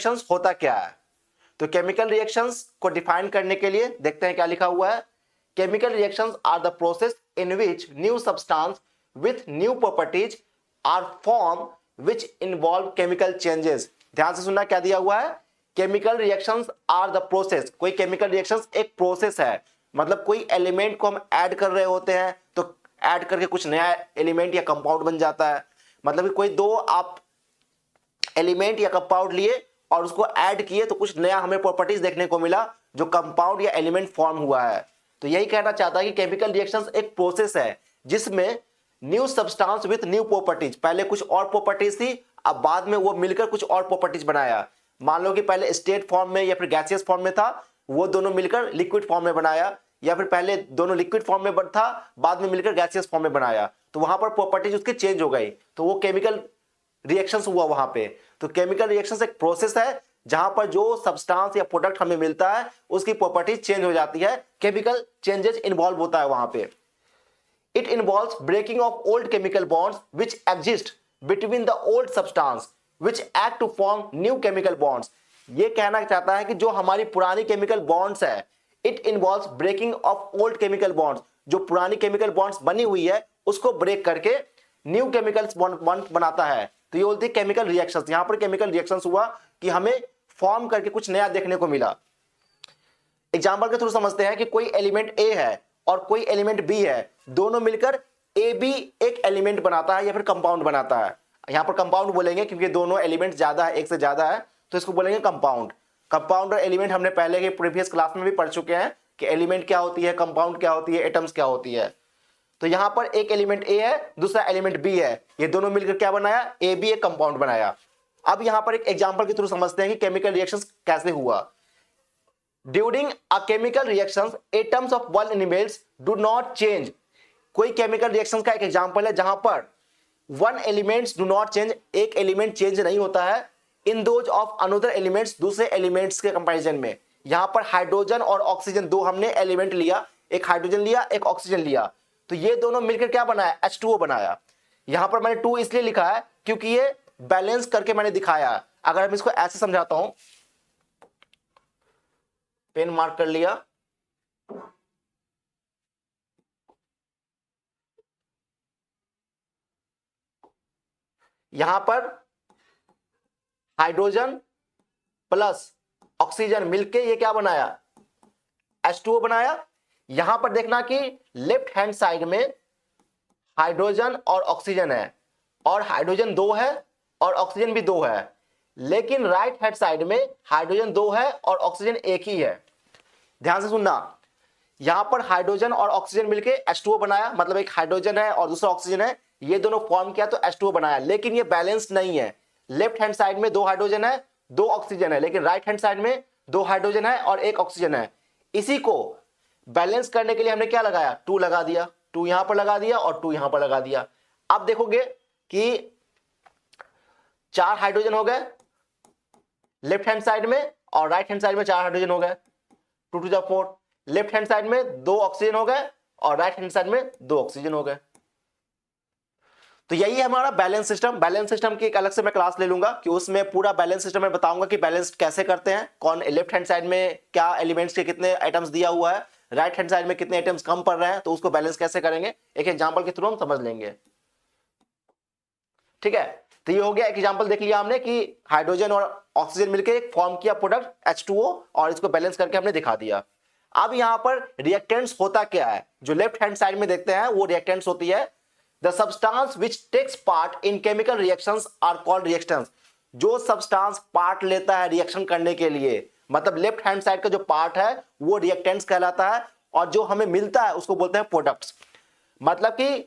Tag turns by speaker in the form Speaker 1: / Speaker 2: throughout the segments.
Speaker 1: Reactions होता क्या है? तो केमिकल रिएक्शंस को डिफाइन करने के लिए देखते हैं क्या लिखा हुआ है। Chemical reactions are the process in which new substance with new properties are form which involve chemical changes. ध्यान से सुनना क्या दिया हुआ है। Chemical reactions are the process, कोई केमिकल रिएक्शंस एक प्रोसेस है, मतलब कोई एलिमेंट को हम ऐड कर रहे होते हैं तो ऐड करके कुछ नया एलिमेंट या कंपाउंड बन जाता है। मतलब कि कोई दो आप एलिमेंट या कंपाउंड लिए और उसको ऐड किए तो कुछ नया हमें प्रॉपर्टीज देखने को मिला जो कंपाउंड या एलिमेंट फॉर्म हुआ है। तो यही कहना चाहता है कि केमिकल रिएक्शंस एक प्रोसेस है जिसमें new substance with new properties, पहले कुछ और प्रॉपर्टीज थी, अब बाद में वो मिलकर कुछ और प्रॉपर्टीज बनाया। मान लो कि पहले स्टेट फॉर्म में या फिर गैसियस फॉर्म में था, वो दोनों मिलकर लिक्विड फॉर्म में बनाया, या फिर पहले दोनों लिक्विड फॉर्म में था, बाद में मिलकर गैसियस फॉर्म में बनाया, तो वहां पर प्रॉपर्टीज उसकी चेंज हो गई, तो वो केमिकल रिएक्शंस हुआ वहां पे। तो केमिकल रिएक्शंस एक प्रोसेस है जहां पर जो सब्सटेंस या प्रोडक्ट हमें मिलता है उसकी प्रॉपर्टीज चेंज हो जाती है, केमिकल चेंजेस इन्वॉल्व होता है वहां पे। It involves breaking of old chemical bonds which exist between the old substance which act to form new chemical bonds. ये कहना चाहता है कि जो हमारी पुरानी केमिकल बॉन्ड्स है, it involves breaking of old chemical bonds, जो पुरानी केमिकल बॉन्ड्स बनी हुई है उसको ब्रेक करके न्यू केमिकल बॉन्ड बनाता है। तो ये बोलते हैं केमिकल रिएक्शंस। यहां पर केमिकल रिएक्शंस हुआ कि हमें फॉर्म करके कुछ नया देखने को मिला। एग्जांपल के थ्रू समझते हैं कि कोई एलिमेंट ए है और कोई एलिमेंट बी है, दोनों मिलकर ए बी एक एलिमेंट बनाता है या फिर कंपाउंड बनाता है। यहां पर कंपाउंड बोलेंगे क्योंकि दोनों एलिमेंट ज्यादा है, एक से ज्यादा है, तो इसको बोलेंगे कंपाउंड। कंपाउंड और एलिमेंट हमने पहले के प्रीवियस क्लास में भी पढ़ चुके हैं कि एलिमेंट क्या होती है, कंपाउंड क्या होती है, एटम्स क्या होती है। तो यहां पर एक एलिमेंट ए है, दूसरा एलिमेंट बी है, ये दोनों मिलकर क्या बनाया, ए बी एक कंपाउंड बनाया। अब यहां पर एक एग्जांपल के थ्रू समझते हैं कि केमिकल रिएक्शंस कैसे हुआ। During a chemical reactions atoms of one elements do not change. कोई केमिकल रिएक्शंस का एक एग्जांपल है जहां पर one elements do not change, एक एलिमेंट चेंज नहीं होता है, in those of another elements, दूसरे एलिमेंट्स के कंपैरिजन में। यहां पर हाइड्रोजन और ऑक्सीजन दो हमने एलिमेंट लिया, एक हाइड्रोजन लिया एक ऑक्सीजन लिया, तो ये दोनों मिलकर क्या बनाया, H2O बनाया। यहां पर मैंने 2 इसलिए लिखा है क्योंकि ये बैलेंस करके मैंने दिखाया। अगर हम इसको ऐसे समझाता हूं, पेन मार्क कर लिया, यहां पर हाइड्रोजन प्लस ऑक्सीजन मिलके ये क्या बनाया, H2O बनाया। यहां पर देखना कि लेफ्ट हैंड साइड में हाइड्रोजन और ऑक्सीजन है, और हाइड्रोजन 2 है और ऑक्सीजन भी 2 है, लेकिन राइट हैंड साइड में हाइड्रोजन 2 है और ऑक्सीजन एक ही है। ध्यान से सुनना, यहां पर हाइड्रोजन और ऑक्सीजन मिलके H2O बनाया, मतलब एक हाइड्रोजन है और दूसरा ऑक्सीजन है, ये दोनों फॉर्म किया तो H2O बनाया, लेकिन ये बैलेंस नहीं है। लेफ्ट हैंड साइड में 2 हाइड्रोजन है 2 ऑक्सीजन है, लेकिन राइट हैंड साइड में 2 हाइड्रोजन है और 1 ऑक्सीजन है। इसी को बैलेंस करने के लिए हमने क्या लगाया, 2 लगा दिया, 2 यहां पर लगा दिया और 2 यहां पर लगा दिया। अब देखोगे कि 4 हाइड्रोजन हो गए लेफ्ट हैंड साइड में और राइट हैंड साइड में 4 हाइड्रोजन हो गए, 2 टू 4। लेफ्ट हैंड साइड में 2 ऑक्सीजन हो गए और राइट हैंड साइड में 2 ऑक्सीजन हो गए। तो यही है हमारा बैलेंस सिस्टम। बैलेंस सिस्टम की एक अलग से मैं क्लास ले लूंगा कि उसमें पूरा बैलेंस सिस्टम में बताऊंगा कि बैलेंस कैसे करते हैं, कौन लेफ्ट हैंड साइड में क्या एलिमेंट्स के कितने आइटम्स दिया हुआ है, राइट हैंड साइड में कितने आइटम्स कम पड़ रहे हैं, तो उसको बैलेंस कैसे करेंगे एक एग्जांपल के थ्रू हम समझ लेंगे। ठीक है, तो ये हो गया एक एग्जांपल देख लिया हमने कि हाइड्रोजन और ऑक्सीजन मिलकर एक फॉर्म किया प्रोडक्ट H2O और इसको बैलेंस करके हमने दिखा दिया। अब यहां पर रिएक्टेंट्स होता क्या है, जो लेफ्ट हैंड साइड में देखते हैं वो रिएक्टेंट्स होती है। The substance which takes part in chemical reactions are called reactants. जो सब्सटेंस पार्ट लेता है रिएक्शन करने के लिए, मतलब लेफ्ट हैंड साइड का जो पार्ट है वो रिएक्टेंट्स कहलाता है, और जो हमें मिलता है उसको बोलते हैं प्रोडक्ट्स। मतलब कि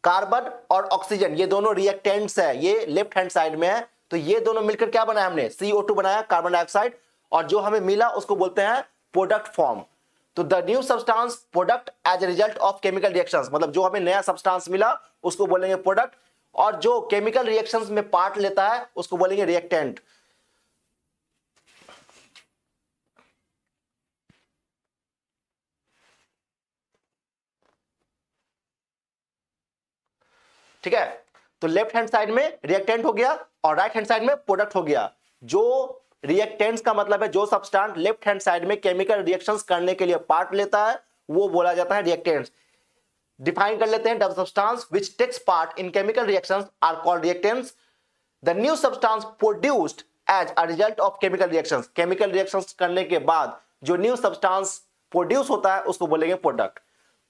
Speaker 1: कार्बन और ऑक्सीजन ये दोनों रिएक्टेंट्स है, ये लेफ्ट हैंड साइड में है, तो ये दोनों मिलकर क्या बनाया हमने, CO2 बनाया, कार्बन डाइऑक्साइड, और जो हमें मिला उसको बोलते हैं प्रोडक्ट फॉर्म। तो the new substance product as a result of chemical reactions, मतलब जो हमें नया सब्सटेंस मिला उसको बोलेंगे प्रोडक्ट, और जो केमिकल रिएक्शंस में पार्ट लेता है उसको बोलेंगे रिएक्टेंट। ठीक है, तो लेफ्ट हैंड साइड में रिएक्टेंट हो गया और राइट हैंड साइड में प्रोडक्ट हो गया। जो रिएक्टेंट्स का मतलब है जो सब्सटेंस लेफ्ट हैंड साइड में केमिकल रिएक्शंस करने के लिए पार्ट लेता है वो बोला जाता है रिएक्टेंट्स। डिफाइन कर लेते हैं, the substance which takes part in chemical reactions are called reactants. The new substance produced as a result of chemical reactions, chemical reactions करने के बाद जो न्यू सब्सटेंस प्रोड्यूस होता है उसको बोलेंगे प्रोडक्ट।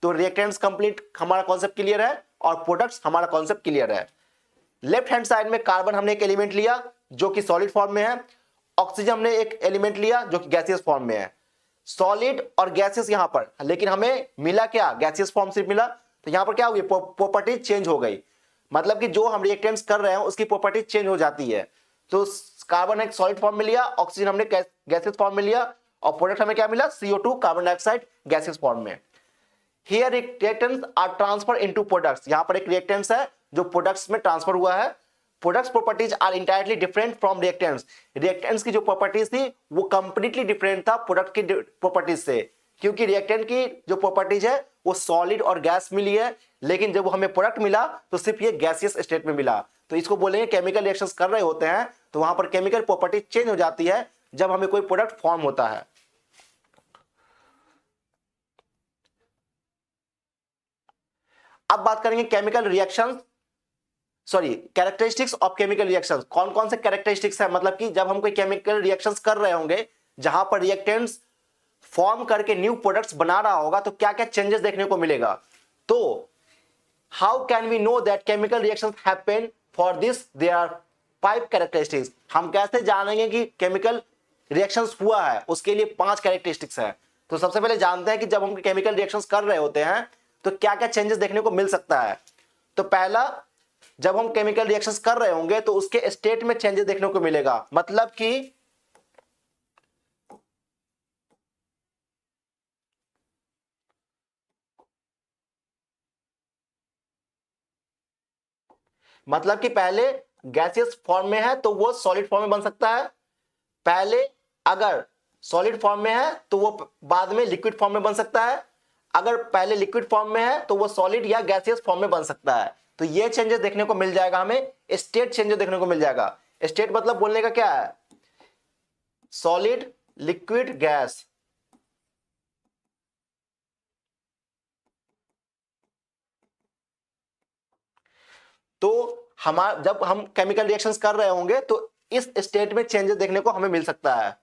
Speaker 1: तो रिएक्टेंट्स कंप्लीट हमारा कॉन्सेप्ट क्लियर है और प्रोडक्ट्स हमारा कॉन्सेप्ट क्लियर है। लेफ्ट हैंड साइड में कार्बन हमने एक एलिमेंट लिया जो कि सॉलिड फॉर्म में है, ऑक्सीजन हमने एक एलिमेंट लिया जो कि गैसियस फॉर्म में है। सॉलिड और गैसियस यहां पर, लेकिन हमें मिला क्या, गैसियस फॉर्म से मिला, तो यहां पर क्या हुई, प्रॉपर्टी चेंज हो गई, मतलब कि जो हम रिएक्टेंट्स कर रहे हैं उसकी प्रॉपर्टी चेंज हो जाती है। तो कार्बन एक सॉलिड फॉर्म में लिया, ऑक्सीजन हमने गैसियस फॉर्म में लिया और प्रोडक्ट हमें क्या मिला, CO2 carbon dioxide gaseous form में। Here reactants are transferred into products, यहां पर एक रिएक्टेंट्स है जो प्रोडक्ट्स में ट्रांसफर हुआ है। Products properties are entirely different from reactants, reactants की जो प्रॉपर्टीज थी वो कंप्लीटली डिफरेंट था प्रोडक्ट की प्रॉपर्टीज से, क्योंकि रिएक्टेंट की जो प्रॉपर्टीज है वो सॉलिड और गैस मिली है, लेकिन जब हमें प्रोडक्ट मिला तो सिर्फ ये गैसियस स्टेट में मिला। तो इसको बोलेंगे केमिकल रिएक्शंस कर रहे होते हैं तो वहां पर केमिकल प्रॉपर्टी चेंज हो जाती है जब हमें कोई प्रोडक्ट फॉर्म होता है। अब बात करेंगे chemical reactions, sorry characteristics of chemical reactions. कौन कौन से कैरेक्टरिस्टिक्स है, मतलब कि जब हम कोई केमिकल रिएक्शंस कर रहे होंगे जहां पर रिएक्टेंट्स फॉर्म करके न्यू प्रोडक्ट्स बना रहा होगा तो क्या क्या चेंजेस देखने को मिलेगा। तो how can we know that chemical reactions happen, for this there are 5 characteristics. हम कैसे जानेंगे कि केमिकल रिएक्शंस हुआ है, उसके लिए 5 कैरेक्टरिस्टिक्स है। तो सबसे पहले जानते हैं कि जब हम केमिकल रिएक्शंस कर रहे होते हैं तो क्या क्या चेंजेस देखने को मिल सकता है। तो पहला, जब हम केमिकल रिएक्शंस कर रहे होंगे तो उसके स्टेट में चेंजेस देखने को मिलेगा, मतलब कि पहले गैसियस फॉर्म में है तो वो सॉलिड फॉर्म में बन सकता है, पहले अगर सॉलिड फॉर्म में है तो वो बाद में लिक्विड फॉर्म में बन सकता है, अगर पहले लिक्विड फॉर्म में है तो वो सॉलिड या गैसियस फॉर्म में बन सकता है। तो ये चेंजेस देखने को मिल जाएगा, हमें स्टेट चेंजेस देखने को मिल जाएगा। स्टेट मतलब बोलने का क्या है, सॉलिड, लिक्विड, गैस। तो जब हम केमिकल रिएक्शंस कर रहे होंगे तो इस स्टेट में चेंजेस देखने को हमें मिल सकता है,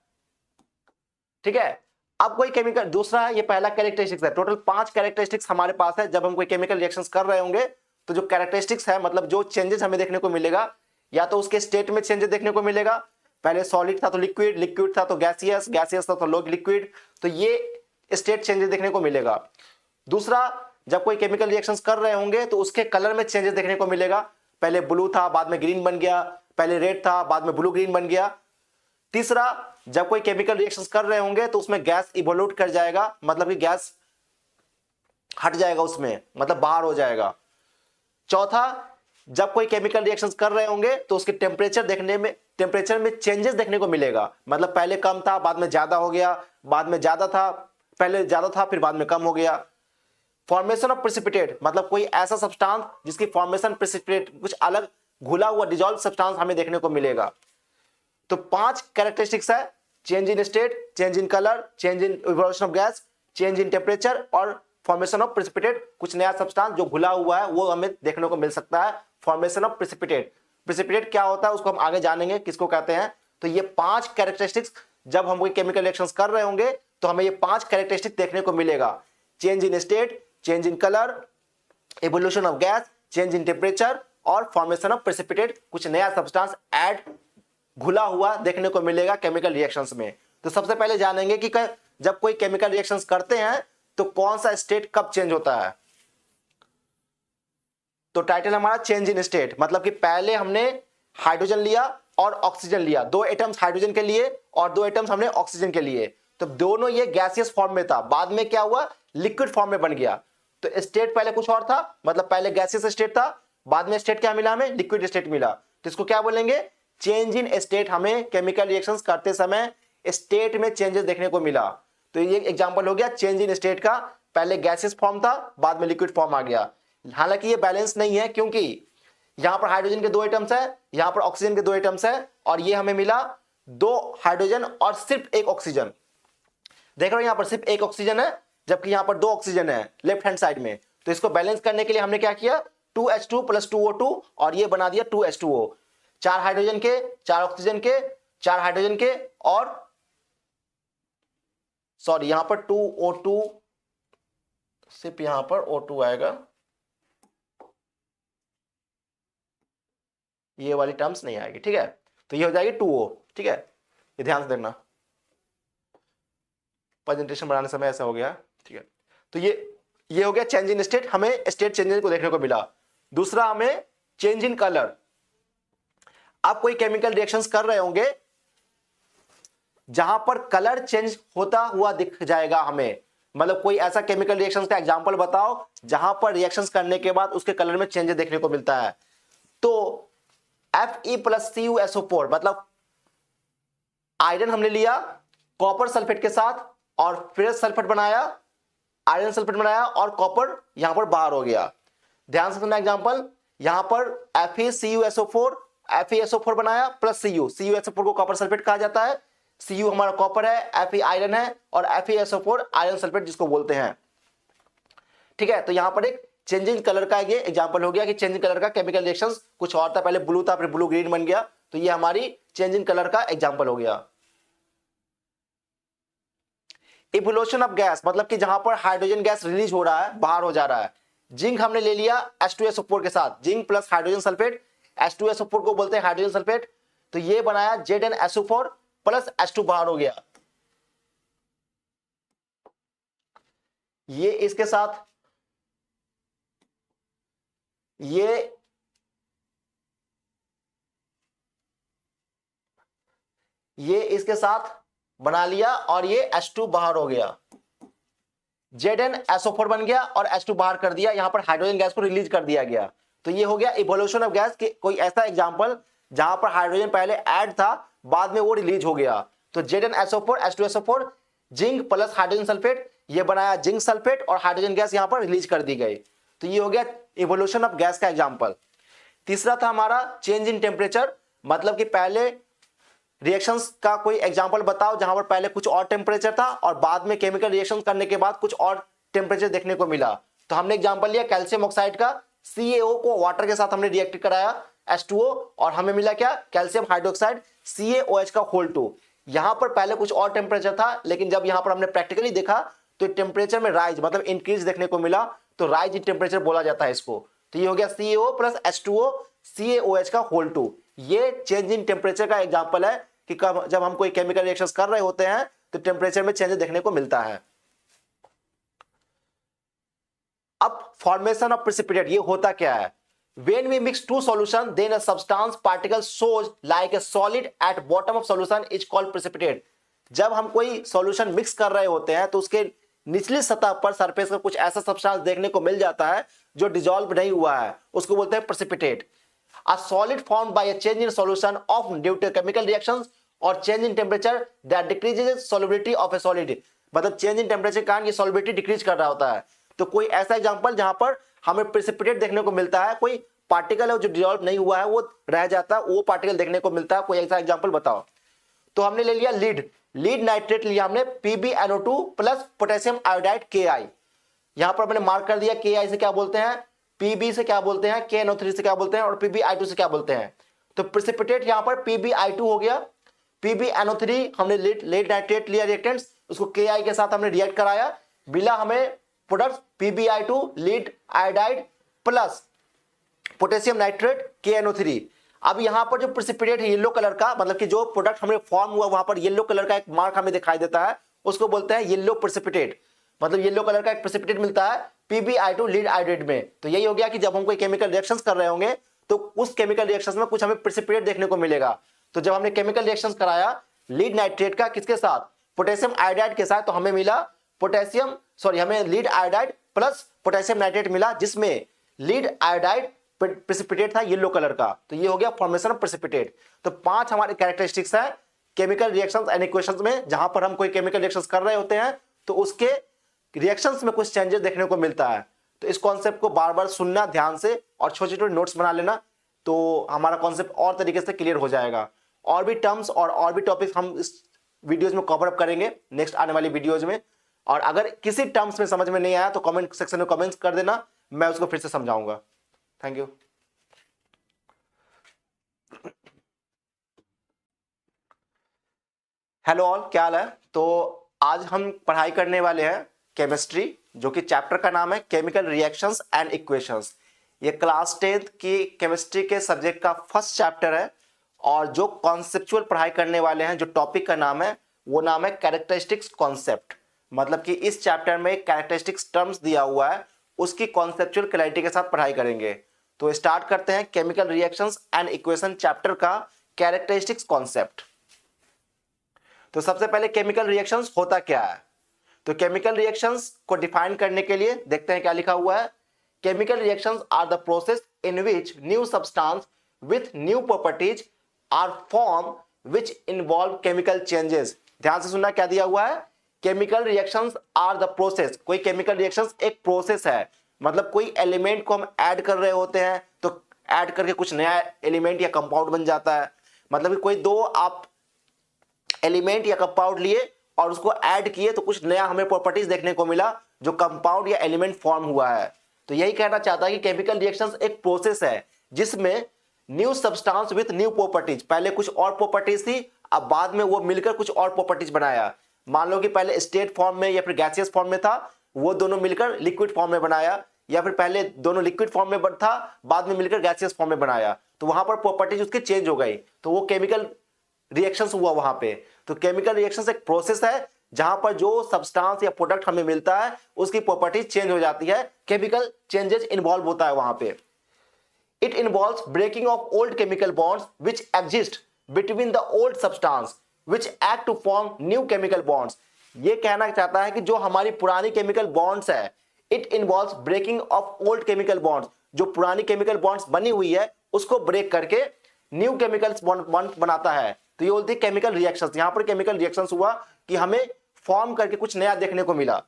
Speaker 1: ठीक है। अब कोई केमिकल, दूसरा है, ये पहला कैरेक्टरिस्टिक्स है। टोटल 5 कैरेक्टरिस्टिक्स हमारे पास है जब हम कोई केमिकल रिएक्शंस कर रहे होंगे। तो जो कैरेक्टरिस्टिक्स है, मतलब जो चेंजेस हमें देखने को मिलेगा, या तो उसके स्टेट में चेंजेस देखने को मिलेगा, पहले सॉलिड था तो लिक्विड, लिक्विड था तो गैसियस, गैसियस था तो लो लिक्विड, तो ये स्टेट चेंजेस देखने को मिलेगा। दूसरा, जब कोई केमिकल रिएक्शंस कर रहे होंगे तो उसके कलर में चेंजेस देखने को मिलेगा, पहले ब्लू था बाद में ग्रीन बन गया, पहले रेड था बाद में ब्लू ग्रीन बन गया। तीसरा, जब कोई केमिकल रिएक्शंस कर रहे होंगे तो उसमें गैस इवोल्यूट कर जाएगा, मतलब कि गैस हट जाएगा उसमें, मतलब बाहर हो जाएगा। चौथा, जब कोई केमिकल रिएक्शंस कर रहे होंगे तो उसके टेम्परेचर में चेंजेस देखने को मिलेगा, मतलब पहले कम था बाद में ज्यादा हो गया, बाद में ज्यादा था, पहले ज्यादा था फिर बाद में कम हो गया। फॉर्मेशन ऑफ प्रेसिपिटेट, मतलब कोई ऐसा सब्सटेंस जिसकी फॉर्मेशन प्रेसिपिटेट, कुछ अलग घुला हुआ डिजॉल्व सब्सटेंस हमें देखने को मिलेगा। तो 5 कैरेक्टरिस्टिक्स है, change in state, change in colour, change in evolution of gas, change in temperature और फॉर्मेशन ऑफ प्रेसिपिटेट, कुछ नया सब्सटेंस जो घुला हुआ है वो हमें देखने को मिल सकता है। फॉर्मेशन ऑफ प्रेसिपिटेट, प्रेसिपिटेट क्या होता है उसको हम आगे जानेंगे किसको कहते हैं। तो ये 5 कैरेक्टरिस्टिक्स जब हम कोई केमिकल रिएक्शंस कर रहे होंगे तो हमें ये 5 कैरेक्टरिस्टिक देखने को मिलेगा, change in state, change in colour, evolution of gas, change in temperature और फॉर्मेशन ऑफ प्रेसिपिटेट, कुछ नया सब्सटेंस ऐड घुला हुआ देखने को मिलेगा केमिकल रिएक्शंस में। तो सबसे पहले जानेंगे कि जब कोई केमिकल रिएक्शंस करते हैं तो कौन सा स्टेट कब चेंज होता है। तो टाइटल हमारा चेंज इन स्टेट, मतलब कि पहले हमने हाइड्रोजन लिया और ऑक्सीजन लिया, 2 एटम्स हाइड्रोजन के लिए और 2 एटम्स हमने ऑक्सीजन के लिए, तो दोनों ये गैसियस फॉर्म में था, बाद में क्या हुआ, लिक्विड फॉर्म में बन गया। तो स्टेट पहले कुछ और था, मतलब पहले गैसियस स्टेट था, बाद में स्टेट क्या मिला हमें, लिक्विड स्टेट मिला। तो इसको क्या बोलेंगे, चेंज इन स्टेट। हमें केमिकल रिएक्शंस करते समय स्टेट में चेंजेस देखने को मिला। तो ये एग्जांपल हो गया चेंज इन स्टेट का, पहले गैसियस फॉर्म था बाद में लिक्विड फॉर्म आ गया। हालांकि ये बैलेंस नहीं है क्योंकि यहां पर हाइड्रोजन के 2 एटम्स है, यहां पर ऑक्सीजन के 2 एटम्स है और ये हमें मिला 2 हाइड्रोजन और सिर्फ 1 ऑक्सीजन। देख रहे हो यहां पर सिर्फ 1 ऑक्सीजन है जबकि यहां पर 2 ऑक्सीजन है लेफ्ट हैंड साइड में। तो इसको बैलेंस करने के लिए हमने क्या किया, 2H2 प्लस 2O2 और ये बना दिया 2H2O। 4 हाइड्रोजन के, 4 ऑक्सीजन के, 4 हाइड्रोजन के और सॉरी यहां पर 2O2, सिर्फ यहां पर O2 आएगा, ये वाली टर्म्स नहीं आएगी। ठीक है, तो ये हो जाएगी 2O। ठीक है, ये ध्यान से देखना, प्रेजेंटेशन बनाने समय ऐसा हो गया। ठीक है, तो ये हो गया चेंज इन स्टेट, हमें स्टेट चेंजेस को देखने को मिला। दूसरा हमें चेंज इन कलर। आप कोई केमिकल रिएक्शंस कर रहे होंगे जहां पर कलर चेंज होता हुआ दिख जाएगा हमें, मतलब कोई ऐसा केमिकल रिएक्शंस का एग्जांपल बताओ जहां पर रिएक्शंस करने के बाद उसके कलर में चेंज देखने को मिलता है। तो Fe प्लस CuSO4 मतलब आयरन हमने लिया कॉपर सल्फेट के साथ और फिर सल्फेट बनाया, आयरन सल्फेट बनाया और कॉपर यहां पर बाहर हो गया। ध्यान से सुनना एग्जांपल, यहां पर FeCuSO4 FeSO4 बनाया प्लस CuSO4 को कॉपर सल्फेट कहा जाता है, Cu हमारा कॉपर है, Fe आयरन है और FeSO4 आयरन सल्फेट जिसको बोलते हैं। ठीक है, तो यहां पर एक चेंजिंग कलर का ये एग्जांपल हो गया कि चेंजिंग कलर का केमिकल रिएक्शंस कुछ और था, पहले ब्लू था फिर ब्लू ग्रीन बन गया, तो ये हमारी चेंजिंग कलर का एग्जांपल हो गया। इवोल्यूशन ऑफ गैस मतलब कि जहां पर हाइड्रोजन गैस रिलीज हो रहा है, बाहर हो जा रहा है। जिंक हमने ले लिया H2SO4 के साथ, zinc plus hydrogen sulphate, H2SO4 को बोलते हैं हाइड्रोजन सल्फेट, तो ये बनाया ZnSO4 प्लस H2 बाहर हो गया। ये इसके साथ ये इसके साथ बना लिया और ये H2 बाहर हो गया, ZnSO4 बन गया और H2 बाहर कर दिया, यहां पर हाइड्रोजन गैस को रिलीज कर दिया गया। तो ये हो गया इवोल्यूशन ऑफ गैस, कोई ऐसा एग्जांपल जहां पर हाइड्रोजन पहले ऐड था बाद में वो रिलीज हो गया। तो ZnSO4 H2SO4 zinc plus hydrogen sulphate, ये बनाया जिंक सल्फेट और हाइड्रोजन गैस यहां पर रिलीज कर दी गई। तो ये हो गया इवोल्यूशन ऑफ गैस का एग्जांपल। तीसरा था हमारा चेंज इन टेम्परेचर, मतलब कि पहले रिएक्शंस का कोई एग्जांपल बताओ जहां पर पहले कुछ और टेम्परेचर था और बाद में केमिकल रिएक्शन करने के बाद कुछ और टेम्परेचर देखने को मिला। तो हमने एग्जांपल लिया कैल्शियम ऑक्साइड का, CaO को वाटर के साथ हमने रिएक्ट कराया H2O और हमें मिला क्या, कैल्शियम हाइड्रोक्साइड CaOH का होल 2। यहां पर पहले कुछ और टेम्परेचर था लेकिन जब यहां पर हमने प्रैक्टिकली देखा तो टेम्परेचर में राइज मतलब इंक्रीज देखने को मिला, तो राइज इन टेम्परेचर बोला जाता है इसको। तो ये हो गया CaO प्लस H2O CaOH का होल 2। ये चेंज इन टेम्परेचर का एग्जांपल है कि जब हम कोई केमिकल रिएक्शंस कर रहे होते हैं तो टेम्परेचर में चेंज देखने को मिलता है। अब फॉर्मेशन ऑफ प्रेसिपिटेट, ये होता क्या है, when we mix two solution then a substance particle shows like a solid at bottom of solution is called precipitate। जब हम कोई सॉल्यूशन मिक्स कर रहे होते हैं तो उसके निचली सतह पर सरफेस का कुछ ऐसा सब्सटेंस देखने को मिल जाता है जो डिसॉल्व नहीं हुआ है, उसको बोलते हैं precipitate. A solid formed by a change in solution of due to chemical reactions or change in temperature that decreases solubility of a solid। मतलब चेंज इन टेम्परेचर के कारण ये सॉल्युबिलिटी डिक्रीज कर रहा होता है। तो कोई ऐसा एग्जांपल जहां पर हमें प्रेसिपिटेट देखने को मिलता है, कोई पार्टिकल है जो डिसॉल्व नहीं हुआ है वो रह जाता है, वो पार्टिकल देखने को मिलता है, कोई ऐसा एग्जांपल बताओ। तो हमने ले लिया लीड नाइट्रेट लिया हमने PbNO2 plus potassium iodide Ki। यहां पर मैंने मार्क कर दिया Ki से क्या बोलते हैं, Pb से क्या बोलते हैं, KNO3 से क्या बोलते हैं और PbI2 से क्या बोलते हैं। तो प्रेसिपिटेट यहां पर PbI2 हो गया, PbNO3 हमने लीड नाइट्रेट लिया रिएक्टेंट्स, उसको Ki के साथ हमने रिएक्ट कराया, मिला हमें product PbI2 lead iodide plus potassium nitrate KNO3। अब यहां पर जो प्रेसिपिटेट है येलो कलर का, मतलब कि जो प्रोडक्ट हमें फॉर्म हुआ वहां पर येलो कलर का एक मार्क हमें दिखाई देता है, उसको बोलते हैं येलो प्रेसिपिटेट। मतलब येलो कलर का एक प्रेसिपिटेट मिलता है PbI2 लीड आयोडाइड में। तो यही हो गया कि जब हम कोई केमिकल रिएक्शंस कर रहे होंगे तो उस केमिकल रिएक्शंस में कुछ हमें प्रेसिपिटेट देखने को मिलेगा। तो जब हमने केमिकल रिएक्शंस कराया लीड नाइट्रेट का किसके साथ, पोटेशियम आयोडाइड के साथ, तो हमें मिला हमें lead iodide plus potassium nitrate मिला जिसमें लीड आयोडाइड प्रेसिपिटेट था येलो कलर का। तो ये हो गया फॉर्मेशन ऑफ प्रेसिपिटेट। तो 5 हमारे कैरेक्टरिस्टिक्स है केमिकल रिएक्शंस एंड इक्वेशंस में, जहां पर हम कोई केमिकल रिएक्शंस कर रहे होते हैं तो उसके रिएक्शंस में कुछ चेंजेस देखने को मिलता है। तो इस कॉन्सेप्ट को बार बार सुनना ध्यान से और छोटे छोटे नोट्स बना लेना, तो हमारा कॉन्सेप्ट और तरीके से क्लियर हो जाएगा। और भी टर्म्स और भी टॉपिक्स हम इस वीडियोज में कवर अप करेंगे नेक्स्ट आने वाली वीडियोज में। और अगर किसी टर्म्स में समझ में नहीं आया तो कमेंट सेक्शन में कमेंट्स कर देना, मैं उसको फिर से समझाऊंगा। Thank you. हेलो ऑल, क्या हाल है? तो आज हम पढ़ाई करने वाले हैं केमिस्ट्री, जो कि चैप्टर का नाम है केमिकल रिएक्शंस एंड इक्वेशंस। ये क्लास 10th की केमिस्ट्री के सब्जेक्ट का फर्स्ट चैप्टर है। और जो कॉन्सेप्चुअल पढ़ाई करने वाले हैं, जो टॉपिक का नाम है वो नाम है कैरेक्टरिस्टिक्स कॉन्सेप्ट। मतलब कि इस चैप्टर में कैरेक्टरिस्टिक्स टर्म्स दिया हुआ है, उसकी कॉन्सेप्चुअल क्लैरिटी के साथ पढ़ाई करेंगे। तो स्टार्ट करते हैं chemical reactions and equation chapter का कैरेक्टरिस्टिक्स कॉन्सेप्ट। तो सबसे पहले केमिकल रिएक्शंस होता क्या है? तो केमिकल रिएक्शंस को डिफाइन करने के लिए देखते हैं क्या लिखा हुआ है। Chemical reactions are the process in which new substance with new properties are form which involve chemical changes. ध्यान से सुनना, क्या दिया हुआ है? Chemical reactions are the process. कोई केमिकल रिएक्शंस एक प्रोसेस है, मतलब कोई एलिमेंट को हम ऐड कर रहे होते हैं तो ऐड करके कुछ नया एलिमेंट या कंपाउंड बन जाता है। मतलब कि कोई दो आप एलिमेंट या कंपाउंड लिए और उसको ऐड किए तो कुछ नया हमें प्रॉपर्टीज देखने को मिला, जो कंपाउंड या एलिमेंट फॉर्म हुआ है। तो यही कहना चाहता है कि केमिकल रिएक्शंस एक प्रोसेस है जिसमें new substance with new properties, पहले कुछ और प्रॉपर्टीज थी, अब बाद में वो मिलकर कुछ और प्रॉपर्टीज बनाया। मान लो कि पहले स्टेट फॉर्म में या फिर गैसियस फॉर्म में था, वो दोनों मिलकर लिक्विड फॉर्म में बनाया, या फिर पहले दोनों लिक्विड फॉर्म में था, बाद में मिलकर गैसियस फॉर्म में बनाया। तो वहां पर प्रॉपर्टीज उसकी चेंज हो गई, तो वो केमिकल रिएक्शंस हुआ वहां पे। तो केमिकल रिएक्शंस एक प्रोसेस है जहां पर जो सब्सटेंस या प्रोडक्ट हमें मिलता है उसकी प्रॉपर्टीज चेंज हो जाती है, केमिकल चेंजेस इन्वॉल्व होता है वहां पे। It involves breaking of old chemical bonds which exist between the old substance which act to form new chemical bonds. ये कहना चाहता है कि जो हमारी पुरानी केमिकल बॉन्ड्स है, it involves breaking of old chemical bonds, जो पुरानी केमिकल बॉन्ड्स बनी हुई है उसको ब्रेक करके न्यू केमिकल बॉन्ड बनाता है। तो ये बोलती है केमिकल रिएक्शंस। यहां पर केमिकल रिएक्शंस हुआ कि हमें फॉर्म करके कुछ नया देखने को मिला।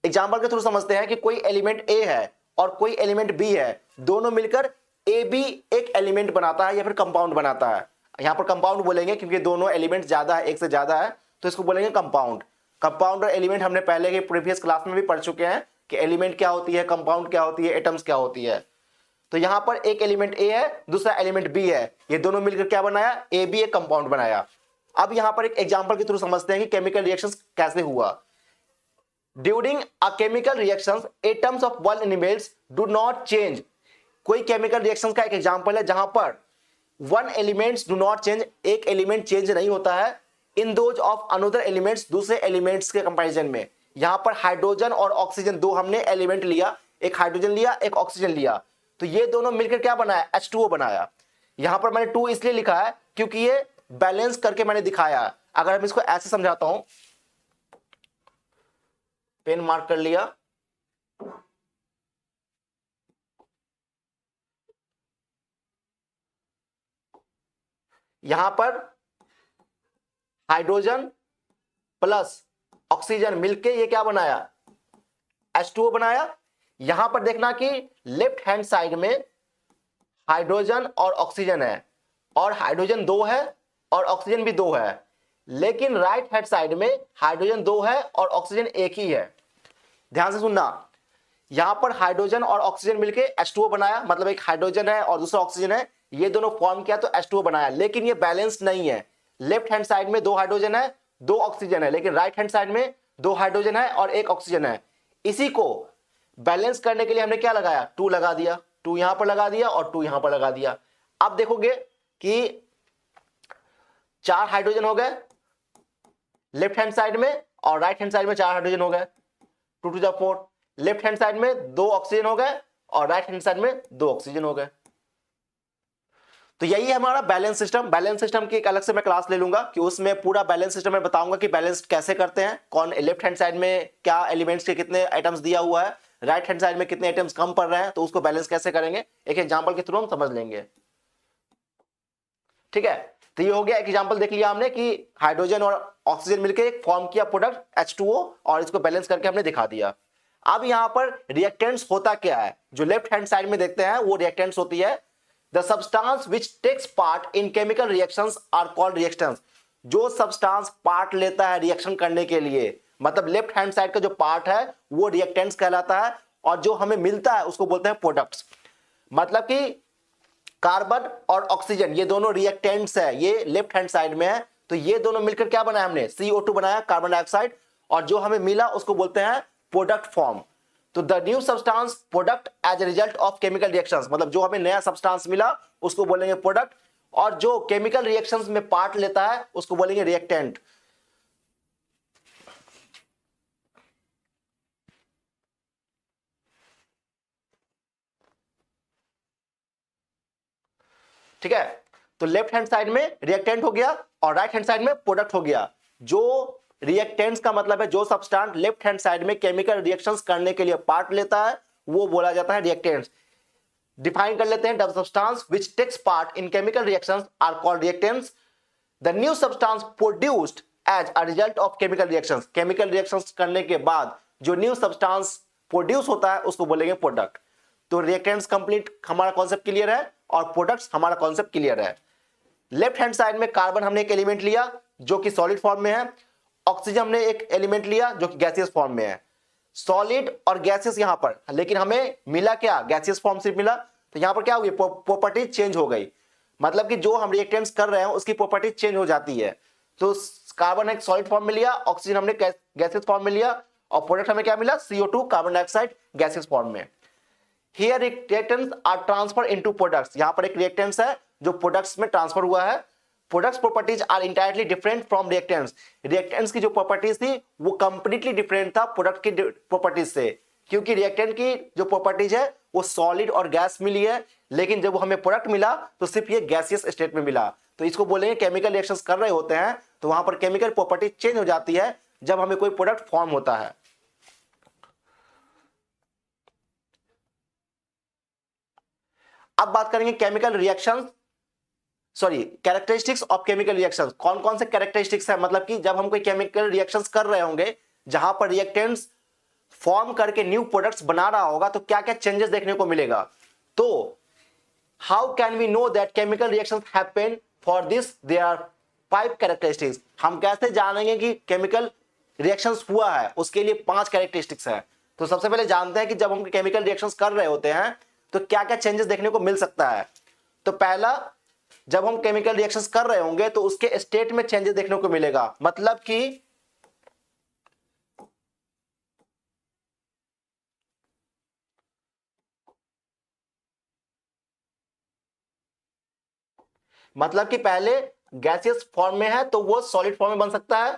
Speaker 1: एग्जांपल के थ्रू समझते हैं कि कोई एलिमेंट ए है और कोई एलिमेंट बी है, दोनों मिलकर ए बी एक एलिमेंट बनाता है या फिर कंपाउंड बनाता है। यहां पर कंपाउंड बोलेंगे क्योंकि दोनों एलिमेंट ज्यादा है, एक से ज्यादा है, तो इसको बोलेंगे कंपाउंड। कंपाउंड और एलिमेंट हमने पहले के प्रीवियस क्लास में भी पढ़ चुके हैं कि एलिमेंट क्या होती है, कंपाउंड क्या होती है, एटम्स क्या होती है। तो यहां पर एक एलिमेंट ए है, दूसरा एलिमेंट बी है, ये दोनों मिलकर क्या बनाया? ए बी एक कंपाउंड बनाया। अब यहां पर एक एग्जांपल के थ्रू समझते हैं कि केमिकल रिएक्शंस कैसे हुआ। During a chemical reactions atoms of one elements do not change. कोई केमिकल रिएक्शंस का एक एग्जांपल है जहां पर one elements do not change, एक एलिमेंट चेंज नहीं होता है, in those of another elements, दूसरे एलिमेंट्स के कंपैरिजन में। यहां पर हाइड्रोजन और ऑक्सीजन दो हमने एलिमेंट लिया, एक हाइड्रोजन लिया एक ऑक्सीजन लिया, तो ये दोनों मिलकर क्या बनाया? H2O बनाया। यहां पर मैंने 2 इसलिए लिखा है क्योंकि ये बैलेंस करके मैंने दिखाया है। अगर हम इसको ऐसे समझाता हूं, पेन मार्क कर लिया, यहां पर हाइड्रोजन प्लस ऑक्सीजन मिलके ये क्या बनाया? H2O बनाया। यहां पर देखना कि लेफ्ट हैंड साइड में हाइड्रोजन और ऑक्सीजन है, और हाइड्रोजन 2 है और ऑक्सीजन भी 2 है, लेकिन राइट हैंड साइड में हाइड्रोजन 2 है और ऑक्सीजन एक ही है। ध्यान से सुनना, यहां पर हाइड्रोजन और ऑक्सीजन मिलके H2O बनाया, मतलब एक हाइड्रोजन है और दूसरा ऑक्सीजन है, ये दोनों फॉर्म किया तो H2O बनाया, लेकिन ये बैलेंस नहीं है। लेफ्ट हैंड साइड में 2 हाइड्रोजन है 2 ऑक्सीजन है, लेकिन राइट हैंड साइड में 2 हाइड्रोजन है और 1 ऑक्सीजन है। इसी को बैलेंस करने के लिए हमने क्या लगाया? 2 लगा दिया, 2 यहां पर लगा दिया और 2 यहां पर लगा दिया। अब देखोगे कि 4 हाइड्रोजन हो गए लेफ्ट हैंड साइड में और राइट हैंड साइड में 4 हाइड्रोजन हो गए, 2 टू 4। लेफ्ट हैंड साइड में 2 ऑक्सीजन हो गए और राइट हैंड साइड में 2 ऑक्सीजन हो गए। तो यही है हमारा बैलेंस सिस्टम। बैलेंस सिस्टम की एक अलग से मैं क्लास ले लूंगा कि उसमें पूरा बैलेंस सिस्टम में बताऊंगा कि बैलेंस कैसे करते हैं, कौन लेफ्ट हैंड साइड में क्या एलिमेंट्स के कितने आइटम्स दिया हुआ है, राइट हैंड साइड में कितने आइटम्स कम पड़ रहे हैं, तो उसको बैलेंस कैसे करेंगे एक एग्जांपल के थ्रू हम समझ लेंगे। ठीक है, तो ये हो गया एक एग्जांपल देख लिया हमने कि हाइड्रोजन और ऑक्सीजन मिलकर एक फॉर्म किया प्रोडक्ट H2O और इसको बैलेंस करके हमने दिखा दिया। अब यहां पर रिएक्टेंट्स होता क्या है? जो लेफ्ट हैंड साइड में देखते हैं वो रिएक्टेंट्स होती है the substance which takes part in chemical reactions are called reactants. जो सब्सटेंस पार्ट लेता है रिएक्शन करने के लिए, मतलब लेफ्ट हैंड साइड का जो पार्ट है वो रिएक्टेंट्स कहलाता है, और जो हमें मिलता है उसको बोलते हैं प्रोडक्ट्स। मतलब कि कार्बन और ऑक्सीजन ये दोनों रिएक्टेंट्स है, ये लेफ्ट हैंड साइड में है, तो ये दोनों मिलकर क्या बनाया हमने, CO2 बनाया, कार्बन डाइऑक्साइड, और जो हमें मिला उसको बोलते हैं प्रोडक्ट फॉर्म। तो the new substance product as a result of chemical reactions, मतलब जो हमें नया सब्सटेंस मिला उसको बोलेंगे प्रोडक्ट, और जो केमिकल रिएक्शंस में पार्ट लेता है उसको बोलेंगे रिएक्टेंट। ठीक है, तो लेफ्ट हैंड साइड में रिएक्टेंट हो गया और राइट हैंड साइड में प्रोडक्ट हो गया। जो रिएक्टेंट्स का मतलब है जो सब्सटेंस लेफ्ट हैंड साइड में केमिकल रिएक्शंस करने के लिए पार्ट लेता है वो बोला जाता है रिएक्टेंट्स। डिफाइन कर लेते हैं, the substance which takes part in chemical reactions are called reactants. The new substance produced as a result of chemical reactions, chemical reactions करने के बाद जो न्यू सब्सटेंस प्रोड्यूस होता है उसको बोलेंगे प्रोडक्ट। तो रिएक्टेंट्स कंप्लीट, हमारा कॉन्सेप्ट क्लियर है, और प्रोडक्ट्स हमारा कॉन्सेप्ट क्लियर है। लेफ्ट हैंड साइड में कार्बन हमने एक एलिमेंट लिया जो कि सॉलिड फॉर्म में है, ऑक्सीजन हमने एक एलिमेंट लिया जो कि गैसियस फॉर्म में है। सॉलिड और गैसियस यहां पर, लेकिन हमें मिला क्या, गैसियस फॉर्म सिर्फ मिला, तो यहां पर क्या हुई, प्रॉपर्टी चेंज हो गई। मतलब कि जो हम रिएक्टेंट्स कर रहे हैं उसकी प्रॉपर्टी चेंज हो जाती है। तो कार्बन एक सॉलिड फॉर्म में लिया, ऑक्सीजन हमने गैसियस फॉर्म में लिया, और प्रोडक्ट हमें क्या मिला, CO2 carbon dioxide gaseous form में। Here reactants are transferred into products, यहां पर एक रिएक्टेंट्स है जो प्रोडक्ट्स में ट्रांसफर हुआ है। Products properties are entirely different from reactants, reactants की जो प्रॉपर्टीज थी वो कंप्लीटली डिफरेंट था प्रोडक्ट की प्रॉपर्टीज से, क्योंकि रिएक्टेंट की जो प्रॉपर्टीज है वो सॉलिड और गैस मिली है, लेकिन जब हमें प्रोडक्ट मिला तो सिर्फ ये गैसियस स्टेट में मिला। तो इसको बोलेंगे केमिकल रिएक्शंस कर रहे होते हैं तो वहां पर केमिकल प्रॉपर्टी चेंज हो जाती है जब हमें कोई प्रोडक्ट फॉर्म होता है। अब बात करेंगे chemical reactions, sorry characteristics of chemical reactions. कौन कौन से कैरेक्टरिस्टिक्स है, मतलब कि जब हम कोई केमिकल रिएक्शंस कर रहे होंगे जहां पर रिएक्टेंट्स फॉर्म करके न्यू प्रोडक्ट्स बना रहा होगा तो क्या क्या चेंजेस देखने को मिलेगा। तो how can we know that chemical reactions happen, for this there are 5 characteristics. हम कैसे जानेंगे कि केमिकल रिएक्शंस हुआ है, उसके लिए 5 कैरेक्टरिस्टिक्स है। तो सबसे पहले जानते हैं कि जब हम केमिकल रिएक्शंस कर रहे होते हैं तो क्या क्या चेंजेस देखने को मिल सकता है। तो पहला, जब हम केमिकल रिएक्शंस कर रहे होंगे तो उसके स्टेट में चेंजेस देखने को मिलेगा। मतलब कि पहले गैसियस फॉर्म में है तो वो सॉलिड फॉर्म में बन सकता है,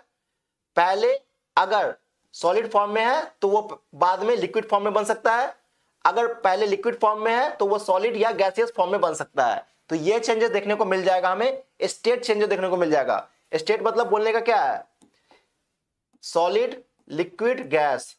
Speaker 1: पहले अगर सॉलिड फॉर्म में है तो वो बाद में लिक्विड फॉर्म में बन सकता है, अगर पहले लिक्विड फॉर्म में है तो वो सॉलिड या गैसियस फॉर्म में बन सकता है। तो ये चेंजेस देखने को मिल जाएगा, हमें स्टेट चेंजेस देखने को मिल जाएगा। स्टेट मतलब बोलने का क्या है, सॉलिड, लिक्विड, गैस।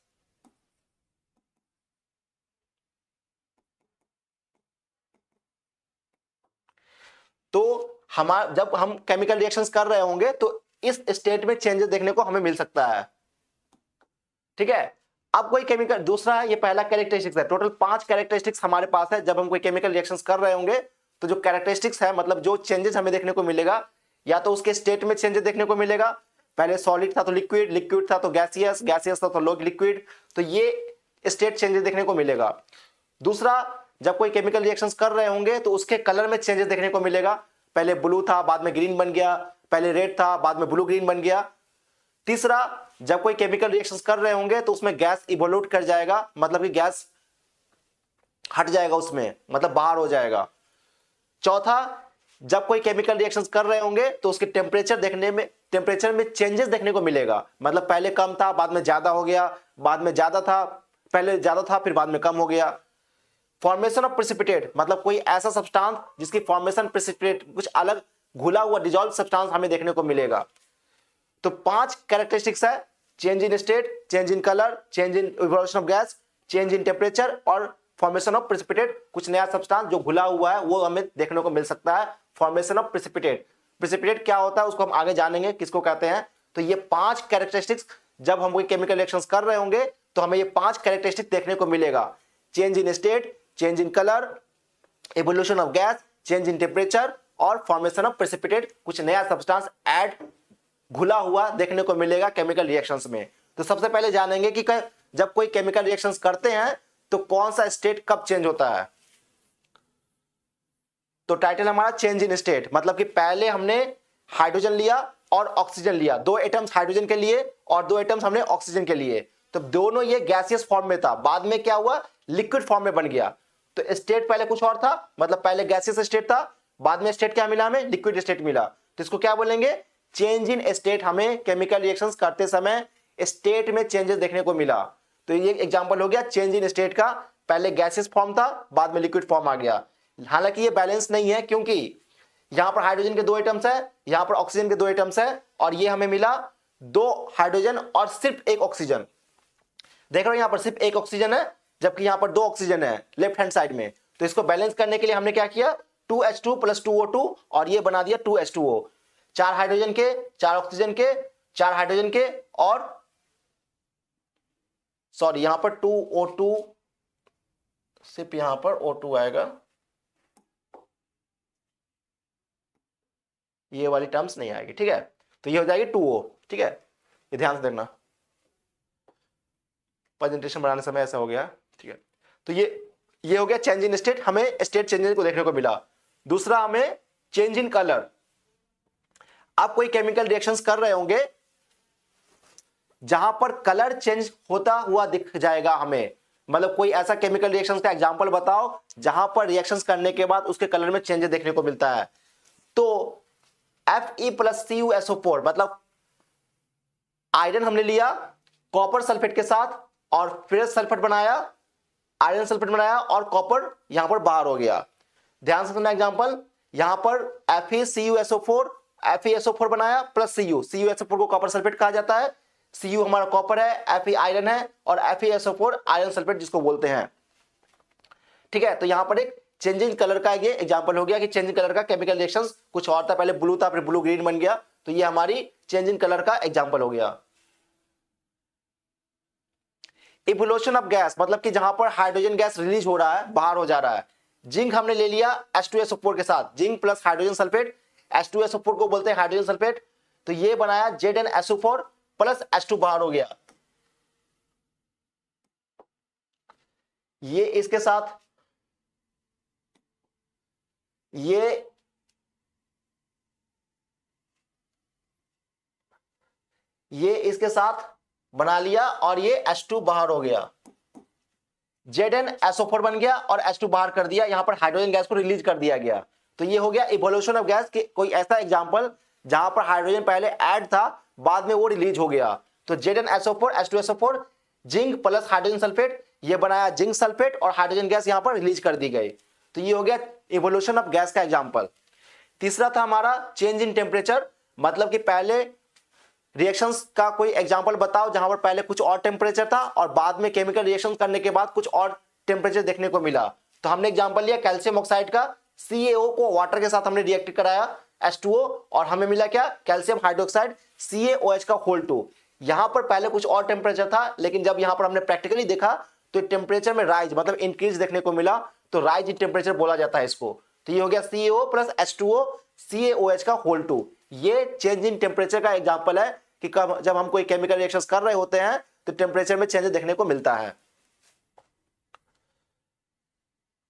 Speaker 1: तो जब हम केमिकल रिएक्शंस कर रहे होंगे तो इस स्टेट में चेंजेस देखने को हमें मिल सकता है। ठीक है, अब कोई केमिकल, दूसरा है, ये पहला कैरेक्टरिस्टिक्स है। टोटल 5 कैरेक्टरिस्टिक्स हमारे पास है जब हम कोई केमिकल रिएक्शंस कर रहे होंगे। तो जो कैरेक्टरिस्टिक्स है, मतलब जो चेंजेस हमें देखने को मिलेगा, या तो उसके स्टेट में चेंजेस देखने को मिलेगा, पहले सॉलिड था तो लिक्विड, लिक्विड था तो गैसियस, गैसियस था तो लो लिक्विड, तो ये स्टेट चेंजेस देखने को मिलेगा। दूसरा, जब कोई केमिकल रिएक्शंस कर रहे होंगे तो उसके कलर में चेंजेस देखने को मिलेगा, पहले ब्लू था बाद में ग्रीन बन गया, पहले रेड था बाद में ब्लू ग्रीन बन गया। तीसरा, जब कोई केमिकल रिएक्शंस कर रहे होंगे तो उसमें गैस इवोल्यूट कर जाएगा, मतलब कि गैस हट जाएगा उसमें, मतलब बाहर हो जाएगा। चौथा, जब कोई केमिकल रिएक्शंस कर रहे होंगे तो उसके टेम्परेचर में चेंजेस देखने को मिलेगा, मतलब पहले कम था बाद में ज्यादा हो गया, बाद में ज्यादा था, पहले ज्यादा था फिर बाद में कम हो गया। फॉर्मेशन ऑफ प्रेसिपिटेट, मतलब कोई ऐसा सब्सटेंस जिसकी फॉर्मेशन प्रेसिपिटेट, कुछ अलग घुला हुआ डिजॉल्व सब्सटेंस हमें देखने को मिलेगा। तो 5 कैरेक्टरिस्टिक्स है, change in state, change in colour, change in evolution of gas, change in temperature और फॉर्मेशन ऑफ प्रेसिपिटेट, कुछ नया सब्सटेंस जो घुला हुआ है वो हमें देखने को मिल सकता है। फॉर्मेशन ऑफ प्रेसिपिटेट, प्रेसिपिटेट क्या होता है उसको हम आगे जानेंगे किसको कहते हैं। तो ये 5 कैरेक्टरिस्टिक्स, जब हम कोई केमिकल रिएक्शंस कर रहे होंगे तो हमें ये 5 कैरेक्टरिस्टिक्स देखने को मिलेगा, change in state, change in colour, evolution of gas, change in temperature और फॉर्मेशन ऑफ प्रेसिपिटेट, कुछ नया सब्सटेंस ऐड घुला हुआ देखने को मिलेगा केमिकल रिएक्शंस में। तो सबसे पहले जानेंगे कि जब कोई केमिकल रिएक्शंस करते हैं तो कौन सा स्टेट कब चेंज होता है। तो टाइटल हमारा चेंज इन स्टेट, मतलब कि पहले हमने हाइड्रोजन लिया और ऑक्सीजन लिया, 2 एटम्स हाइड्रोजन के लिए और 2 एटम्स हमने ऑक्सीजन के लिए, तो दोनों ये गैसियस फॉर्म में था, बाद में क्या हुआ, लिक्विड फॉर्म में बन गया। तो स्टेट पहले कुछ और था, मतलब पहले गैसियस स्टेट था, बाद में स्टेट क्या मिला हमें, लिक्विड स्टेट मिला। तो इसको क्या बोलेंगे, चेंज इन स्टेट। हमें केमिकल रिएक्शंस करते समय स्टेट में चेंजेस देखने को मिला। तो ये एग्जांपल हो गया चेंज इन स्टेट का, पहले गैसियस फॉर्म था, बाद में लिक्विड फॉर्म आ गया। हालांकि ये बैलेंस नहीं है, क्योंकि यहां पर हाइड्रोजन के 2 एटम्स है, यहां पर ऑक्सीजन के 2 एटम्स है, और ये हमें मिला 2 हाइड्रोजन और सिर्फ 1 ऑक्सीजन। देख रहे हो यहां पर सिर्फ 1 ऑक्सीजन है, जबकि यहां पर 2 ऑक्सीजन है लेफ्ट हैंड साइड में। तो इसको बैलेंस करने के लिए हमने क्या किया, 2H2 + 2O2, और ये बना दिया 2H2O। 4 हाइड्रोजन के, 4 ऑक्सीजन के, 4 हाइड्रोजन के, और सॉरी यहां पर 2O2, सिर्फ यहां पर O2 आएगा, ये वाली टर्म्स नहीं आएगी, ठीक है। तो ये हो जाएगी 2O, ठीक है, ये ध्यान से देखना, प्रेजेंटेशन बनाने समय ऐसा हो गया, ठीक है। तो ये हो गया चेंज इन स्टेट, हमें स्टेट चेंजेस को देखने को मिला। दूसरा हमें चेंज इन कलर। आप कोई केमिकल रिएक्शंस कर रहे होंगे जहां पर कलर चेंज होता हुआ दिख जाएगा हमें, मतलब कोई ऐसा केमिकल रिएक्शंस का एग्जांपल बताओ जहां पर रिएक्शंस करने के बाद उसके कलर में चेंजेस देखने को मिलता है। तो Fe + CuSO4, मतलब आयरन हमने लिया कॉपर सल्फेट के साथ और फेरस सल्फेट बनाया, आयरन सल्फेट बनाया, और कॉपर यहां पर बाहर हो गया। ध्यान से सुनना एग्जांपल, यहां पर FeCuSO4, FeSO4 बनाया प्लस CuSO4 को कॉपर सल्फेट कहा जाता है, Cu हमारा कॉपर है, Fe आयरन है, और FeSO4 आयरन सल्फेट जिसको बोलते हैं, ठीक है। तो यहां पर एक चेंजिंग कलर का ये एग्जांपल हो गया कि चेंजिंग कलर का केमिकल रिएक्शंस कुछ और था, पहले ब्लू था फिर ब्लू ग्रीन बन गया, तो ये हमारी चेंजिंग कलर का एग्जांपल हो गया। इवोल्यूशन ऑफ गैस, मतलब कि जहां पर हाइड्रोजन गैस रिलीज हो रहा है, बाहर हो जा रहा है। जिंक हमने ले लिया H2SO4 के साथ, zinc plus hydrogen sulphate, H2SO4 को बोलते हैं हाइड्रोजन सल्फेट, तो ये बनाया ZnSO4 प्लस H2 बाहर हो गया। ये इसके साथ ये इसके साथ बना लिया और ये H2 बाहर हो गया, ZnSO4 बन गया और H2 बाहर कर दिया, यहां पर हाइड्रोजन गैस को रिलीज कर दिया गया। तो ये हो गया इवोल्यूशन ऑफ गैस कि कोई ऐसा एग्जांपल जहां पर हाइड्रोजन पहले ऐड था, बाद में वो रिलीज हो गया। तो ZnSO4 H2SO4 zinc plus hydrogen sulphate, ये बनाया जिंक सल्फेट और हाइड्रोजन गैस यहां पर रिलीज कर दी गई। तो ये हो गया इवोल्यूशन ऑफ गैस का एग्जांपल। तीसरा था हमारा चेंज इन टेम्परेचर, मतलब कि पहले रिएक्शंस का कोई एग्जांपल बताओ जहां पर पहले कुछ और टेम्परेचर था और बाद में केमिकल रिएक्शन करने के बाद कुछ और टेम्परेचर देखने को मिला। तो हमने एग्जांपल लिया कैल्शियम ऑक्साइड का, CaO को वाटर के साथ हमने रिएक्ट कराया H2O और हमें मिला क्या, कैल्शियम हाइड्रोक्साइड CaOH का होल 2। यहां पर पहले कुछ और टेम्परेचर था, लेकिन जब यहां पर हमने प्रैक्टिकली देखा तो टेम्परेचर में राइज मतलब इंक्रीज देखने को मिला, तो राइज इन टेम्परेचर बोला जाता है इसको। तो ये हो गया CaO प्लस H2O CaOH का होल 2। ये चेंज इन टेम्परेचर का एग्जांपल है कि जब हम कोई केमिकल रिएक्शंस कर रहे होते हैं तो टेम्परेचर में चेंजेस देखने को मिलता है।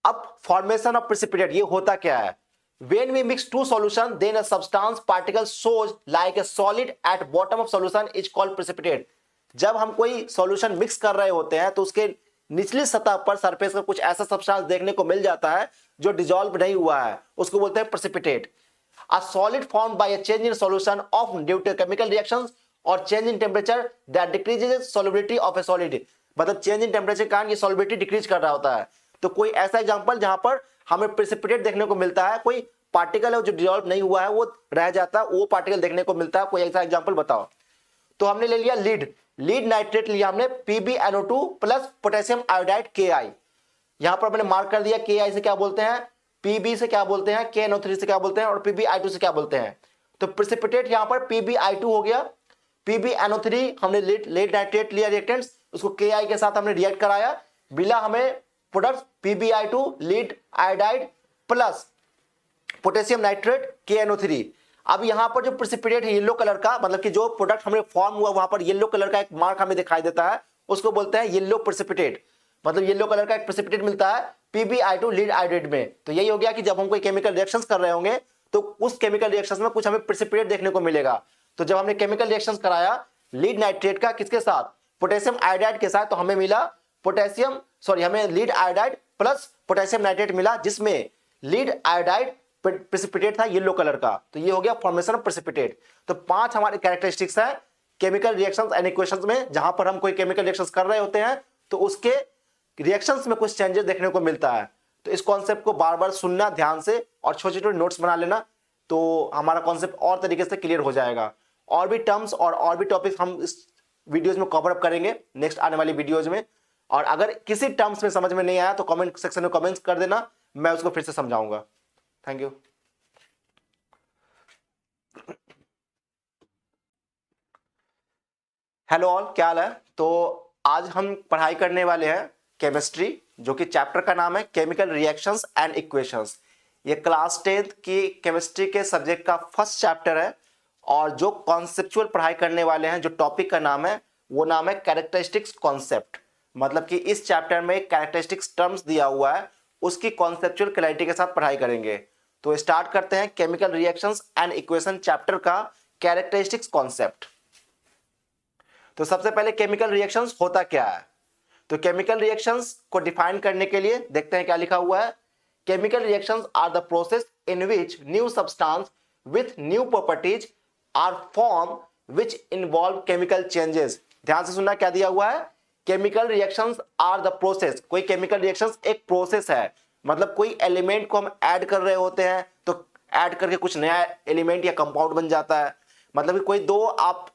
Speaker 1: अब फॉर्मेशन ऑफ प्रेसिपिटेट, ये होता क्या है, when we mix two solution then a substance particle shows like a solid at bottom of solution is called precipitate। जब हम कोई सॉल्यूशन मिक्स कर रहे होते हैं तो उसके निचली सतह पर सरफेस पर कुछ ऐसा सब्सटेंस देखने को मिल जाता है जो डिसॉल्व नहीं हुआ है, उसको बोलते हैं precipitate. A solid formed by a change in solution of due to chemical reactions or change in temperature that decreases solubility of a solid, मतलब चेंज इन टेम्परेचर के कारण ये सॉल्युबिलिटी डिक्रीज कर रहा होता है। तो कोई ऐसा एग्जांपल जहां पर हमें प्रेसिपिटेट देखने को मिलता है, कोई पार्टिकल है जो डिसॉल्व नहीं हुआ है वो रह जाता है, वो पार्टिकल देखने को मिलता है, कोई ऐसा एग्जांपल बताओ। तो हमने ले लिया लीड नाइट्रेट लिया हमने PbNO2 plus potassium iodide Ki। यहां पर मैंने मार्क कर दिया Ki से क्या बोलते हैं, Pb से क्या बोलते हैं, KNO3 से क्या बोलते हैं और PbI2 से क्या बोलते हैं। तो प्रेसिपिटेट यहां पर PbI2 हो गया, PbNO3 हमने लीड नाइट्रेट लिया रिएक्टेंट्स, उसको Ki के साथ हमने रिएक्ट कराया, मिला हमें product PbI2 lead iodide plus potassium nitrate KNO3। अब यहाँ पर जो प्रेसिपिटेट है येलो कलर का, मतलब कि जो प्रोडक्ट हमें फॉर्म हुआ वहां पर येलो कलर का एक मार्क हमें दिखाई देता है, उसको बोलते हैं येलो प्रेसिपिटेट। मतलब येलो कलर का एक प्रेसिपिटेट मिलता है PbI2 लीड आयोडाइड में। तो यही हो गया कि जब हम कोई केमिकल रिएक्शंस कर रहे होंगे तो उस केमिकल रिएक्शंस में कुछ हमें प्रेसिपिटेट देखने को मिलेगा। तो जब हमने केमिकल रिएक्शंस कराया लीड नाइट्रेट का किसके साथ, पोटेशियम आयोडाइड के साथ, तो हमें मिला हमें lead iodide plus potassium nitrate मिला, जिसमें लीड आयोडाइड प्रेसिपिटेट था येलो कलर का। तो ये हो गया फॉर्मेशन ऑफ प्रेसिपिटेट। तो 5 हमारे कैरेक्टरिस्टिक्स है केमिकल रिएक्शंस एंड इक्वेशंस में, जहां पर हम कोई केमिकल रिएक्शंस कर रहे होते हैं तो उसके रिएक्शंस में कुछ चेंजेस देखने को मिलता है। तो इस कॉन्सेप्ट को बार बार सुनना ध्यान से और छोटे छोटे नोट्स बना लेना, तो हमारा कॉन्सेप्ट और तरीके से क्लियर हो जाएगा। और भी टर्म्स और भी टॉपिक्स हम इस वीडियोज में कवर अप करेंगे नेक्स्ट आने वाली वीडियोज में। और अगर किसी टर्म्स में समझ में नहीं आया तो कमेंट सेक्शन में कमेंट्स कर देना, मैं उसको फिर से समझाऊंगा। Thank you. हेलो ऑल, क्या हाल है? तो आज हम पढ़ाई करने वाले हैं केमिस्ट्री, जो कि चैप्टर का नाम है केमिकल रिएक्शंस एंड इक्वेशंस। ये क्लास 10th की केमिस्ट्री के सब्जेक्ट का फर्स्ट चैप्टर है। और जो कॉन्सेप्चुअल पढ़ाई करने वाले हैं, जो टॉपिक का नाम है वो नाम है कैरेक्टरिस्टिक्स कॉन्सेप्ट। मतलब कि इस चैप्टर में कैरेक्टरिस्टिक्स टर्म्स दिया हुआ है, उसकी कॉन्सेप्चुअल क्लैरिटी के साथ पढ़ाई करेंगे। तो स्टार्ट करते हैं chemical reactions and equation chapter का कैरेक्टरिस्टिक्स कॉन्सेप्ट। तो सबसे पहले केमिकल रिएक्शंस होता क्या है? तो केमिकल रिएक्शंस को डिफाइन करने के लिए देखते हैं क्या लिखा हुआ है। Chemical reactions are the process in which new substance with new properties are form which involve chemical changes. ध्यान से सुनना क्या दिया हुआ है। Chemical reactions are the process, कोई केमिकल रिएक्शंस एक प्रोसेस है। मतलब कोई एलिमेंट को हम ऐड कर रहे होते हैं तो ऐड करके कुछ नया एलिमेंट या कंपाउंड बन जाता है। मतलब कि कोई दो आप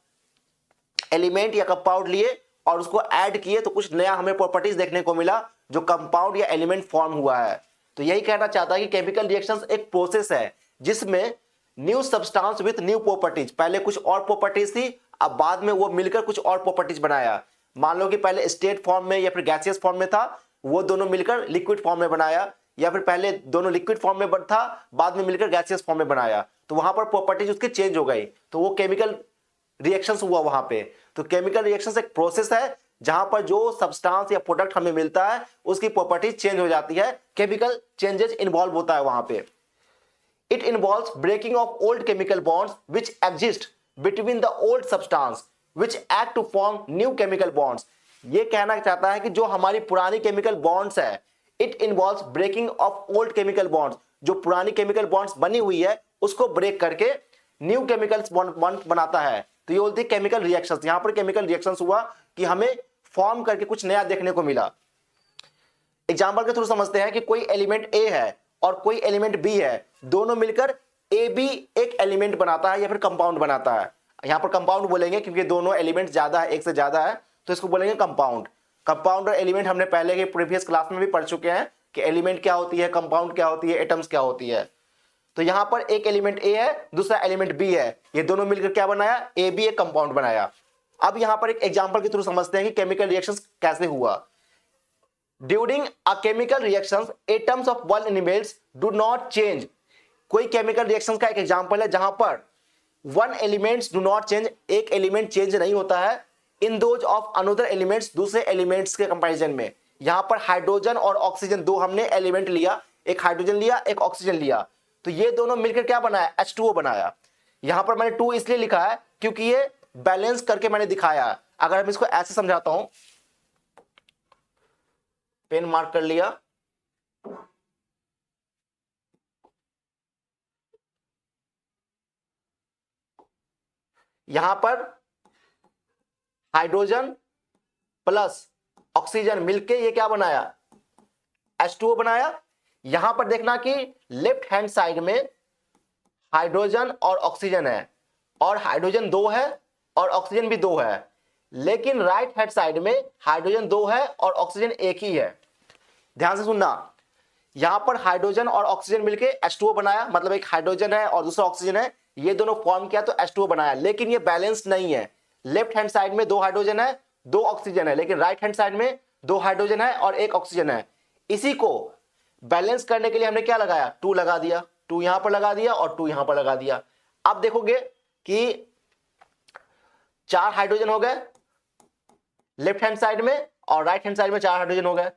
Speaker 1: एलिमेंट या कंपाउंड लिए और उसको ऐड किए तो कुछ नया हमें प्रॉपर्टीज देखने को मिला, जो कंपाउंड या एलिमेंट फॉर्म हुआ है। तो यही कहना चाहता है कि केमिकल रिएक्शंस एक प्रोसेस है जिसमें new substance with new properties, पहले कुछ और प्रॉपर्टीज थी, अब बाद में वो मिलकर कुछ और प्रॉपर्टीज बनाया। मान लो कि पहले स्टेट फॉर्म में या फिर गैसियस फॉर्म में था, वो दोनों मिलकर लिक्विड फॉर्म में बनाया, या फिर पहले दोनों लिक्विड फॉर्म में था, बाद में मिलकर गैसियस फॉर्म में बनाया। तो वहां पर प्रॉपर्टीज उसकी चेंज हो गई, तो वो केमिकल रिएक्शंस हुआ वहां पे। तो केमिकल रिएक्शंस एक प्रोसेस है जहां पर जो सब्सटेंस या प्रोडक्ट हमें मिलता है उसकी प्रॉपर्टीज चेंज हो जाती है, केमिकल चेंजेस इन्वॉल्व होता है वहां पे। It involves breaking of old chemical bonds which exist between the old substance which act to form new chemical bonds. ये कहना चाहता है कि जो हमारी पुरानी केमिकल बॉन्ड्स है, it involves breaking of old chemical bonds, जो पुरानी केमिकल बॉन्ड्स बनी हुई है उसको ब्रेक करके न्यू केमिकल बॉन्ड बनाता है। तो ये बोलती है केमिकल रिएक्शंस। यहां पर केमिकल रिएक्शंस हुआ कि हमें फॉर्म करके कुछ नया देखने को मिला। एग्जांपल के थ्रू समझते हैं कि कोई एलिमेंट ए है और कोई एलिमेंट बी है, दोनों मिलकर ए बी एक एलिमेंट बनाता है या फिर कंपाउंड बनाता है। यहां पर कंपाउंड बोलेंगे क्योंकि दोनों एलिमेंट ज्यादा है, एक से ज्यादा है, तो इसको बोलेंगे कंपाउंड। कंपाउंड और एलिमेंट हमने पहले के प्रीवियस क्लास में भी पढ़ चुके हैं कि एलिमेंट क्या होती है, कंपाउंड क्या होती है, एटम्स क्या होती है। तो यहां पर एक एलिमेंट ए है, दूसरा एलिमेंट बी है, ये दोनों मिलकर क्या बनाया, ए बी एक कंपाउंड बनाया। अब यहां पर एक एग्जांपल के थ्रू समझते हैं कि केमिकल रिएक्शंस कैसे हुआ। During a chemical reactions atoms of one elements do not change. कोई केमिकल रिएक्शंस का एक एग्जांपल है जहां पर one elements do not change, एक एलिमेंट चेंज नहीं होता है, in those of another elements, दूसरे एलिमेंट्स के कंपैरिजन में। यहां पर हाइड्रोजन और ऑक्सीजन, दो हमने एलिमेंट लिया, एक हाइड्रोजन लिया एक ऑक्सीजन लिया, तो ये दोनों मिलकर क्या बनाया, H2O बनाया। यहां पर मैंने 2 इसलिए लिखा है क्योंकि ये बैलेंस करके मैंने दिखाया। अगर हम इसको ऐसे समझाता हूं, पेन मार्क कर लिया, यहां पर हाइड्रोजन प्लस ऑक्सीजन मिलके ये क्या बनाया, H2O बनाया। यहां पर देखना कि लेफ्ट हैंड साइड में हाइड्रोजन और ऑक्सीजन है, और हाइड्रोजन 2 है और ऑक्सीजन भी 2 है, लेकिन राइट हैंड साइड में हाइड्रोजन 2 है और ऑक्सीजन एक ही है। ध्यान से सुनना, यहां पर हाइड्रोजन और ऑक्सीजन मिलके H2O बनाया, मतलब एक हाइड्रोजन है और दूसरा ऑक्सीजन है, ये दोनों फॉर्म किया तो H2O बनाया। लेकिन ये बैलेंस नहीं है, लेफ्ट हैंड साइड में 2 हाइड्रोजन है 2 ऑक्सीजन है, लेकिन राइट हैंड साइड में 2 हाइड्रोजन है और 1 ऑक्सीजन है। इसी को बैलेंस करने के लिए हमने क्या लगाया, 2 लगा दिया, 2 यहां पर लगा दिया और 2 यहां पर लगा दिया। अब देखोगे कि 4 हाइड्रोजन हो गए लेफ्ट हैंड साइड में और राइट हैंड साइड में 4 हाइड्रोजन हो गए,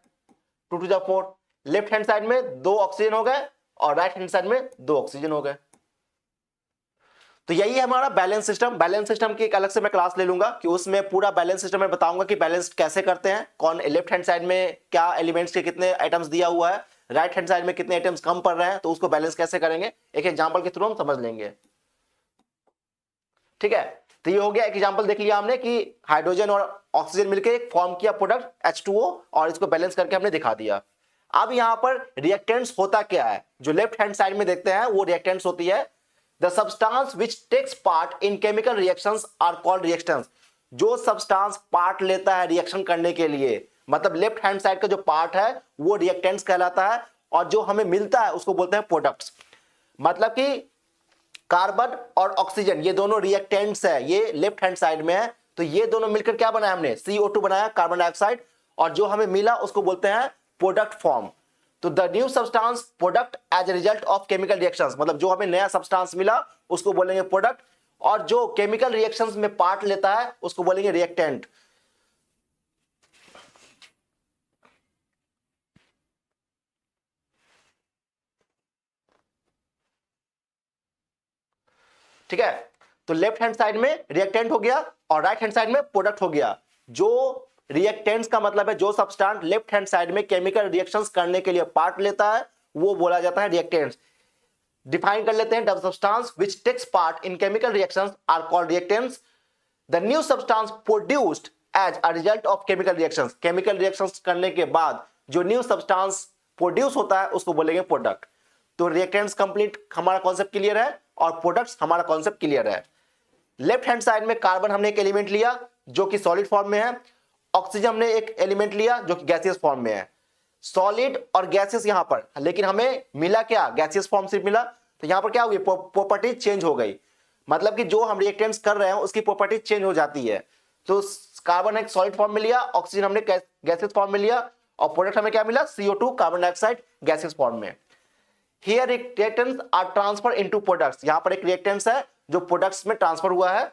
Speaker 1: 2 to the 4। Left hand side में 2 ऑक्सीजन हो गए और राइट हैंड साइड में 2 ऑक्सीजन हो गए। तो यही है हमारा बैलेंस सिस्टम। बैलेंस सिस्टम की एक अलग से मैं क्लास ले लूंगा कि उसमें पूरा बैलेंस सिस्टम में बताऊंगा कि बैलेंस कैसे करते हैं, कौन लेफ्ट हैंड साइड में क्या एलिमेंट्स के कितने आइटम्स दिया हुआ है, राइट हैंड साइड में कितने आइटम्स कम पड़ रहे हैं, तो उसको बैलेंस कैसे करेंगे एक एग्जांपल के थ्रू हम समझ लेंगे। ठीक है, तो ये हो गया एक एग्जांपल देख लिया हमने कि हाइड्रोजन और ऑक्सीजन मिलकर एक फॉर्म किया प्रोडक्ट H2O और इसको बैलेंस करके हमने दिखा दिया। अब यहां पर रिएक्टेंट्स होता क्या है, जो लेफ्ट हैंड साइड में देखते हैं वो रिएक्टेंट्स होती है the substance which takes part in chemical reactions are called reactants. जो सब्सटेंस पार्ट लेता है रिएक्शन करने के लिए, मतलब लेफ्ट हैंड साइड का जो पार्ट है वो रिएक्टेंट्स कहलाता है और जो हमें मिलता है उसको बोलते हैं प्रोडक्ट्स। मतलब कि कार्बन और ऑक्सीजन ये दोनों रिएक्टेंट्स है, ये लेफ्ट हैंड साइड में है, तो ये दोनों मिलकर क्या बनाया हमने CO2 बनाया, कार्बन डाइऑक्साइड, और जो हमें मिला उसको बोलते हैं प्रोडक्ट फॉर्म। तो the new substance product as a result of chemical reactions, मतलब जो हमें नया सब्सटेंस मिला उसको बोलेंगे प्रोडक्ट, और जो केमिकल रिएक्शंस में पार्ट लेता है उसको बोलेंगे रिएक्टेंट। ठीक है, तो लेफ्ट हैंड साइड में रिएक्टेंट हो गया और राइट हैंड साइड में प्रोडक्ट हो गया। जो रिएक्टेंट्स का मतलब है जो सब्सटेंस लेफ्ट हैंड साइड में केमिकल रिएक्शंस करने के लिए पार्ट लेता है वो बोला जाता है रिएक्टेंट्स। डिफाइन कर लेते हैं, the substance which takes part in chemical reactions are called reactants. The new substance produced as a result of chemical reactions, chemical reactions करने के बाद जो न्यू सब्सटेंस प्रोड्यूस होता है उसको बोलेंगे प्रोडक्ट। तो रिएक्टेंट्स कंप्लीट हमारा कॉन्सेप्ट क्लियर है और प्रोडक्ट्स हमारा कॉन्सेप्ट क्लियर है। लेफ्ट हैंड साइड में कार्बन हमने एक एलिमेंट लिया जो कि सॉलिड फॉर्म में है, ऑक्सीजन हमने एक एलिमेंट लिया जो कि गैसियस फॉर्म में है। सॉलिड और गैसियस यहां पर, लेकिन हमें मिला क्या, गैसियस फॉर्म से मिला, तो यहां पर क्या होगी प्रॉपर्टी चेंज हो गई, मतलब कि जो हम रिएक्टेंट्स कर रहे हैं उसकी प्रॉपर्टी चेंज हो जाती है। तो कार्बन एक सॉलिड फॉर्म में लिया, ऑक्सीजन हमने गैसियस फॉर्म में लिया और प्रोडक्ट हमें क्या मिला CO2 carbon dioxide gaseous form में। Here reactants are transferred into products, यहां पर एक रिएक्टेंट्स है जो प्रोडक्ट्स में ट्रांसफर हुआ है।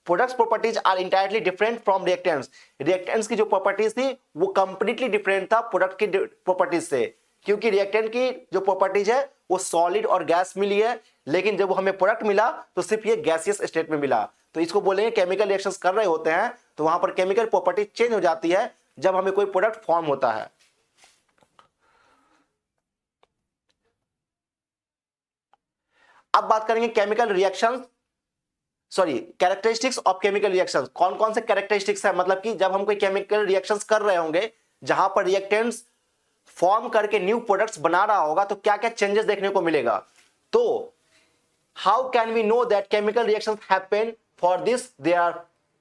Speaker 1: Products properties are entirely different from reactants, reactants की जो प्रॉपर्टीज थी वो कंप्लीटली डिफरेंट था प्रोडक्ट की प्रॉपर्टीज से, क्योंकि रिएक्टेंट की जो प्रॉपर्टीज है वो सॉलिड और गैस मिली है, लेकिन जब हमें प्रोडक्ट मिला तो सिर्फ ये गैसियस स्टेट में मिला। तो इसको बोलेंगे केमिकल रिएक्शंस कर रहे होते हैं तो वहां पर केमिकल प्रॉपर्टी चेंज हो जाती है जब हमें कोई प्रोडक्ट फॉर्म होता है। अब बात करेंगे chemical reactions, sorry characteristics of chemical reactions. कौन कौन से कैरेक्टरिस्टिक्स है, मतलब कि जब हम कोई केमिकल रिएक्शंस कर रहे होंगे जहां पर रिएक्टेंट्स फॉर्म करके न्यू प्रोडक्ट्स बना रहा होगा तो क्या क्या चेंजेस देखने को मिलेगा। तो how can we know that chemical reactions happen, for this there are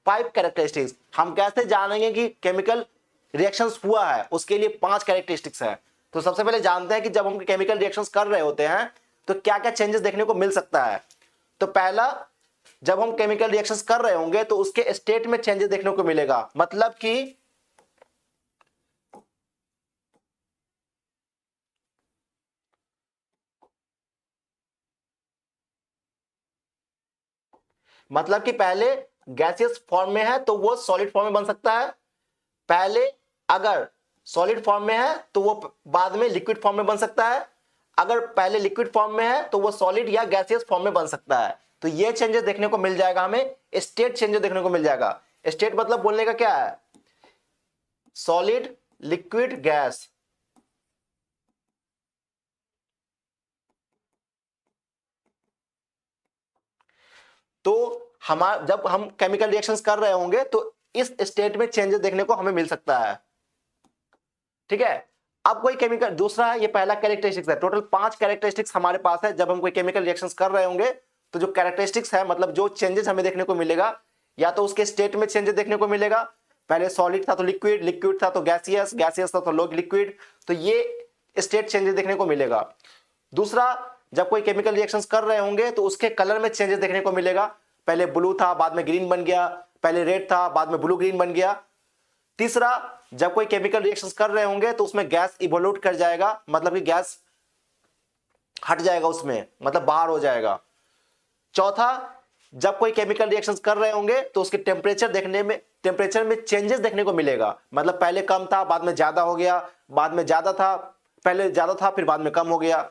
Speaker 1: 5 characteristics. हम कैसे जानेंगे कि केमिकल रिएक्शंस हुआ है, उसके लिए 5 कैरेक्टरिस्टिक्स है। तो सबसे पहले जानते हैं कि जब हम केमिकल रिएक्शंस कर रहे होते हैं तो क्या क्या चेंजेस देखने को मिल सकता है। तो पहला, जब हम केमिकल रिएक्शंस कर रहे होंगे तो उसके स्टेट में चेंजेस देखने को मिलेगा, मतलब कि पहले गैसियस फॉर्म में है तो वो सॉलिड फॉर्म में बन सकता है, पहले अगर सॉलिड फॉर्म में है तो वो बाद में लिक्विड फॉर्म में बन सकता है, अगर पहले लिक्विड फॉर्म में है तो वो सॉलिड या गैसियस फॉर्म में बन सकता है। तो ये चेंजेस देखने को मिल जाएगा, हमें स्टेट चेंजेस देखने को मिल जाएगा। स्टेट मतलब बोलने का क्या है, सॉलिड लिक्विड गैस। तो हमारा जब हम केमिकल रिएक्शंस कर रहे होंगे तो इस स्टेट में चेंजेस देखने को हमें मिल सकता है। ठीक है, अब कोई केमिकल, दूसरा है, ये पहला कैरेक्टरिस्टिक्स है। टोटल 5 कैरेक्टरिस्टिक्स हमारे पास है जब हम कोई केमिकल रिएक्शंस कर रहे होंगे। तो जो कैरेक्टरिस्टिक्स है मतलब जो चेंजेस हमें देखने को मिलेगा, या तो उसके स्टेट में चेंजेस देखने को मिलेगा, पहले सॉलिड था तो लिक्विड, लिक्विड था तो गैसियस, गैसियस था तो लिक्विड, तो ये स्टेट चेंजेस देखने को मिलेगा। दूसरा, जब कोई केमिकल रिएक्शंस कर रहे होंगे तो उसके कलर में चेंजेस देखने को मिलेगा, पहले ब्लू था बाद में ग्रीन बन गया, पहले रेड था बाद में ब्लू ग्रीन बन गया। तीसरा, जब कोई केमिकल रिएक्शंस कर रहे होंगे तो उसमें गैस इवोल्यूट कर जाएगा, मतलब कि गैस हट जाएगा उसमें, मतलब बाहर हो जाएगा। चौथा, जब कोई केमिकल रिएक्शंस कर रहे होंगे तो उसके टेम्परेचर में चेंजेस देखने को मिलेगा, मतलब पहले कम था बाद में ज्यादा हो गया, बाद में ज्यादा था, पहले ज्यादा था फिर बाद में कम हो गया।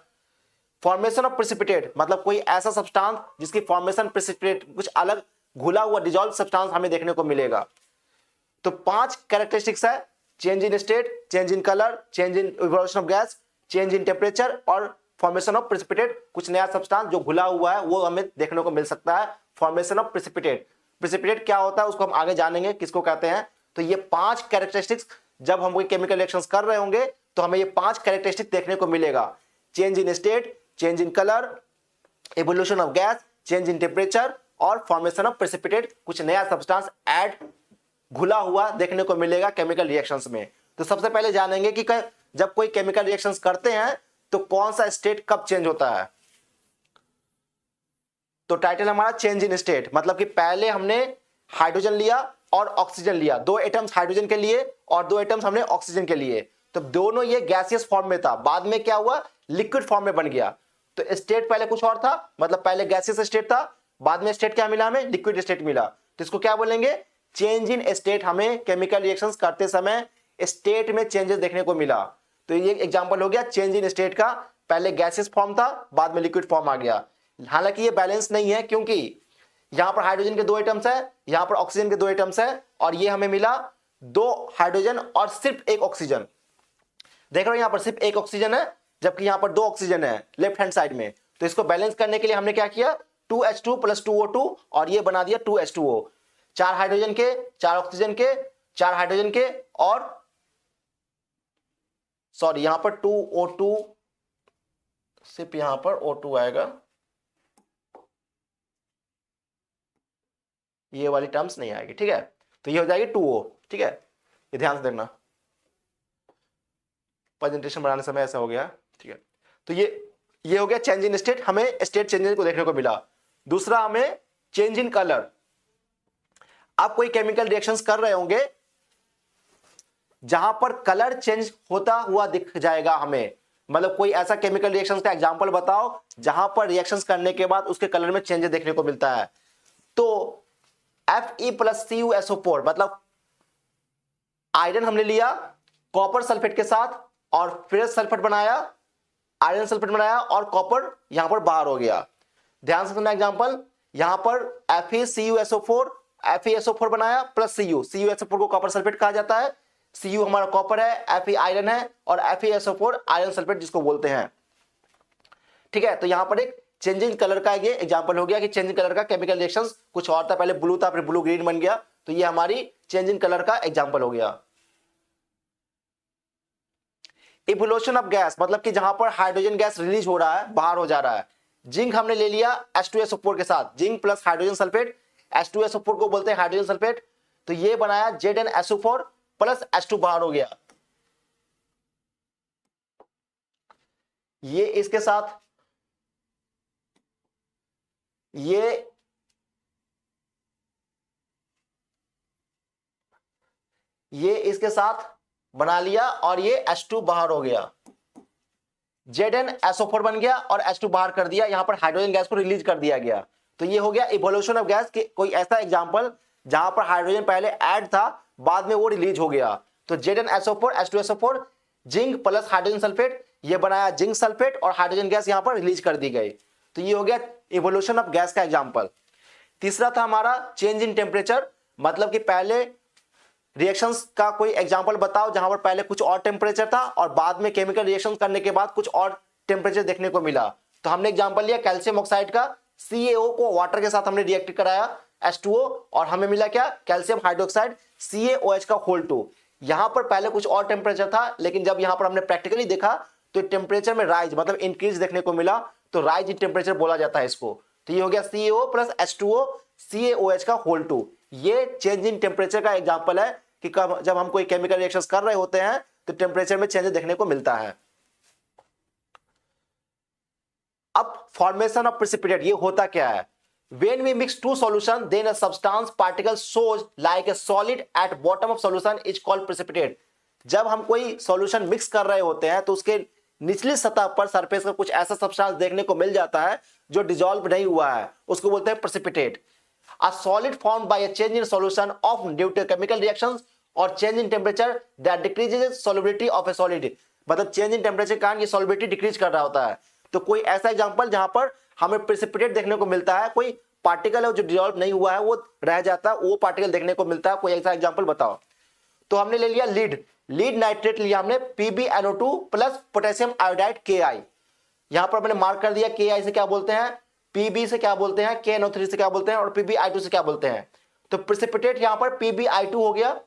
Speaker 1: फॉर्मेशन ऑफ प्रेसिपिटेट, मतलब कोई ऐसा सब्सटेंस जिसकी फॉर्मेशन प्रेसिपिटेट कुछ अलग घुला हुआ डिजॉल्व सब्सटेंस हमें देखने को मिलेगा। तो 5 कैरेक्टरिस्टिक्स है, change in state, change in colour, change in evolution of gas, change in temperature और फॉर्मेशन ऑफ प्रेसिपिटेट, कुछ नया सब्सटेंस जो घुला हुआ है वो हमें देखने को मिल सकता है। फॉर्मेशन ऑफ प्रेसिपिटेट, प्रेसिपिटेट क्या होता है उसको हम आगे जानेंगे किसको कहते हैं। तो ये 5 कैरेक्टरिस्टिक्स, जब हम कोई केमिकल रिएक्शंस कर रहे होंगे तो हमें ये 5 कैरेक्टरिस्टिक देखने को मिलेगा। Change in state, change in colour, evolution of gas, change in temperature और फॉर्मेशन ऑफ प्रेसिपिटेट, कुछ नया सब्सटेंस ऐड घुला हुआ देखने को मिलेगा केमिकल रिएक्शंस में। तो सबसे पहले जानेंगे कि जब कोई केमिकल रिएक्शंस करते हैं तो कौन सा स्टेट कब चेंज होता है। तो टाइटल हमारा चेंज इन स्टेट, मतलब कि पहले हमने हाइड्रोजन लिया और ऑक्सीजन लिया, 2 एटम्स हाइड्रोजन के लिए और 2 एटम्स हमने ऑक्सीजन के लिए, तो दोनों ये गैसियस फॉर्म में था, बाद में क्या हुआ लिक्विड फॉर्म में बन गया। तो स्टेट पहले कुछ और था, मतलब पहले गैसियस स्टेट था, बाद में स्टेट क्या मिला हमें, लिक्विड स्टेट मिला। तो इसको क्या बोलेंगे, चेंज इन स्टेट। हमें केमिकल रिएक्शंस करते समय स्टेट में चेंजेस देखने को मिला। तो ये एग्जांपल हो गया चेंज इन स्टेट का, पहले गैसियस फॉर्म था बाद में लिक्विड फॉर्म आ गया। हालांकि ये बैलेंस नहीं है क्योंकि यहां पर हाइड्रोजन के 2 एटम्स है, यहां पर ऑक्सीजन के 2 एटम्स है और ये हमें मिला 2 हाइड्रोजन और सिर्फ 1 ऑक्सीजन। देख रहे हो यहां पर सिर्फ 1 ऑक्सीजन है जबकि यहां पर 2 ऑक्सीजन है लेफ्ट हैंड साइड में। तो इसको बैलेंस करने के लिए हमने क्या किया, 2H2 + 2O2 और ये बना दिया 2H2O। 4 हाइड्रोजन के, 4 ऑक्सीजन के, 4 हाइड्रोजन के और सॉरी यहां पर 2O2, सिर्फ यहां पर O2 आएगा, ये वाली टर्म्स नहीं आएगी, ठीक है। तो ये हो जाएगी 2O, ठीक है, ये ध्यान से देखना, प्रेजेंटेशन बनाने समय ऐसा हो गया, ठीक है। तो ये हो गया चेंज इन स्टेट, हमें स्टेट चेंजेस को देखने को मिला। दूसरा हमें चेंज इन कलर। आप कोई केमिकल रिएक्शंस कर रहे होंगे जहां पर कलर चेंज होता हुआ दिख जाएगा हमें, मतलब कोई ऐसा केमिकल रिएक्शंस का एग्जांपल बताओ जहां पर रिएक्शंस करने के बाद उसके कलर में चेंजेस देखने को मिलता है। तो Fe + CuSO4, मतलब आयरन हमने लिया कॉपर सल्फेट के साथ और फेरस सल्फेट बनाया, आयरन सल्फेट बनाया और कॉपर यहां पर बाहर हो गया। ध्यान से सुनना एग्जांपल, यहां पर FeCuSO4, FeSO4 बनाया प्लस CuSO4 को कॉपर सल्फेट कहा जाता है, Cu हमारा कॉपर है, Fe आयरन है और FeSO4 आयरन सल्फेट जिसको बोलते हैं, ठीक है। तो यहां पर एक चेंज इन कलर का ये एग्जांपल हो गया कि चेंज इन कलर का केमिकल रिएक्शंस कुछ और था, पहले ब्लू था फिर ब्लू ग्रीन बन गया, तो ये हमारी चेंज इन कलर का एग्जांपल हो गया। इवोल्यूशन ऑफ गैस, मतलब कि जहां पर हाइड्रोजन गैस रिलीज हो रहा है, बाहर हो जा रहा है। जिंक हमने ले लिया H2SO4 के साथ, zinc plus hydrogen sulphate, H2SO4 को बोलते हैं हाइड्रोजन सल्फेट, तो ये बनाया ZnSO4 प्लस H2 बाहर हो गया। ये इसके साथ ये इसके साथ बना लिया और ये H2 बाहर हो गया, ZnSO4 बन गया और H2 बाहर कर दिया, यहां पर हाइड्रोजन गैस को रिलीज कर दिया गया। तो ये हो गया इवोल्यूशन ऑफ गैस के कोई ऐसा एग्जांपल जहां पर हाइड्रोजन पहले ऐड था बाद में वो रिलीज हो गया। तो ZnSO4 H2SO4 zinc plus hydrogen sulphate, ये बनाया जिंक सल्फेट और हाइड्रोजन गैस यहां पर रिलीज कर दी गई। तो ये हो गया इवोल्यूशन ऑफ गैस का एग्जांपल। तीसरा था हमारा चेंज इन टेम्परेचर, मतलब कि पहले रिएक्शंस का कोई एग्जांपल बताओ जहां पर पहले कुछ और टेम्परेचर था और बाद में केमिकल रिएक्शन करने के बाद कुछ और टेम्परेचर देखने को मिला। तो हमने एग्जांपल लिया कैल्शियम ऑक्साइड का, CaO को वाटर के साथ हमने रिएक्ट कराया H2O और हमें मिला क्या, कैल्शियम हाइड्रोक्साइड CaOH का होल 2। यहां पर पहले कुछ और टेम्परेचर था लेकिन जब यहां पर हमने प्रैक्टिकली देखा तो टेम्परेचर में राइज मतलब इंक्रीज देखने को मिला, तो राइज इन टेम्परेचर बोला जाता है इसको। तो ये हो गया CaO प्लस H2O CaOH का होल 2। ये चेंज इन टेम्परेचर का एग्जांपल है कि जब हम कोई केमिकल रिएक्शंस कर रहे होते हैं तो टेम्परेचर में चेंज देखने को मिलता है। अब फॉर्मेशन ऑफ प्रेसिपिटेट, ये होता क्या है, when we mix two solution then a substance particle shows like a solid at bottom of solution is called precipitate। जब हम कोई सॉल्यूशन मिक्स कर रहे होते हैं तो उसके निचली सतह पर सरफेस का कुछ ऐसा सब्सटेंस देखने को मिल जाता है जो डिसॉल्व नहीं हुआ है, उसको बोलते हैं precipitate. A solid formed by a change in solution of due to chemical reactions और change in temperature that decreases solubility of a solid, मतलब चेंज इन टेम्परेचर के कारण ये सॉल्युबिलिटी डिक्रीज कर रहा होता है। तो कोई ऐसा एग्जांपल जहां पर हमें प्रेसिपिटेट देखने को मिलता है, कोई पार्टिकल है जो डिसॉल्व नहीं हुआ है वो रह जाता है, वो पार्टिकल देखने को मिलता है, कोई ऐसा एग्जांपल बताओ। तो हमने ले लिया लीड नाइट्रेट लिया हमने PbNO2 plus potassium iodide Ki। यहां पर मैंने मार्क कर दिया Ki से क्या बोलते हैं, Pb से क्या बोलते हैं, KNO3 से क्या बोलते हैं और PbI2 से क्या बोलते हैं। तो प्रेसिपिटेट यहां पर PbI2 हो गया,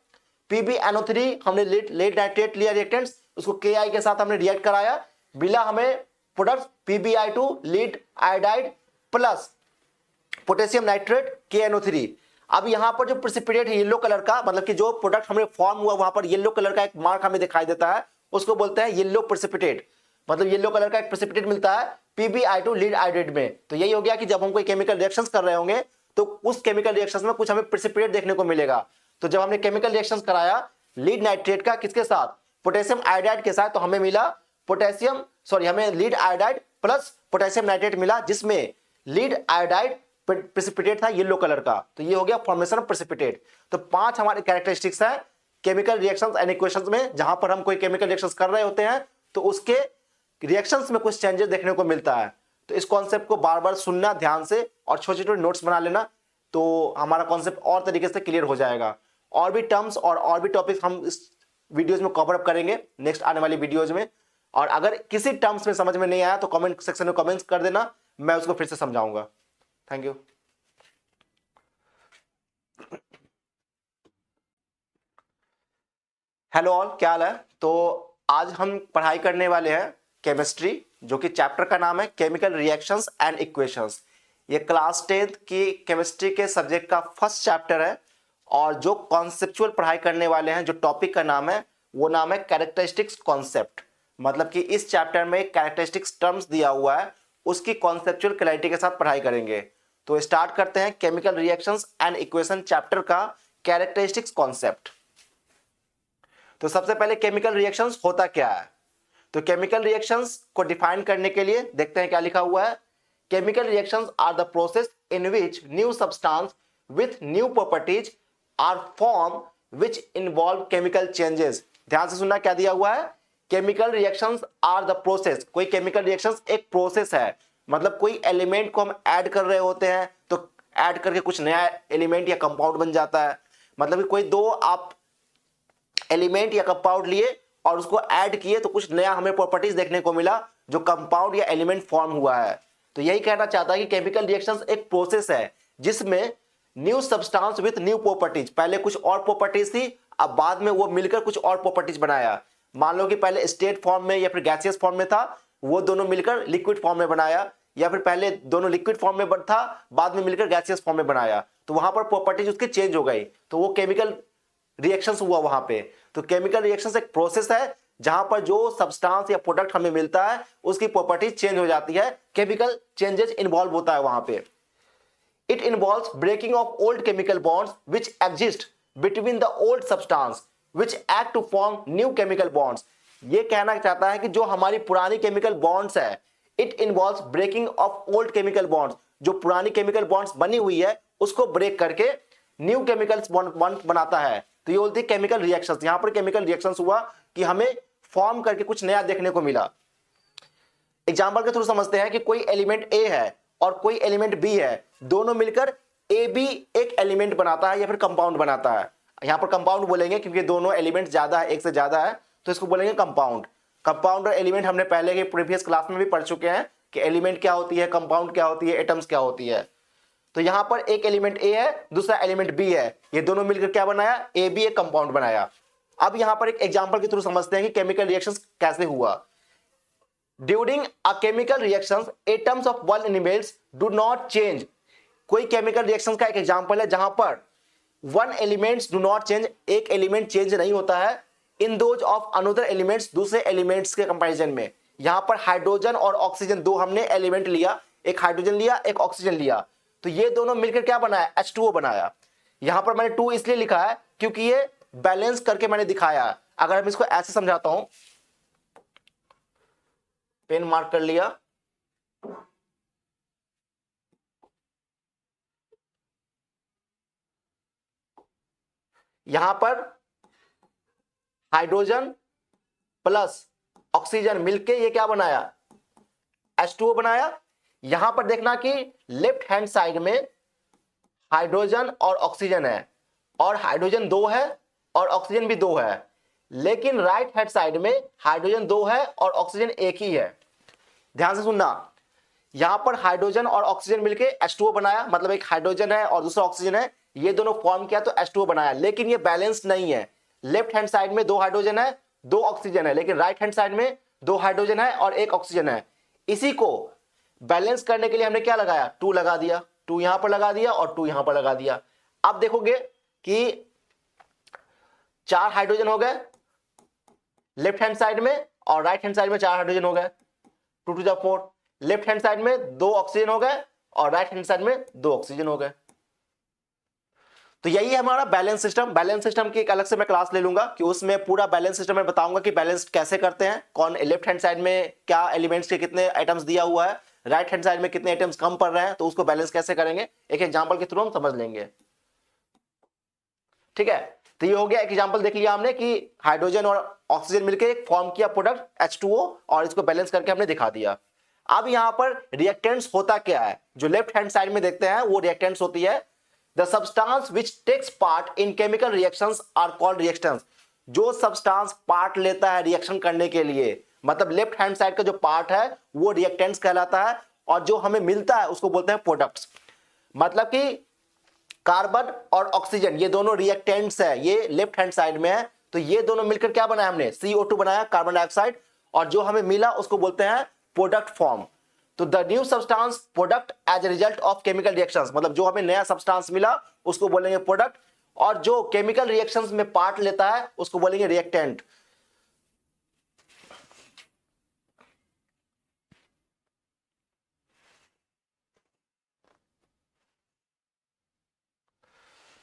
Speaker 1: PbNO3 हमने लीड नाइट्रेट लिया रिएक्टेंट्स, उसको Ki के साथ हमने रिएक्ट कराया, मिला हमें product PbI2 lead iodide plus potassium nitrate KNO3। अब यहां पर जो प्रेसिपिटेट है येलो कलर का, मतलब कि जो प्रोडक्ट हमें फॉर्म हुआ वहां पर येलो कलर का एक मार्क हमें दिखाई देता है, उसको बोलते हैं येलो प्रेसिपिटेट, मतलब येलो कलर का एक प्रेसिपिटेट मिलता है PbI2 लीड आयोडाइड में। तो यही हो गया कि जब हम कोई केमिकल रिएक्शंस कर रहे होंगे तो उस केमिकल रिएक्शंस में कुछ हमें प्रेसिपिटेट देखने को मिलेगा। तो जब हमने केमिकल रिएक्शंस कराया लीड नाइट्रेट का किसके साथ, पोटेशियम आयोडाइड के साथ, तो हमें मिला हमें lead iodide plus potassium nitrate मिला, जिसमें लीड आयोडाइड प्रेसिपिटेट था येलो कलर का। तो ये हो गया फॉर्मेशन ऑफ प्रेसिपिटेट। तो 5 हमारे कैरेक्टरिस्टिक्स है केमिकल रिएक्शंस एंड इक्वेशंस में, जहां पर हम कोई केमिकल रिएक्शंस कर रहे होते हैं तो उसके रिएक्शंस में कुछ चेंजेस देखने को मिलता है। तो इस कॉन्सेप्ट को बार बार सुनना ध्यान से और छोटे छोटे नोट्स बना लेना, तो हमारा कॉन्सेप्ट और तरीके से क्लियर हो जाएगा। और भी टर्म्स और भी टॉपिक्स हम इस वीडियोज में कवर अप करेंगे नेक्स्ट आने वाली वीडियोज में। और अगर किसी टर्म्स में समझ में नहीं आया तो कमेंट सेक्शन में कमेंट्स कर देना, मैं उसको फिर से समझाऊंगा। Thank you. हेलो ऑल, क्या हाल है। तो आज हम पढ़ाई करने वाले हैं केमिस्ट्री, जो कि चैप्टर का नाम है केमिकल रिएक्शंस एंड इक्वेशंस। ये क्लास 10th की केमिस्ट्री के सब्जेक्ट का फर्स्ट चैप्टर है। और जो कॉन्सेप्चुअल पढ़ाई करने वाले हैं, जो टॉपिक का नाम है वो नाम है कैरेक्टरिस्टिक्स कॉन्सेप्ट, मतलब कि इस चैप्टर में कैरेक्टरिस्टिक्स टर्म्स दिया हुआ है, उसकी कॉन्सेप्चुअल क्लैरिटी के साथ पढ़ाई करेंगे। तो स्टार्ट करते हैं chemical reactions and equation chapter का कैरेक्टरिस्टिक्स कॉन्सेप्ट। तो सबसे पहले केमिकल रिएक्शंस होता क्या है। तो केमिकल रिएक्शंस को डिफाइन करने के लिए देखते हैं क्या लिखा हुआ है। Chemical reactions are the process in which new substance with new properties are form which involve chemical changes. ध्यान से सुनना क्या दिया हुआ है, chemical reactions are the process. कोई केमिकल रिएक्शंस एक प्रोसेस है, मतलब कोई एलिमेंट को हम ऐड कर रहे होते हैं तो ऐड करके कुछ नया एलिमेंट या कंपाउंड बन जाता है। मतलब कि कोई दो आप एलिमेंट या कंपाउंड लिए और उसको ऐड किए तो कुछ नया हमें प्रॉपर्टीज देखने को मिला जो कंपाउंड या एलिमेंट फॉर्म हुआ है। तो यही कहना चाहता है कि केमिकल रिएक्शंस एक प्रोसेस है जिसमें new substance with new properties, पहले कुछ और प्रॉपर्टीज थी, अब बाद में वो मिलकर कुछ और प्रॉपर्टीज बनाया। मान लो कि पहले स्टेट फॉर्म में या फिर गैसियस फॉर्म में था, वो दोनों मिलकर लिक्विड फॉर्म में बनाया, या फिर पहले दोनों लिक्विड फॉर्म में था, बाद में मिलकर गैसियस फॉर्म में बनाया। तो वहां पर प्रॉपर्टीज उसकी चेंज हो गई, तो वो केमिकल रिएक्शंस हुआ वहां पे। तो केमिकल रिएक्शंस एक प्रोसेस है जहां पर जो सब्सटेंस या प्रोडक्ट हमें मिलता है उसकी प्रॉपर्टीज चेंज हो जाती है, केमिकल चेंजेस इन्वॉल्व होता है वहां पे। It involves breaking of old chemical bonds which exist between the old substance which act to form new chemical bonds. ये कहना चाहता है कि जो हमारी पुरानी केमिकल बॉन्ड्स है, it involves breaking of old chemical bonds, जो पुरानी केमिकल बॉन्ड्स बनी हुई है उसको ब्रेक करके न्यू केमिकल बॉन्ड बनाता है। तो ये बोलते हैं केमिकल रिएक्शंस। यहां पर केमिकल रिएक्शंस हुआ कि हमें फॉर्म करके कुछ नया देखने को मिला। एग्जांपल के थ्रू समझते हैं कि कोई एलिमेंट ए है और कोई एलिमेंट बी है, दोनों मिलकर ए बी एक एलिमेंट बनाता है या फिर कंपाउंड बनाता है। यहां पर कंपाउंड बोलेंगे क्योंकि दोनों एलिमेंट ज्यादा है, एक से ज्यादा है, तो इसको बोलेंगे कंपाउंड। कंपाउंड और एलिमेंट हमने पहले के प्रीवियस क्लास में भी पढ़ चुके हैं कि एलिमेंट क्या होती है, कंपाउंड क्या होती है, एटम्स क्या होती है। तो यहां पर एक एलिमेंट ए है, दूसरा एलिमेंट बी है, ये दोनों मिलकर क्या बनाया, ए बी एक कंपाउंड बनाया। अब यहां पर एक एग्जांपल के थ्रू समझते हैं कि केमिकल रिएक्शंस कैसे हुआ। During a chemical reactions atoms of one elements do not change. कोई केमिकल रिएक्शंस का एक एग्जांपल है जहां पर one elements do not change, एक एलिमेंट चेंज नहीं होता है, in those of another elements, दूसरे एलिमेंट्स के कंपैरिजन में। यहां पर हाइड्रोजन और ऑक्सीजन दो हमने एलिमेंट लिया, एक हाइड्रोजन लिया एक ऑक्सीजन लिया, तो ये दोनों मिलकर क्या बनाया, H2O बनाया। यहां पर मैंने 2 इसलिए लिखा है क्योंकि ये बैलेंस करके मैंने दिखाया। अगर मैं इसको ऐसे समझाता हूं, पेन मार्क कर लिया। यहां पर हाइड्रोजन प्लस ऑक्सीजन मिलके ये क्या बनाया, H2O बनाया। यहां पर देखना कि लेफ्ट हैंड साइड में हाइड्रोजन और ऑक्सीजन है, और हाइड्रोजन 2 है और ऑक्सीजन भी 2 है, लेकिन राइट हैंड साइड में हाइड्रोजन 2 है और ऑक्सीजन एक ही है। ध्यान से सुनना, यहां पर हाइड्रोजन और ऑक्सीजन मिलके H2O बनाया, मतलब एक हाइड्रोजन है और दूसरा ऑक्सीजन है, ये दोनों फॉर्म किया तो H2O बनाया, लेकिन ये बैलेंस नहीं है। लेफ्ट हैंड साइड में 2 हाइड्रोजन है 2 ऑक्सीजन है, लेकिन राइट हैंड साइड में 2 हाइड्रोजन है और 1 ऑक्सीजन है। इसी को बैलेंस करने के लिए हमने क्या लगाया, 2 लगा दिया, 2 यहां पर लगा दिया और 2 यहां पर लगा दिया। अब देखोगे कि 4 हाइड्रोजन हो गए लेफ्ट हैंड साइड में और राइट हैंड साइड में 4 हाइड्रोजन हो गए, 2 टू 4। लेफ्ट हैंड साइड में 2 ऑक्सीजन हो गए और राइट हैंड साइड में 2 ऑक्सीजन हो गए। तो यही है हमारा बैलेंस सिस्टम। बैलेंस सिस्टम की एक अलग से मैं क्लास ले लूंगा कि उसमें पूरा बैलेंस सिस्टम में बताऊंगा कि बैलेंस कैसे करते हैं, कौन लेफ्ट हैंड साइड में क्या एलिमेंट्स के कितने आइटम्स दिया हुआ है, राइट हैंड साइड में कितने आइटम्स कम पड़ रहे हैं, तो उसको बैलेंस कैसे करेंगे एक एग्जांपल के थ्रू हम समझ लेंगे। ठीक है, तो ये हो गया, एक एग्जांपल देख लिया हमने कि हाइड्रोजन और ऑक्सीजन मिलकर एक फॉर्म किया प्रोडक्ट H2O और इसको बैलेंस करके हमने दिखा दिया। अब यहां पर रिएक्टेंट्स होता क्या है, जो लेफ्ट हैंड साइड में देखते हैं वो रिएक्टेंट्स होती है। The substance which takes part in chemical reactions are called reactants. जो सब्सटेंस पार्ट लेता है रिएक्शन करने के लिए, मतलब लेफ्ट हैंड साइड का जो पार्ट है वो रिएक्टेंट्स कहलाता है, और जो हमें मिलता है उसको बोलते हैं प्रोडक्ट्स। मतलब कि कार्बन और ऑक्सीजन ये दोनों रिएक्टेंट्स है, ये लेफ्ट हैंड साइड में है, तो ये दोनों मिलकर क्या बनाया हमने, CO2 बनाया, कार्बन डाइऑक्साइड, और जो हमें मिला उसको बोलते हैं प्रोडक्ट फॉर्म। तो the new substance product as a result of chemical reactions, मतलब जो हमें नया सब्सटेंस मिला उसको बोलेंगे प्रोडक्ट, और जो केमिकल रिएक्शंस में पार्ट लेता है उसको बोलेंगे रिएक्टेंट।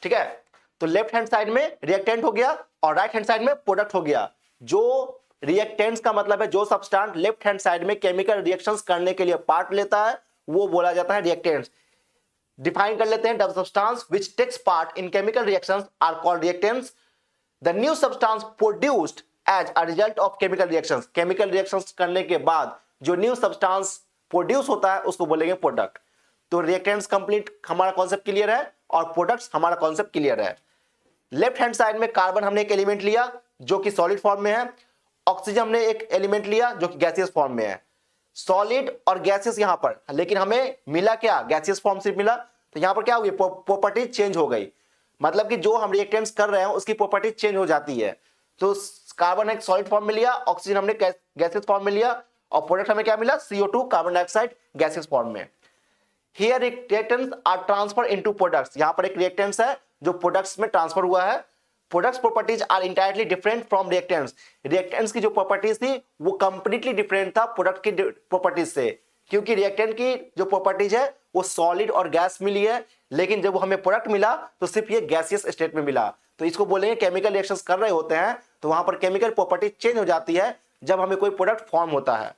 Speaker 1: ठीक है, तो लेफ्ट हैंड साइड में रिएक्टेंट हो गया और राइट हैंड साइड में प्रोडक्ट हो गया। जो रिएक्टेंट्स का मतलब है जो सब्सटेंस लेफ्ट हैंड साइड में केमिकल रिएक्शंस करने के लिए पार्ट लेता है वो बोला जाता है रिएक्टेंट्स। डिफाइन कर लेते हैं, the substance which takes part in chemical reactions are called reactants. The new substance produced as a result of chemical reactions, chemical reactions करने के बाद जो न्यू सब्सटेंस प्रोड्यूस होता है उसको बोलेंगे प्रोडक्ट। तो रिएक्टेंट्स कंप्लीट हमारा कॉन्सेप्ट क्लियर है और प्रोडक्ट्स हमारा कॉन्सेप्ट क्लियर है। लेफ्ट हैंड साइड में कार्बन हमने एक एलिमेंट लिया जो कि सॉलिड फॉर्म में है, ऑक्सीजन हमने एक एलिमेंट लिया जो कि गैसियस फॉर्म में है। सॉलिड और गैसियस यहां पर, लेकिन हमें मिला क्या, गैसियस फॉर्म से मिला, तो यहां पर क्या हुई, प्रॉपर्टी चेंज हो गई, मतलब कि जो हम रिएक्टेंट्स कर रहे हैं उसकी प्रॉपर्टी चेंज हो जाती है। तो कार्बन एक सॉलिड फॉर्म में लिया, ऑक्सीजन हमने गैसियस फॉर्म में लिया, और प्रोडक्ट हमें क्या मिला, CO2 carbon dioxide gaseous form में। Here reactants are transferred into products, यहां पर एक रिएक्टेंट्स है जो प्रोडक्ट्स में ट्रांसफर हुआ है। Products properties are entirely different from reactants, reactants की जो प्रॉपर्टीज थी वो कंप्लीटली डिफरेंट था प्रोडक्ट की प्रॉपर्टीज से, क्योंकि रिएक्टेंट की जो प्रॉपर्टीज है वो सॉलिड और गैस मिली है, लेकिन जब हमें प्रोडक्ट मिला तो सिर्फ ये गैसियस स्टेट में मिला। तो इसको बोलेंगे केमिकल रिएक्शंस कर रहे होते हैं तो वहां पर केमिकल प्रॉपर्टी चेंज हो जाती है जब हमें कोई प्रोडक्ट फॉर्म होता है।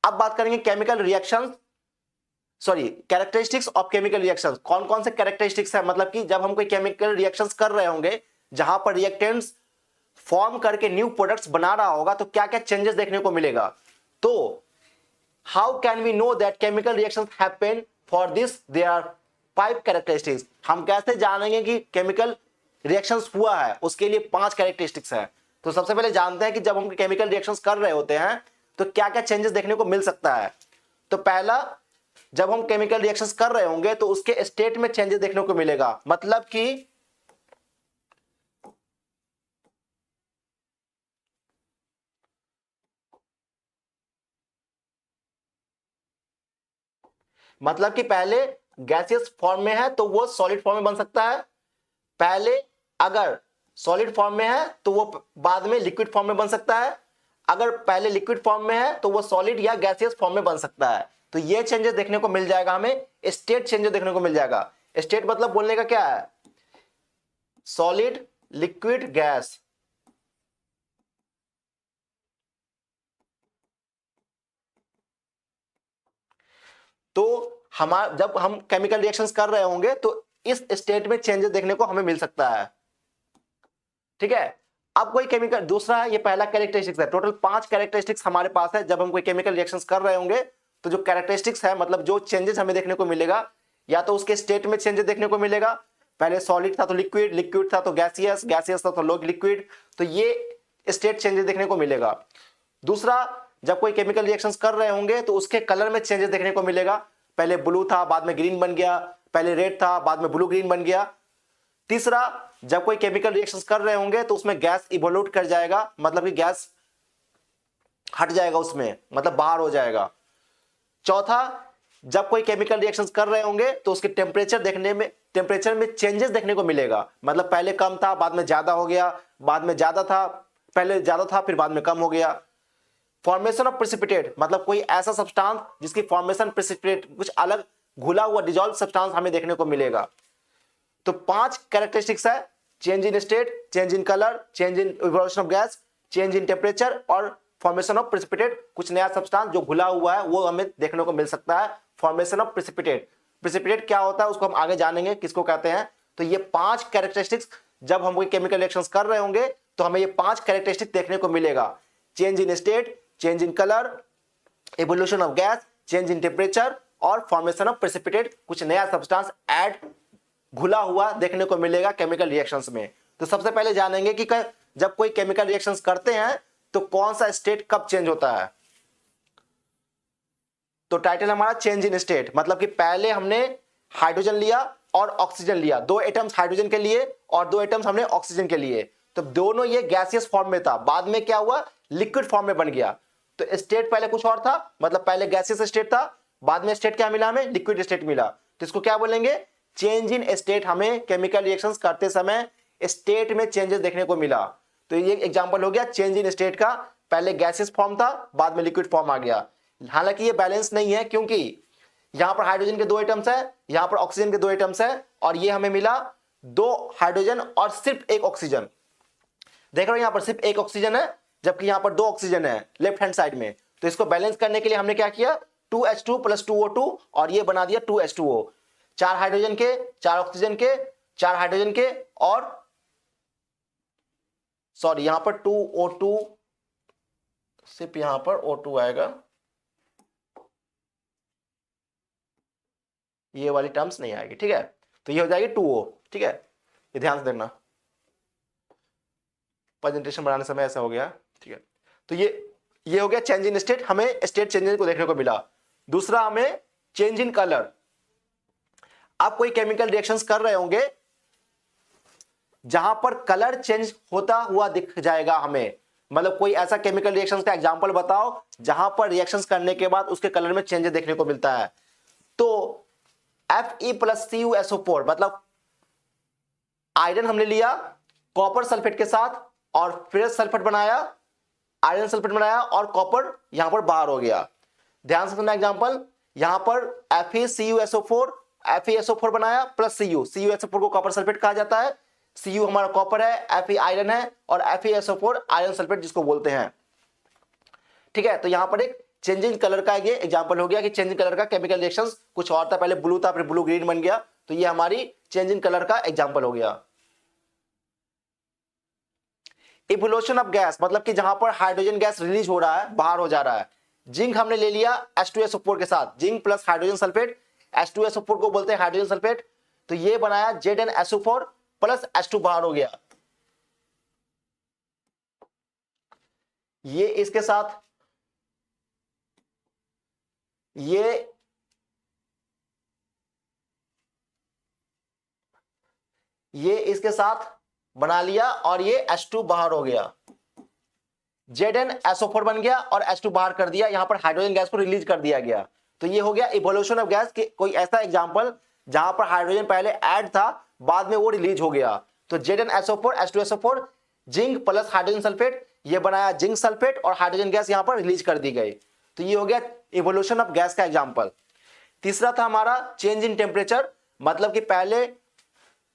Speaker 1: अब बात करेंगे chemical reactions, sorry characteristics of chemical reactions. कौन कौन से कैरेक्टरिस्टिक्स है, मतलब कि जब हम कोई केमिकल रिएक्शंस कर रहे होंगे जहां पर रिएक्टेंट्स फॉर्म करके न्यू प्रोडक्ट्स बना रहा होगा तो क्या क्या चेंजेस देखने को मिलेगा। तो how can we know that chemical reactions happen, for this there are 5 characteristics. हम कैसे जानेंगे कि केमिकल रिएक्शंस हुआ है, उसके लिए 5 कैरेक्टरिस्टिक्स है। तो सबसे पहले जानते हैं कि जब हम केमिकल रिएक्शंस कर रहे होते हैं तो क्या क्या चेंजेस देखने को मिल सकता है। तो पहला, जब हम केमिकल रिएक्शंस कर रहे होंगे तो उसके स्टेट में चेंजेस देखने को मिलेगा, मतलब कि पहले गैसियस फॉर्म में है तो वो सॉलिड फॉर्म में बन सकता है, पहले अगर सॉलिड फॉर्म में है तो वो बाद में लिक्विड फॉर्म में बन सकता है, अगर पहले लिक्विड फॉर्म में है तो वो सॉलिड या गैसियस फॉर्म में बन सकता है। तो ये चेंजेस देखने को मिल जाएगा, हमें स्टेट चेंजेस देखने को मिल जाएगा। स्टेट मतलब बोलने का क्या है, सॉलिड लिक्विड गैस, तो जब हम केमिकल रिएक्शंस कर रहे होंगे तो इस स्टेट में चेंजेस देखने को हमें मिल सकता है। ठीक है, अब कोई केमिकल दूसरा है, ये पहला कैरेक्टरिस्टिक्स है। टोटल 5 कैरेक्टरिस्टिक्स हमारे पास है जब हम कोई केमिकल रिएक्शंस कर रहे होंगे। तो जो कैरेक्टरिस्टिक्स है मतलब जो चेंजेस हमें देखने को मिलेगा, या तो उसके स्टेट में चेंजेस देखने को मिलेगा, पहले सॉलिड था तो लिक्विड, लिक्विड था तो गैसियस, गैसियस था तो लिक्विड, तो ये स्टेट चेंजेस देखने को मिलेगा। दूसरा, जब कोई केमिकल रिएक्शंस कर रहे होंगे तो उसके कलर में चेंजेस देखने को मिलेगा, पहले ब्लू था बाद में ग्रीन बन गया, पहले रेड था बाद में ब्लू ग्रीन बन गया। तीसरा, जब कोई केमिकल रिएक्शंस कर रहे होंगे तो उसमें गैस इवोल्यूट कर जाएगा, मतलब कि गैस हट जाएगा उसमें, मतलब बाहर हो जाएगा। चौथा, जब कोई केमिकल रिएक्शंस कर रहे होंगे तो उसके टेम्परेचर में चेंजेस देखने को मिलेगा, मतलब पहले कम था बाद में ज्यादा हो गया, बाद में ज्यादा था, पहले ज्यादा था फिर बाद में कम हो गया। फॉर्मेशन ऑफ प्रेसिपिटेट, मतलब कोई ऐसा सब्सटेंस जिसकी फॉर्मेशन प्रेसिपिटेट, कुछ अलग घुला हुआ डिजॉल्व सब्सटेंस हमें देखने को मिलेगा। तो 5 कैरेक्टरिस्टिक्स है, change in state, change in colour, change in evolution of gas, change in temperature और फॉर्मेशन ऑफ प्रेसिपिटेट, कुछ नया सब्सटेंस जो घुला हुआ है वो हमें देखने को मिल सकता है। फॉर्मेशन ऑफ प्रेसिपिटेट, प्रेसिपिटेट क्या होता है उसको हम आगे जानेंगे किसको कहते हैं। तो ये 5 कैरेक्टरिस्टिक्स जब हम कोई केमिकल रिएक्शंस कर रहे होंगे तो हमें ये 5 कैरेक्टरिस्टिक देखने को मिलेगा, change in state, change in colour, evolution of gas, change in temperature और फॉर्मेशन ऑफ प्रेसिपिटेट, कुछ नया सब्सटेंस ऐड घुला हुआ देखने को मिलेगा केमिकल रिएक्शंस में। तो सबसे पहले जानेंगे कि जब कोई केमिकल रिएक्शंस करते हैं तो कौन सा स्टेट कब चेंज होता है। तो टाइटल हमारा चेंज इन स्टेट, मतलब कि पहले हमने हाइड्रोजन लिया और ऑक्सीजन लिया, 2 एटम्स हाइड्रोजन के लिए और 2 एटम्स हमने ऑक्सीजन के लिए, तो दोनों ये गैसियस फॉर्म में था, बाद में क्या हुआ लिक्विड फॉर्म में बन गया। तो स्टेट पहले कुछ और था, मतलब पहले गैसियस स्टेट था, बाद में स्टेट क्या मिला हमें, लिक्विड स्टेट मिला। तो इसको क्या बोलेंगे, चेंज इन स्टेट। हमें केमिकल रिएक्शंस करते समय स्टेट में चेंजेस देखने को मिला। तो ये एग्जांपल हो गया चेंज इन स्टेट का, पहले गैसियस फॉर्म था बाद में लिक्विड फॉर्म आ गया। हालांकि ये बैलेंस नहीं है क्योंकि यहां पर हाइड्रोजन के 2 एटम्स है, यहां पर ऑक्सीजन के 2 एटम्स है और ये हमें मिला 2 हाइड्रोजन और सिर्फ 1 ऑक्सीजन। देख रहे हो यहां पर सिर्फ 1 ऑक्सीजन है जबकि यहां पर 2 ऑक्सीजन है लेफ्ट हैंड साइड में। तो इसको बैलेंस करने के लिए हमने क्या किया, 2H2 + 2O2 और ये बना दिया 2H2O, 4 हाइड्रोजन के 4 ऑक्सीजन के 4 हाइड्रोजन के और सॉरी यहां पर 2O2, सिर्फ यहां पर O2 आएगा, ये वाली टर्म्स नहीं आएगी। ठीक है, तो ये हो जाएगी 2O। ठीक है, ये ध्यान से देखना, प्रेजेंटेशन बनाने समय ऐसा हो गया। ठीक है, तो ये हो गया चेंज इन स्टेट, हमें स्टेट चेंजेस को देखने को मिला। दूसरा हमें चेंज इन कलर। आप कोई केमिकल रिएक्शंस कर रहे होंगे जहां पर कलर चेंज होता हुआ दिख जाएगा हमें, मतलब कोई ऐसा केमिकल रिएक्शंस का एग्जांपल बताओ जहां पर रिएक्शंस करने के बाद उसके कलर में चेंजेस देखने को मिलता है। तो Fe + CuSO4, मतलब आयरन हमने लिया कॉपर सल्फेट के साथ और फिर सल्फेट बनाया, आयरन सल्फेट बनाया और कॉपर यहां पर बाहर हो गया। ध्यान से सुनना एग्जांपल, यहां पर FeCuSO4, FeSO4 बनाया प्लस CuSO4 को कॉपर सल्फेट कहा जाता है, Cu हमारा कॉपर है, Fe आयरन है और FeSO4 आयरन सल्फेट जिसको बोलते हैं। ठीक है, तो यहां पर एक चेंज इन कलर का ये एग्जांपल हो गया कि चेंज इन कलर का केमिकल रिएक्शंस कुछ और था, पहले ब्लू था फिर ब्लू ग्रीन बन गया, तो ये हमारी चेंज इन कलर का एग्जांपल हो गया। इवोल्यूशन ऑफ गैस, मतलब कि जहां पर हाइड्रोजन गैस रिलीज हो रहा है, बाहर हो जा रहा है। जिंक हमने ले लिया H2SO4 के साथ, zinc plus hydrogen sulphate, H2SO4 को बोलते हैं हाइड्रोजन सल्फेट, तो ये बनाया ZnSO4 प्लस H2 बाहर हो गया। ये इसके साथ ये इसके साथ बना लिया और ये H2 बाहर हो गया, ZnSO4 बन गया और H2 बाहर कर दिया, यहां पर हाइड्रोजन गैस को रिलीज कर दिया गया। तो ये हो गया इवोल्यूशन ऑफ गैस, कोई ऐसा एग्जांपल जहां पर हाइड्रोजन पहले ऐड था बाद में वो रिलीज हो गया। तो ZnSO4 H2SO4 zinc plus hydrogen sulphate, ये बनाया जिंक सल्फेट और हाइड्रोजन गैस यहां पर रिलीज कर दी गई। तो ये हो गया इवोल्यूशन ऑफ गैस का एग्जांपल। तीसरा था हमारा चेंज इन टेम्परेचर, मतलब कि पहले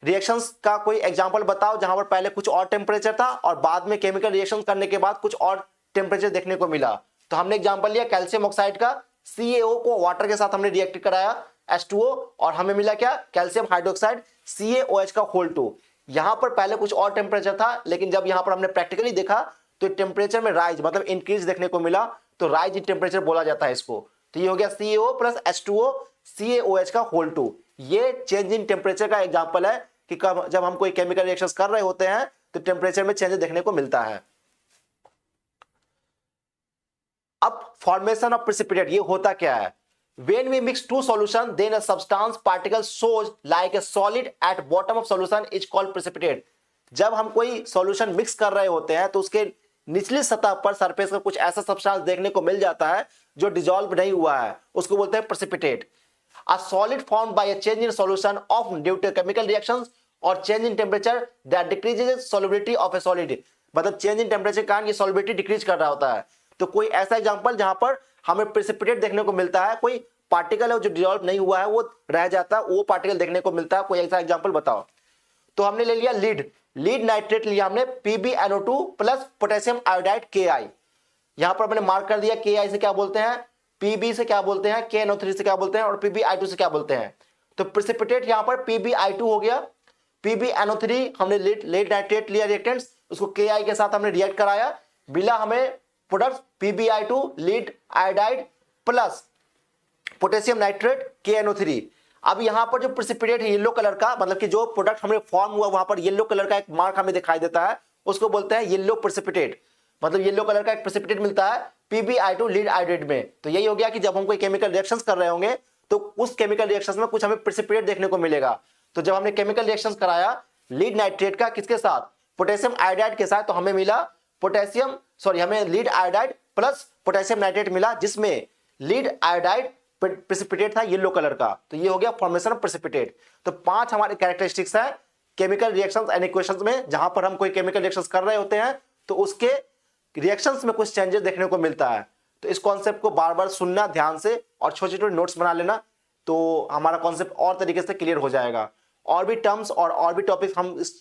Speaker 1: रिएक्शंस का कोई एग्जांपल बताओ जहां पर पहले कुछ और टेम्परेचर था और बाद में केमिकल रिएक्शन करने के बाद कुछ और टेम्परेचर देखने को मिला। तो हमने एग्जांपल लिया कैल्शियम ऑक्साइड का, CaO को वाटर के साथ हमने रिएक्ट कराया H2O और हमें मिला क्या, कैल्शियम हाइड्रोक्साइड CaOH का होल 2। यहां पर पहले कुछ और टेम्परेचर था, लेकिन जब यहां पर हमने प्रैक्टिकली देखा तो टेम्परेचर में राइज मतलब इंक्रीज देखने को मिला, तो राइज इन टेम्परेचर बोला जाता है इसको। तो ये हो गया CaO प्लस H2O CaOH का होल 2। ये चेंज इन टेम्परेचर का एग्जांपल है कि जब हम कोई केमिकल रिएक्शंस कर रहे होते हैं तो टेम्परेचर में चेंज देखने को मिलता है। अब फॉर्मेशन ऑफ प्रेसिपिटेट ये होता क्या है, when we mix two solution then a substance particle shows like a solid at bottom of solution is called precipitate। जब हम कोई सॉल्यूशन मिक्स कर रहे होते हैं तो उसके निचली सतह पर सरफेस का कुछ ऐसा सब्सटेंस देखने को मिल जाता है जो डिसॉल्व नहीं हुआ है, उसको बोलते हैं precipitate. A solid formed by a change in solution of due to chemical reactions or change in temperature that decreases solubility of a solid। मतलब चेंज इन टेम्परेचर के कारण ये सॉल्युबिलिटी डिक्रीज कर रहा होता है। तो कोई ऐसा एग्जांपल जहां पर हमें प्रेसिपिटेट देखने को मिलता है, कोई पार्टिकल है जो डिसॉल्व नहीं हुआ है वो रह जाता है, वो पार्टिकल देखने को मिलता है, कोई ऐसा एग्जांपल बताओ। तो हमने ले लिया लीड नाइट्रेट लिया हमने PbNO2 plus potassium iodide Ki। यहां पर मैंने मार्क कर दिया Ki से क्या बोलते हैं, Pb से क्या बोलते हैं, KNO3 से क्या बोलते हैं और PbI2 से क्या बोलते हैं। तो प्रेसिपिटेट यहां पर PbI2 हो गया, PbNO3 हमने लीड नाइट्रेट लिया रिएक्टेंट्स, उसको Ki के साथ हमने रिएक्ट कराया, मिला हमें product PbI2 lead iodide plus potassium nitrate KNO3। अब यहां पर जो प्रेसिपिटेट है येलो कलर का, मतलब कि जो प्रोडक्ट हमें फॉर्म हुआ वहां पर येलो कलर का एक मार्क हमें दिखाई देता है, उसको बोलते हैं येलो प्रेसिपिटेट। मतलब येलो कलर का एक प्रेसिपिटेट मिलता है PbI2 लीड आयोडाइड में। तो यही हो गया कि जब हम कोई केमिकल रिएक्शंस कर रहे होंगे तो उस केमिकल रिएक्शंस में कुछ हमें प्रेसिपिटेट देखने को मिलेगा। तो जब हमने केमिकल रिएक्शंस कराया लीड नाइट्रेट का किसके साथ, पोटेशियम आयोडाइड के साथ, तो हमें मिला हमें lead iodide plus potassium nitrate मिला, जिसमें लीड आयोडाइड प्रेसिपिटेट था येलो कलर का। तो ये हो गया फॉर्मेशन ऑफ प्रेसिपिटेट। तो 5 हमारे कैरेक्टरिस्टिक्स है केमिकल रिएक्शंस एंड इक्वेशंस में, जहां पर हम कोई केमिकल रिएक्शंस कर रहे होते हैं तो उसके रिएक्शंस में कुछ चेंजेस देखने को मिलता है। तो इस कॉन्सेप्ट को बार बार सुनना ध्यान से और छोटे छोटे नोट्स बना लेना, तो हमारा कॉन्सेप्ट और तरीके से क्लियर हो जाएगा। और भी टर्म्स और भी टॉपिक्स हम इस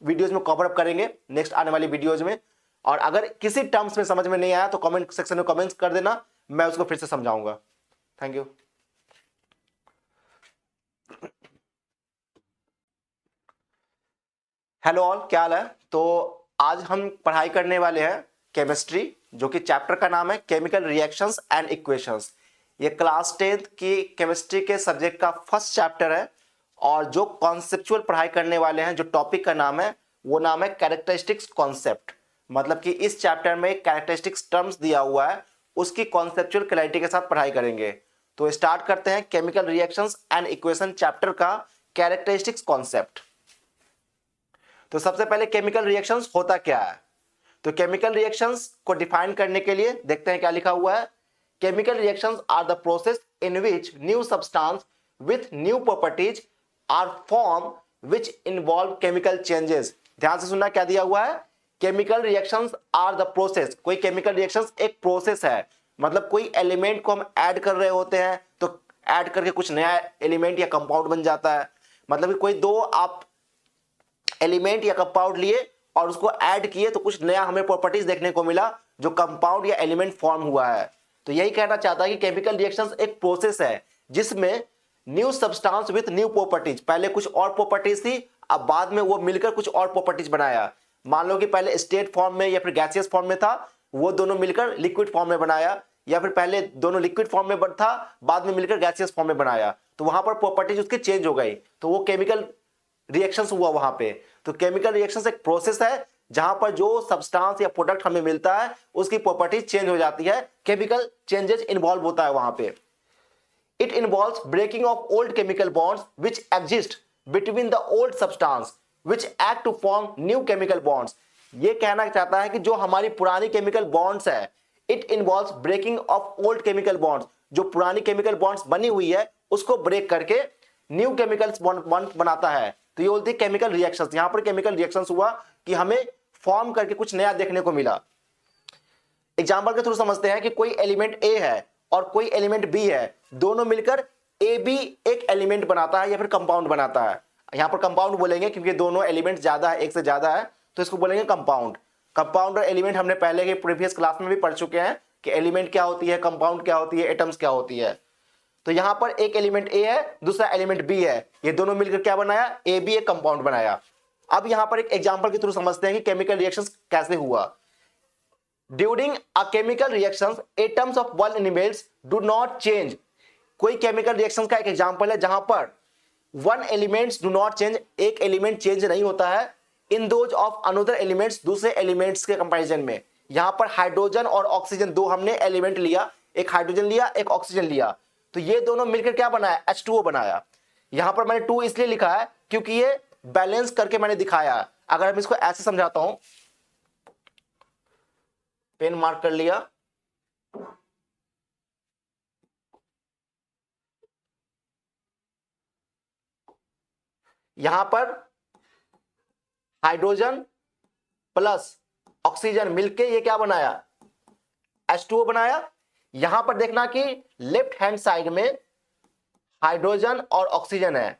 Speaker 1: वीडियोज में कवर अप करेंगे नेक्स्ट आने वाली वीडियोज में। और अगर किसी टर्म्स में समझ में नहीं आया तो कमेंट सेक्शन में कमेंट्स कर देना, मैं उसको फिर से समझाऊंगा। Thank you. हेलो ऑल, क्या हाल है। तो आज हम पढ़ाई करने वाले हैं केमिस्ट्री, जो कि चैप्टर का नाम है केमिकल रिएक्शंस एंड इक्वेशंस। ये क्लास 10th की केमिस्ट्री के सब्जेक्ट का फर्स्ट चैप्टर है। और जो कॉन्सेप्चुअल पढ़ाई करने वाले हैं, जो टॉपिक का नाम है वो नाम है कैरेक्टरिस्टिक्स कॉन्सेप्ट। मतलब कि इस चैप्टर में कैरेक्टरिस्टिक्स टर्म्स दिया हुआ है, उसकी कॉन्सेप्चुअल क्लैरिटी के साथ पढ़ाई करेंगे। तो स्टार्ट करते हैं chemical reactions and equation chapter का कैरेक्टरिस्टिक्स कॉन्सेप्ट। तो सबसे पहले केमिकल रिएक्शंस होता क्या है। तो केमिकल रिएक्शंस को डिफाइन करने के लिए देखते हैं क्या लिखा हुआ है। Chemical reactions are the process in which new substance with new properties are form which involve chemical changes. ध्यान से सुनना क्या दिया हुआ है, chemical reactions are the process. कोई केमिकल रिएक्शंस एक प्रोसेस है, मतलब कोई एलिमेंट को हम ऐड कर रहे होते हैं तो ऐड करके कुछ नया एलिमेंट या कंपाउंड बन जाता है। मतलब कि कोई दो आप एलिमेंट या कंपाउंड लिए और उसको ऐड किए तो कुछ नया हमें प्रॉपर्टीज देखने को मिला जो कंपाउंड या एलिमेंट फॉर्म हुआ है। तो यही कहना चाहता है कि केमिकल रिएक्शंस एक प्रोसेस है जिसमें new substance with new properties, पहले कुछ और प्रॉपर्टीज थी, अब बाद में वो मिलकर कुछ और प्रॉपर्टीज बनाया। मान लो कि पहले स्टेट फॉर्म में या फिर गैसियस फॉर्म में था, वो दोनों मिलकर लिक्विड फॉर्म में बनाया, या फिर पहले दोनों लिक्विड फॉर्म में था, बाद में मिलकर गैसियस फॉर्म में बनाया। तो वहां पर प्रॉपर्टीज उसकी चेंज हो गई, तो वो केमिकल रिएक्शंस हुआ वहां पे। तो केमिकल रिएक्शंस एक प्रोसेस है जहां पर जो सब्सटेंस या प्रोडक्ट हमें मिलता है उसकी प्रॉपर्टीज चेंज हो जाती है, केमिकल चेंजेस इन्वॉल्व होता है वहां पे। It involves breaking of old chemical bonds which exist between the old substance which act to form new chemical bonds. ये कहना चाहता है कि जो हमारी पुरानी केमिकल बॉन्ड्स है, it involves breaking of old chemical bonds, जो पुरानी केमिकल बॉन्ड्स बनी हुई है उसको ब्रेक करके न्यू केमिकल बॉन्ड बनाता है। तो ये बोलती है केमिकल रिएक्शंस। यहां पर केमिकल रिएक्शंस हुआ कि हमें फॉर्म करके कुछ नया देखने को मिला। एग्जांपल के थ्रू समझते हैं कि कोई एलिमेंट ए है और कोई एलिमेंट बी है, दोनों मिलकर ए बी एक एलिमेंट बनाता है या फिर कंपाउंड बनाता है। यहां पर कंपाउंड बोलेंगे क्योंकि दोनों एलिमेंट ज्यादा है, एक से ज्यादा है, तो इसको बोलेंगे कंपाउंड। कंपाउंड और एलिमेंट हमने पहले के प्रीवियस क्लास में भी पढ़ चुके हैं, कि एलिमेंट क्या होती है, कंपाउंड क्या होती है, एटम्स क्या होती है। तो यहां पर एक एलिमेंट ए है, दूसरा एलिमेंट बी है, ये दोनों मिलकर क्या बनाया, ए बी एक कंपाउंड बनाया। अब यहां पर एक एग्जांपल के थ्रू समझते हैं कि केमिकल रिएक्शंस कैसे हुआ। During a chemical reactions atoms of one elements do not change. कोई केमिकल रिएक्शन का एक एग्जांपल है जहां पर one elements do not change, एक एलिमेंट चेंज नहीं होता है, in those of another elements, दूसरे एलिमेंट्स के कंपैरिजन में। यहां पर हाइड्रोजन और ऑक्सीजन दो हमने एलिमेंट लिया, एक हाइड्रोजन लिया एक ऑक्सीजन लिया, तो ये दोनों मिलकर क्या बनाया, H2O बनाया। यहां पर मैंने 2 इसलिए लिखा है क्योंकि ये बैलेंस करके मैंने दिखाया है। अगर हम इसको ऐसे समझाता हूं, पेन मार्क कर लिया, यहां पर हाइड्रोजन प्लस ऑक्सीजन मिलके ये क्या बनाया, H2O बनाया। यहां पर देखना कि लेफ्ट हैंड साइड में हाइड्रोजन और ऑक्सीजन है,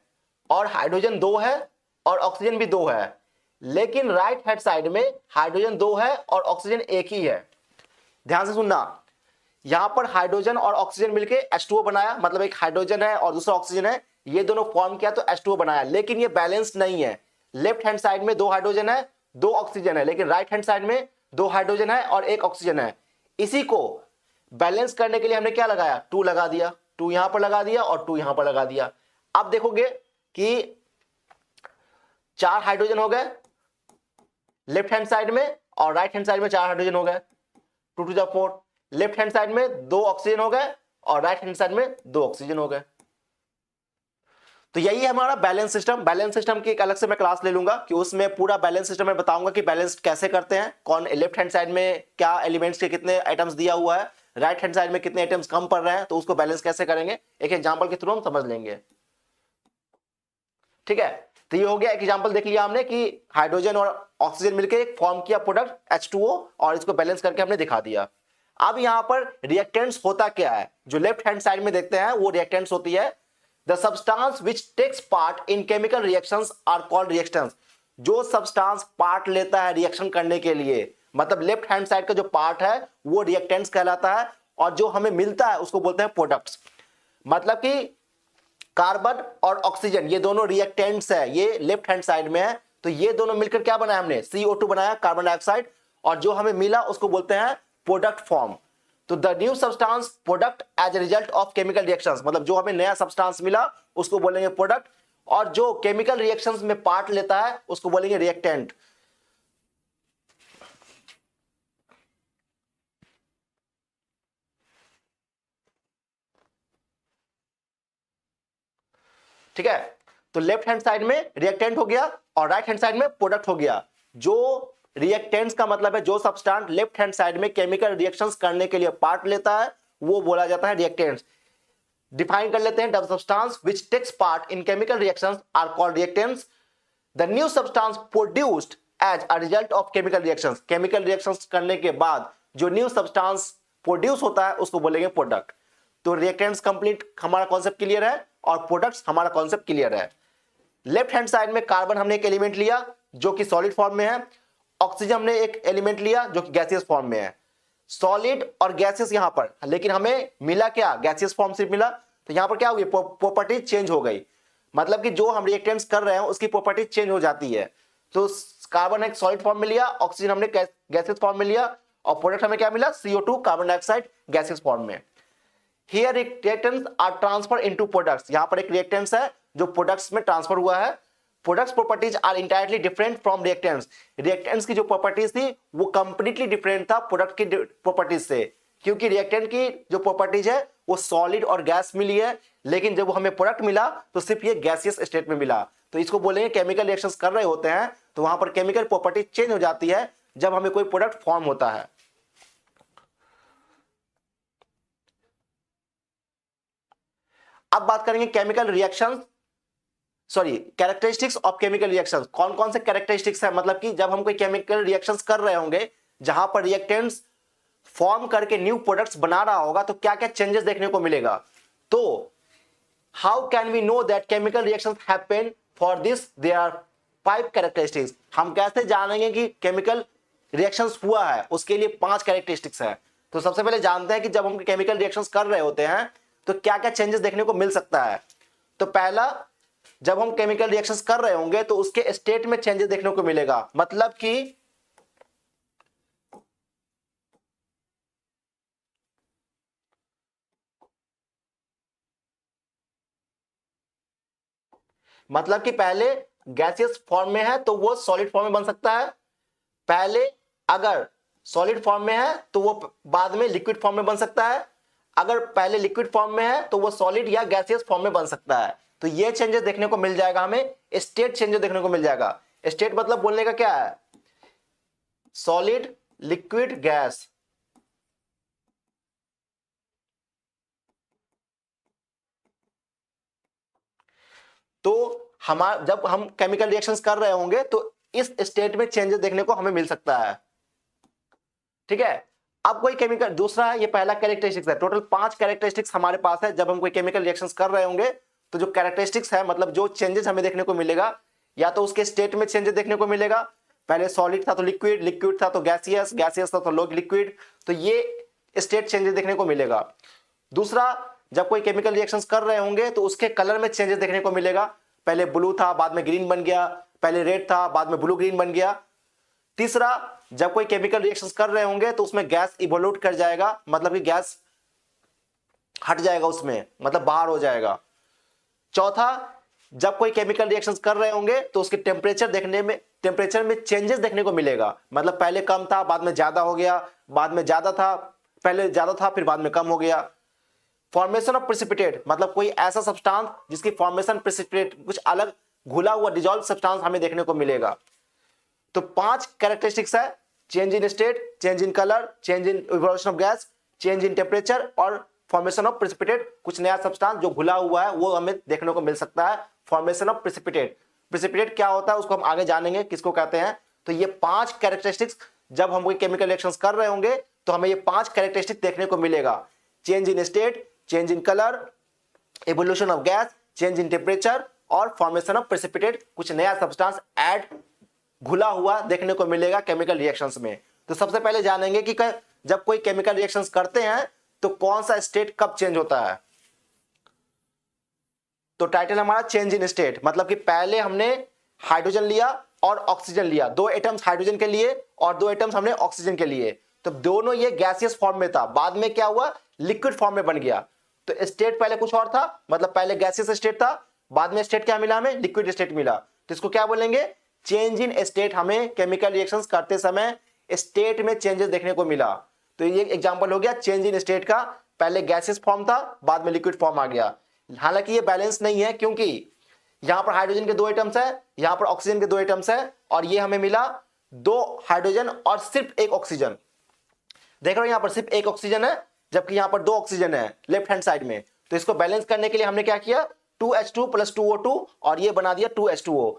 Speaker 1: और हाइड्रोजन 2 है और ऑक्सीजन भी 2 है, लेकिन राइट हैंड साइड में हाइड्रोजन 2 है और ऑक्सीजन एक ही है। ध्यान से सुनना, यहां पर हाइड्रोजन और ऑक्सीजन मिलके H2O बनाया, मतलब एक हाइड्रोजन है और दूसरा ऑक्सीजन है, ये दोनों फॉर्म किया तो H2O बनाया, लेकिन ये बैलेंस नहीं है। लेफ्ट हैंड साइड में 2 हाइड्रोजन है 2 ऑक्सीजन है, लेकिन राइट हैंड साइड में 2 हाइड्रोजन है और 1 ऑक्सीजन है। इसी को बैलेंस करने के लिए हमने क्या लगाया, 2 लगा दिया, 2 यहां पर लगा दिया और 2 यहां पर लगा दिया। अब देखोगे कि 4 हाइड्रोजन हो गए लेफ्ट हैंड साइड में और राइट हैंड साइड में 4 हाइड्रोजन हो गए, 2 टू 4। लेफ्ट हैंड साइड में 2 ऑक्सीजन हो गए और राइट हैंड साइड में 2 ऑक्सीजन हो गए। तो यही है हमारा बैलेंस सिस्टम। बैलेंस सिस्टम की एक अलग से मैं क्लास ले लूंगा कि उसमें पूरा बैलेंस सिस्टम में बताऊंगा कि बैलेंस कैसे करते हैं, कौन लेफ्ट हैंड साइड में क्या एलिमेंट्स के कितने आइटम्स दिया हुआ है, राइट हैंड साइड में कितने आइटम्स कम पड़ रहे हैं, तो उसको बैलेंस कैसे करेंगे एक एग्जांपल के थ्रू हम समझ लेंगे। ठीक है, तो ये हो गया एक एग्जांपल देख लिया हमने कि हाइड्रोजन और ऑक्सीजन मिलकर एक फॉर्म किया प्रोडक्ट H2O और इसको बैलेंस करके हमने दिखा दिया। अब यहां पर रिएक्टेंट्स होता क्या है, जो लेफ्ट हैंड साइड में देखते हैं वो रिएक्टेंट्स होती है the substance which takes part in chemical reactions are called reactants. जो सब्सटेंस पार्ट लेता है रिएक्शन करने के लिए, मतलब लेफ्ट हैंड साइड का जो पार्ट है वो रिएक्टेंट्स कहलाता है, और जो हमें मिलता है उसको बोलते हैं प्रोडक्ट्स। मतलब कि कार्बन और ऑक्सीजन ये दोनों रिएक्टेंट्स है, ये लेफ्ट हैंड साइड में है, तो ये दोनों मिलकर क्या बनाया हमने, CO2 बनाया, कार्बन डाइऑक्साइड, और जो हमें मिला उसको बोलते हैं प्रोडक्ट फॉर्म। तो the new substance product as a result of chemical reactions, मतलब जो हमें नया सब्सटेंस मिला उसको बोलेंगे प्रोडक्ट, और जो केमिकल रिएक्शंस में पार्ट लेता है उसको बोलेंगे रिएक्टेंट। ठीक है, तो लेफ्ट हैंड साइड में रिएक्टेंट हो गया और राइट हैंड साइड में प्रोडक्ट हो गया। जो रिएक्टेंट्स का मतलब है जो सब्सटेंस लेफ्ट हैंड साइड में केमिकल रिएक्शंस करने के लिए पार्ट लेता है वो बोला जाता है रिएक्टेंट्स। डिफाइन कर लेते हैं, the substance which takes part in chemical reactions are called reactants. The new substance produced as a result of chemical reactions, chemical reactions करने के बाद जो न्यू सब्सटेंस प्रोड्यूस होता है उसको बोलेंगे प्रोडक्ट। तो रिएक्टेंट्स कंप्लीट हमारा कॉन्सेप्ट क्लियर है और प्रोडक्ट्स हमारा कॉन्सेप्ट क्लियर है। लेफ्ट हैंड साइड में कार्बन हमने एक एलिमेंट लिया जो कि सॉलिड फॉर्म में है, ऑक्सीजन हमने एक एलिमेंट लिया जो कि गैसियस फॉर्म में है। सॉलिड और गैसियस यहां पर, लेकिन हमें मिला क्या, गैसियस फॉर्म सिर्फ मिला, तो यहां पर क्या हुई, प्रॉपर्टी चेंज हो गई, मतलब कि जो हम रिएक्टेंट्स कर रहे हैं उसकी प्रॉपर्टी चेंज हो जाती है। तो कार्बन एक सॉलिड फॉर्म में लिया, ऑक्सीजन हमने गैसियस फॉर्म में लिया, और प्रोडक्ट हमें क्या मिला, CO2 carbon dioxide gaseous form में। Here reactants are transferred into products, यहां पर एक रिएक्टेंट्स है जो प्रोडक्ट्स में ट्रांसफर हुआ है। Products properties are entirely different from reactants, reactants की जो प्रॉपर्टीज थी वो कंप्लीटली डिफरेंट था प्रोडक्ट की प्रॉपर्टीज से, क्योंकि रिएक्टेंट की जो प्रॉपर्टीज है वो सॉलिड और गैस मिली है, लेकिन जब हमें प्रोडक्ट मिला तो सिर्फ ये गैसियस स्टेट में मिला। तो इसको बोलेंगे केमिकल रिएक्शंस कर रहे होते हैं तो वहां पर केमिकल प्रॉपर्टी चेंज हो जाती है जब हमें कोई प्रोडक्ट फॉर्म होता है। अब बात करेंगे chemical reactions, sorry characteristics of chemical reactions. कौन कौन से कैरेक्टरिस्टिक्स है, मतलब कि जब हम कोई केमिकल रिएक्शंस कर रहे होंगे जहां पर रिएक्टेंट्स फॉर्म करके न्यू प्रोडक्ट्स बना रहा होगा तो क्या क्या चेंजेस देखने को मिलेगा। तो how can we know that chemical reactions happen, for this there are 5 characteristics. हम कैसे जानेंगे कि केमिकल रिएक्शंस हुआ है, उसके लिए 5 कैरेक्टरिस्टिक्स है। तो सबसे पहले जानते हैं कि जब हम केमिकल रिएक्शंस कर रहे होते हैं तो क्या क्या चेंजेस देखने को मिल सकता है। तो पहला, जब हम केमिकल रिएक्शंस कर रहे होंगे तो उसके स्टेट में चेंजेस देखने को मिलेगा। मतलब कि पहले गैसियस फॉर्म में है तो वो सॉलिड फॉर्म में बन सकता है, पहले अगर सॉलिड फॉर्म में है तो वो बाद में लिक्विड फॉर्म में बन सकता है, अगर पहले लिक्विड फॉर्म में है तो वो सॉलिड या गैसियस फॉर्म में बन सकता है। तो ये चेंजेस देखने को मिल जाएगा, हमें स्टेट चेंजेस देखने को मिल जाएगा। स्टेट मतलब बोलने का क्या है, सॉलिड, लिक्विड, गैस। तो जब हम केमिकल रिएक्शंस कर रहे होंगे तो इस स्टेट में चेंजेस देखने को हमें मिल सकता है। ठीक है, अब कोई केमिकल, दूसरा है, ये पहला कैरेक्टरिस्टिक्स है। टोटल 5 कैरेक्टरिस्टिक्स हमारे पास है जब हम कोई केमिकल रिएक्शंस कर रहे होंगे। तो जो कैरेक्टरिस्टिक्स है, मतलब जो चेंजेस हमें देखने को मिलेगा, या तो उसके स्टेट में चेंजेस देखने को मिलेगा, पहले सॉलिड था तो लिक्विड, लिक्विड था तो गैसियस, गैसियस था तो लो लिक्विड, तो ये स्टेट चेंजेस देखने को मिलेगा। दूसरा, जब कोई केमिकल रिएक्शंस कर रहे होंगे तो उसके कलर में चेंजेस देखने को मिलेगा, पहले ब्लू था बाद में ग्रीन बन गया, पहले रेड था बाद में ब्लू ग्रीन बन गया। तीसरा, जब कोई केमिकल रिएक्शंस कर रहे होंगे तो उसमें गैस इवोल्यूट कर जाएगा, मतलब कि गैस हट जाएगा उसमें, मतलब बाहर हो जाएगा। चौथा, जब कोई केमिकल रिएक्शंस कर रहे होंगे तो उसके टेम्परेचर में चेंजेस देखने को मिलेगा, मतलब पहले कम था बाद में ज्यादा हो गया, बाद में ज्यादा था, पहले ज्यादा था फिर बाद में कम हो गया। फॉर्मेशन ऑफ प्रेसिपिटेट, मतलब कोई ऐसा सब्सटेंस जिसकी फॉर्मेशन प्रेसिपिटेट, कुछ अलग घुला हुआ डिजॉल्व सब्सटेंस हमें देखने को मिलेगा। तो 5 कैरेक्टरिस्टिक्स है, change in state, change in colour, change in evolution of gas, change in temperature और फॉर्मेशन ऑफ प्रेसिपिटेट, कुछ नया सब्सटेंस जो घुला हुआ है वो हमें देखने को मिल सकता है। फॉर्मेशन ऑफ प्रेसिपिटेट, प्रेसिपिटेट क्या होता है उसको हम आगे जानेंगे किसको कहते हैं। तो ये 5 कैरेक्टरिस्टिक्स, जब हम कोई केमिकल रिएक्शंस कर रहे होंगे तो हमें ये 5 कैरेक्टरिस्टिक्स देखने को मिलेगा, change in state, change in colour, evolution of gas, change in temperature और फॉर्मेशन ऑफ प्रेसिपिटेट, कुछ नया सब्सटेंस ऐड घुला हुआ देखने को मिलेगा केमिकल रिएक्शंस में। तो सबसे पहले जानेंगे कि जब कोई केमिकल रिएक्शंस करते हैं तो कौन सा स्टेट कब चेंज होता है। तो टाइटल हमारा चेंज इन स्टेट, मतलब कि पहले हमने हाइड्रोजन लिया और ऑक्सीजन लिया, 2 एटम्स हाइड्रोजन के लिए और 2 एटम्स हमने ऑक्सीजन के लिए, तो दोनों ये गैसियस फॉर्म में था, बाद में क्या हुआ, लिक्विड फॉर्म में बन गया। तो स्टेट पहले कुछ और था, मतलब पहले गैसियस स्टेट था, बाद में स्टेट क्या मिला हमें, लिक्विड स्टेट मिला। तो इसको क्या बोलेंगे, चेंज इन स्टेट। हमें केमिकल रिएक्शंस करते समय स्टेट में चेंजेस देखने को मिला। तो ये एग्जांपल हो गया चेंज इन स्टेट का, पहले गैसियस फॉर्म था बाद में लिक्विड फॉर्म आ गया। हालांकि ये बैलेंस नहीं है क्योंकि यहां पर हाइड्रोजन के 2 एटम्स है, यहां पर ऑक्सीजन के 2 एटम्स है, और ये हमें मिला 2 हाइड्रोजन और सिर्फ 1 ऑक्सीजन। देख रहे हो यहां पर सिर्फ 1 ऑक्सीजन है जबकि यहां पर 2 ऑक्सीजन है लेफ्ट हैंड साइड में। तो इसको बैलेंस करने के लिए हमने क्या किया, 2H2 + 2O2 और ये बना दिया 2H2O,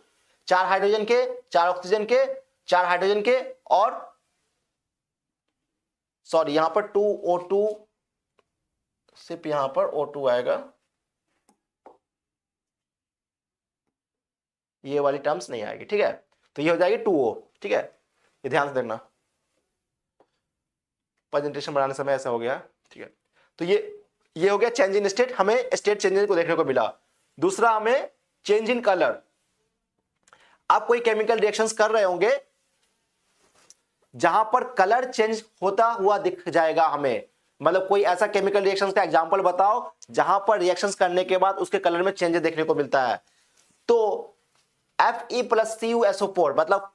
Speaker 1: 4 हाइड्रोजन के, 4 ऑक्सीजन के, 4 हाइड्रोजन के, और सॉरी यहां पर 2O2, सिर्फ यहां पर O2 आएगा, ये वाली टर्म्स नहीं आएगी। ठीक है, तो ये हो जाएगी 2O। ठीक है, ये ध्यान से देखना, प्रेजेंटेशन बनाने समय ऐसा हो गया। ठीक है, तो ये हो गया चेंज इन स्टेट, हमें स्टेट चेंजेस को देखने को मिला। दूसरा, हमें चेंज इन कलर। आप कोई केमिकल रिएक्शंस कर रहे होंगे जहां पर कलर चेंज होता हुआ दिख जाएगा हमें, मतलब कोई ऐसा केमिकल रिएक्शंस का एग्जांपल बताओ जहां पर रिएक्शंस करने के बाद उसके कलर में चेंजेस देखने को मिलता है। तो Fe + CuSO4, मतलब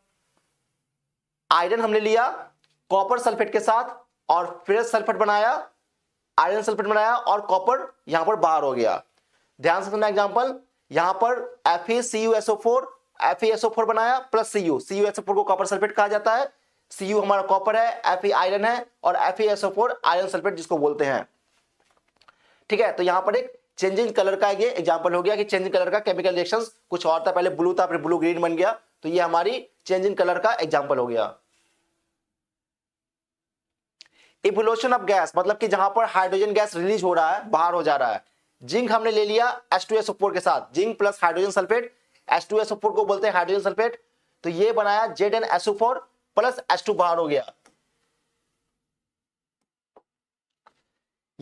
Speaker 1: आयरन हमने लिया कॉपर सल्फेट के साथ और फेरस सल्फेट बनाया, आयरन सल्फेट बनाया और कॉपर यहां पर बाहर हो गया। ध्यान से सुनना एग्जांपल, यहां पर FeCuSO4, FeSO4 बनाया प्लस CuSO4 को कॉपर सल्फेट कहा जाता है, Cu हमारा कॉपर है, Fe आयरन है और FeSO4 आयरन सल्फेट जिसको बोलते हैं। ठीक है, तो यहां पर एक चेंजिंग कलर का ये एग्जांपल हो गया कि चेंजिंग कलर का केमिकल रिएक्शंस कुछ और था, पहले ब्लू था फिर ब्लू ग्रीन बन गया, तो ये हमारी चेंजिंग कलर का एग्जांपल हो गया। इवोल्यूशन ऑफ गैस, मतलब कि जहां पर हाइड्रोजन गैस रिलीज हो रहा है, बाहर हो जा रहा है। जिंक हमने ले लिया H2SO4 के साथ, zinc plus hydrogen sulphate, H2SO4 को बोलते हैं हाइड्रोजन सल्फेट, तो ये बनाया ZnSO4 प्लस H2 बाहर हो गया।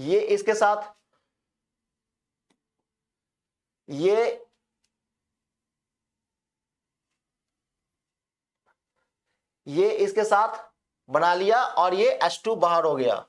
Speaker 1: ये इसके साथ ये इसके साथ बना लिया और ये H2 बाहर हो गया,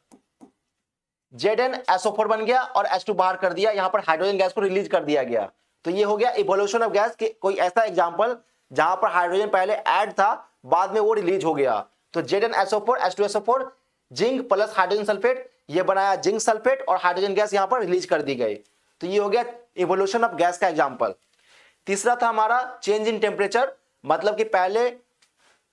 Speaker 1: ZnSO4 बन गया और H2 बाहर कर दिया, यहां पर हाइड्रोजन गैस को रिलीज कर दिया गया। तो ये हो गया इवोल्यूशन ऑफ गैस के कोई ऐसा एग्जांपल जहां पर हाइड्रोजन पहले ऐड था, बाद में वो रिलीज हो गया। तो ZnSO4 H2SO4 zinc plus hydrogen sulphate, ये बनाया जिंक सल्फेट और हाइड्रोजन गैस यहां पर रिलीज कर दी गई। तो ये हो गया इवोल्यूशन ऑफ गैस का एग्जांपल। तीसरा था हमारा चेंज इन टेम्परेचर, मतलब कि पहले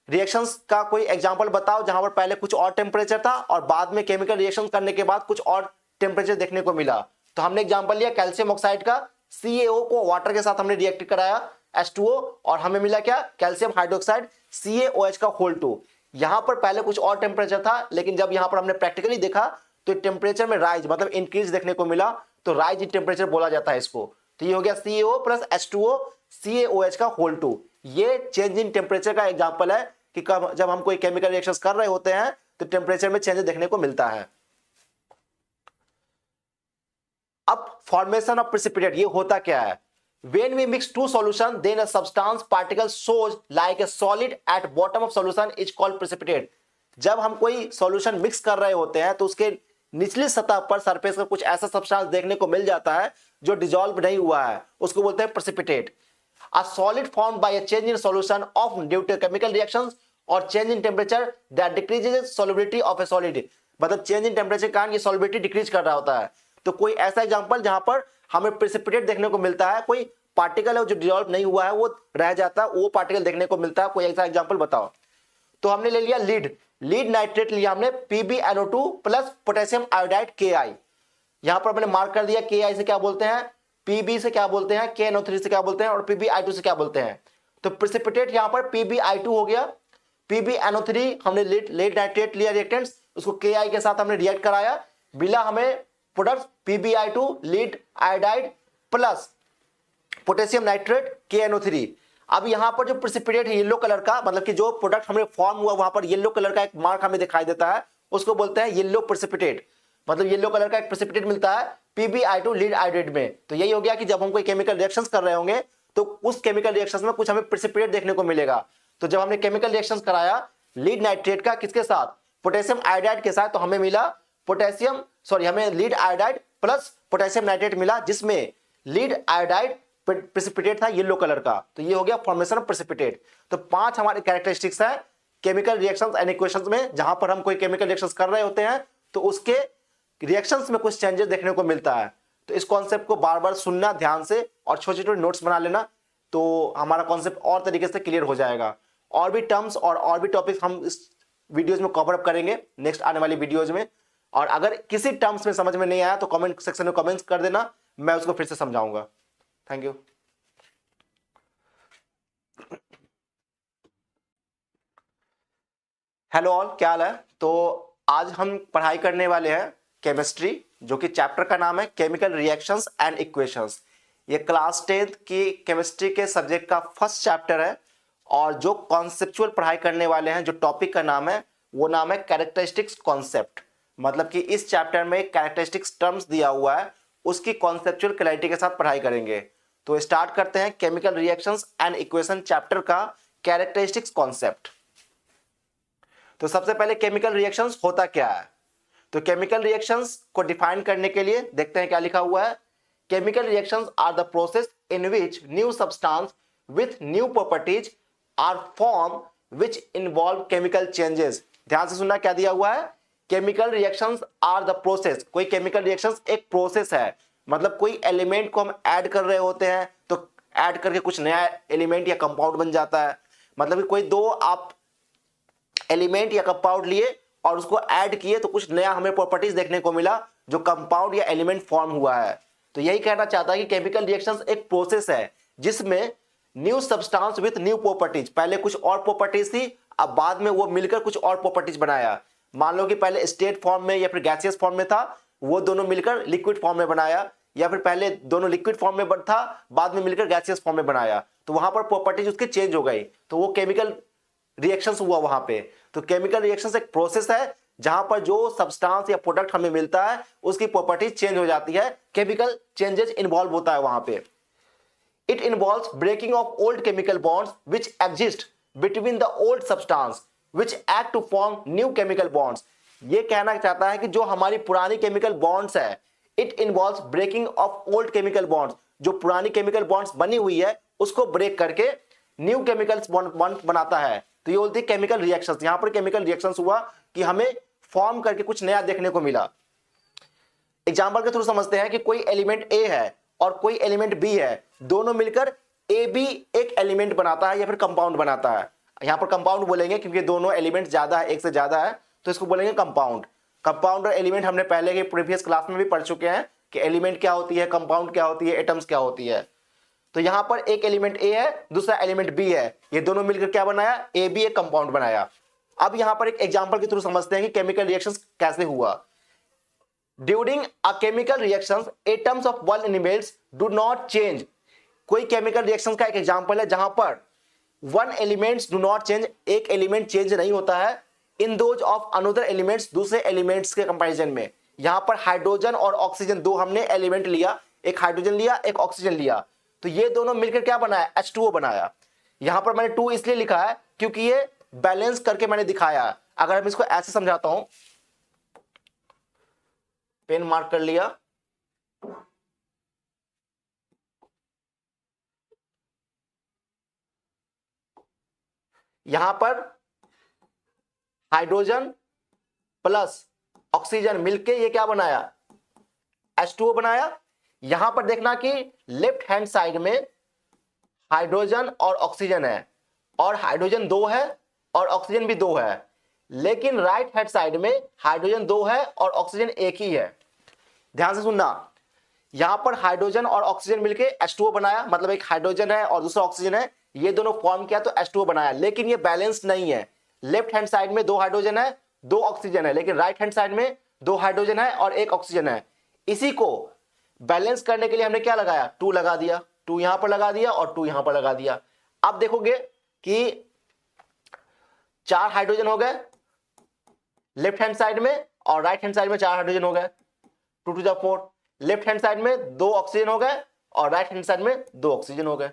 Speaker 1: रिएक्शंस का कोई एग्जांपल बताओ जहां पर पहले कुछ और टेम्परेचर था और बाद में केमिकल रिएक्शन करने के बाद कुछ और टेम्परेचर देखने को मिला। तो हमने एग्जांपल लिया कैल्शियम ऑक्साइड का, CaO को वाटर के साथ हमने रिएक्ट कराया H2O और हमें मिला क्या, कैल्शियम हाइड्रोक्साइड CaOH का होल 2। यहां पर पहले कुछ और टेम्परेचर था, लेकिन जब यहां पर हमने प्रैक्टिकली देखा तो टेम्परेचर में राइज मतलब इंक्रीज देखने को मिला, तो राइज इन टेम्परेचर बोला जाता है इसको। तो ये हो गया CaO प्लस H2O CaOH का होल 2। ये चेंज इन टेम्परेचर का एग्जांपल है कि जब हम कोई केमिकल रिएक्शंस कर रहे होते हैं तो टेम्परेचर में चेंजेस देखने को मिलता है। अब फॉर्मेशन ऑफ प्रेसिपिटेट, ये होता क्या है? When we mix two solution, then a substance particle shows like a solid at bottom of solution is called precipitate। जब हम कोई सॉल्यूशन मिक्स कर रहे होते हैं तो उसके निचली सतह पर सरफेस पर कुछ ऐसा सब्सटेंस देखने को मिल जाता है जो डिसॉल्व नहीं हुआ है, उसको बोलते हैं precipitate. A solid formed by a change in solution of due to chemical reactions or change in temperature that decreases solubility of a solid। मतलब चेंज इन टेम्परेचर के कारण ये सॉल्युबिलिटी डिक्रीज कर रहा होता है। तो कोई ऐसा एग्जांपल जहां पर हमें प्रेसिपिटेट देखने को मिलता है, कोई पार्टिकल है जो डिसॉल्व नहीं हुआ है वो रह जाता है, वो पार्टिकल देखने को मिलता है, कोई ऐसा एग्जांपल बताओ। तो हमने ले लिया लीड नाइट्रेट लिया हमने PbNO2 plus potassium iodide Ki। यहां पर मैंने मार्क कर दिया Ki से क्या बोलते हैं, Pb से क्या बोलते हैं, KNO3 से क्या बोलते हैं और PbI2 से क्या बोलते हैं। तो प्रेसिपिटेट यहां पर PbI2 हो गया, PbNO3 हमने लीड नाइट्रेट लिया रिएक्टेंट्स, उसको Ki के साथ हमने रिएक्ट कराया, मिला हमें product PbI2 lead iodide plus potassium nitrate KNO3। अब यहां पर जो प्रेसिपिटेट है येलो कलर का, मतलब कि जो प्रोडक्ट हमें फॉर्म हुआ वहां पर येलो कलर का एक मार्क हमें दिखाई देता है, उसको बोलते हैं येलो प्रेसिपिटेट। मतलब येलो कलर का एक प्रेसिपिटेट मिलता है PbI2 लीड आयोडाइड में। तो यही हो गया कि जब हम कोई केमिकल रिएक्शंस कर रहे होंगे तो उस केमिकल रिएक्शंस में कुछ हमें प्रेसिपिटेट देखने को मिलेगा। तो जब हमने केमिकल रिएक्शंस कराया लीड नाइट्रेट का किसके साथ, पोटेशियम आयोडाइड के साथ, तो हमें मिला हमें lead iodide plus potassium nitrate मिला, जिसमें लीड आयोडाइड प्रेसिपिटेट था येलो कलर का। तो ये हो गया फॉर्मेशन ऑफ प्रेसिपिटेट। तो 5 हमारे कैरेक्टरिस्टिक्स है केमिकल रिएक्शंस एंड इक्वेशंस में, जहां पर हम कोई केमिकल रिएक्शंस कर रहे होते हैं तो उसके रिएक्शंस में कुछ चेंजेस देखने को मिलता है। तो इस कॉन्सेप्ट को बार बार सुनना ध्यान से और छोटे छोटे नोट्स बना लेना, तो हमारा कॉन्सेप्ट और तरीके से क्लियर हो जाएगा। और भी टर्म्स और भी टॉपिक्स हम इस वीडियोज में कवर अप करेंगे नेक्स्ट आने वाली वीडियोज में। और अगर किसी टर्म्स में समझ में नहीं आया तो कमेंट सेक्शन में कमेंट्स कर देना, मैं उसको फिर से समझाऊंगा। Thank you. हेलो ऑल, क्या हाल है? तो आज हम पढ़ाई करने वाले हैं केमिस्ट्री, जो कि चैप्टर का नाम है केमिकल रिएक्शंस एंड इक्वेशंस। ये क्लास 10th की केमिस्ट्री के सब्जेक्ट का फर्स्ट चैप्टर है और जो कॉन्सेप्चुअल पढ़ाई करने वाले हैं, जो टॉपिक का नाम है वो नाम है कैरेक्टरिस्टिक्स कॉन्सेप्ट। मतलब कि इस चैप्टर में कैरेक्टरिस्टिक्स टर्म्स दिया हुआ है, उसकी कॉन्सेप्चुअल क्लैरिटी के साथ पढ़ाई करेंगे। तो स्टार्ट करते हैं chemical reactions and equation chapter का कैरेक्टरिस्टिक्स कॉन्सेप्ट। तो सबसे पहले केमिकल रिएक्शंस होता क्या है? तो केमिकल रिएक्शंस को डिफाइन करने के लिए देखते हैं क्या लिखा हुआ है। Chemical reactions are the process in which new substance with new properties are form which involve chemical changes. ध्यान से सुनना क्या दिया हुआ है, chemical reactions are the process. कोई केमिकल रिएक्शंस एक प्रोसेस है, मतलब कोई एलिमेंट को हम ऐड कर रहे होते हैं तो ऐड करके कुछ नया एलिमेंट या कंपाउंड बन जाता है। मतलब कि कोई दो आप एलिमेंट या कंपाउंड लिए और उसको ऐड किए तो कुछ नया हमें प्रॉपर्टीज देखने को मिला जो कंपाउंड या एलिमेंट फॉर्म हुआ है। तो यही कहना चाहता है कि केमिकल रिएक्शंस एक प्रोसेस है जिसमें new substance with new properties, पहले कुछ और प्रॉपर्टीज थी, अब बाद में वो मिलकर कुछ और प्रॉपर्टीज बनाया। मान लो कि पहले स्टेट फॉर्म में या फिर गैसियस फॉर्म में था, वो दोनों मिलकर लिक्विड फॉर्म में बनाया, या फिर पहले दोनों लिक्विड फॉर्म में था, बाद में मिलकर गैसियस फॉर्म में बनाया। तो वहां पर प्रॉपर्टीज उसकी चेंज हो गई, तो वो केमिकल रिएक्शंस हुआ वहां पे। तो केमिकल रिएक्शंस एक प्रोसेस है जहां पर जो सब्सटेंस या प्रोडक्ट हमें मिलता है उसकी प्रॉपर्टी चेंज हो जाती है, केमिकल चेंजेस इन्वॉल्व होता है वहां पे। It involves breaking of old chemical bonds which exist between the old substance which act to form new chemical bonds। ये कहना चाहता है कि जो हमारी पुरानी केमिकल बॉन्ड्स है, it involves breaking of old chemical bonds, जो पुरानी केमिकल बॉन्ड्स बनी हुई है उसको ब्रेक करके न्यू केमिकल्स बॉन्ड बनाता है। तो ये बोलती है केमिकल रिएक्शंस। यहां पर केमिकल रिएक्शंस हुआ कि हमें फॉर्म करके कुछ नया देखने को मिला। एग्जाम्पल के थ्रू समझते हैं कि कोई एलिमेंट ए है और कोई एलिमेंट बी है, दोनों मिलकर ए बी एक एलिमेंट बनाता है या फिर कंपाउंड बनाता है। यहां पर कंपाउंड बोलेंगे क्योंकि दोनों एलिमेंट ज्यादा है, एक से ज्यादा है, तो इसको बोलेंगे कंपाउंड। कंपाउंड और एलिमेंट हमने पहले के प्रीवियस क्लास में भी पढ़ चुके हैं कि एलिमेंट क्या होती है, कंपाउंड क्या होती है, एटम्स क्या होती है। तो यहां पर एक एलिमेंट ए है, दूसरा एलिमेंट बी है, ये दोनों मिलकर क्या बनाया, ए बी एक कंपाउंड बनाया। अब यहां पर एक एग्जाम्पल के थ्रू समझते हैं कि केमिकल रिएक्शन कैसे हुआ। During a chemical reactions, atoms of one elements do not change। कोई केमिकल रिएक्शन का एक एग्जांपल है जहां पर one elements do not change, एक एलिमेंट चेंज नहीं होता है, in those of another elements, दूसरे एलिमेंट्स के कंपैरिजन में। यहां पर हाइड्रोजन और ऑक्सीजन दो हमने एलिमेंट लिया, एक हाइड्रोजन लिया एक ऑक्सीजन लिया, तो ये दोनों मिलकर क्या बनाया, H2O बनाया। यहां पर मैंने 2 इसलिए लिखा है क्योंकि ये बैलेंस करके मैंने दिखाया है। अगर हम इसको ऐसे समझाता हूं, पेन मार्क कर लिया, यहां पर हाइड्रोजन प्लस ऑक्सीजन मिलके ये क्या बनाया, H2O बनाया। यहां पर देखना कि लेफ्ट हैंड साइड में हाइड्रोजन और ऑक्सीजन है, और हाइड्रोजन 2 है और ऑक्सीजन भी 2 है, लेकिन राइट हैंड साइड में हाइड्रोजन 2 है और ऑक्सीजन एक ही है। ध्यान से सुनना, यहां पर हाइड्रोजन और ऑक्सीजन मिलके H2O बनाया, मतलब एक हाइड्रोजन है और दूसरा ऑक्सीजन है, ये दोनों फॉर्म किया तो H2O बनाया, लेकिन ये बैलेंस नहीं है। लेफ्ट हैंड साइड में 2 हाइड्रोजन है 2 ऑक्सीजन है, लेकिन राइट हैंड साइड में 2 हाइड्रोजन है और 1 ऑक्सीजन है। इसी को बैलेंस करने के लिए हमने क्या लगाया, 2 लगा दिया, 2 यहां पर लगा दिया और 2 यहां पर लगा दिया। अब देखोगे कि 4 हाइड्रोजन हो गए लेफ्ट हैंड साइड में और राइट हैंड साइड में 4 हाइड्रोजन हो गए, 2 to the 4। Left hand side में 2 ऑक्सीजन हो गए और राइट हैंड साइड में 2 ऑक्सीजन हो गए।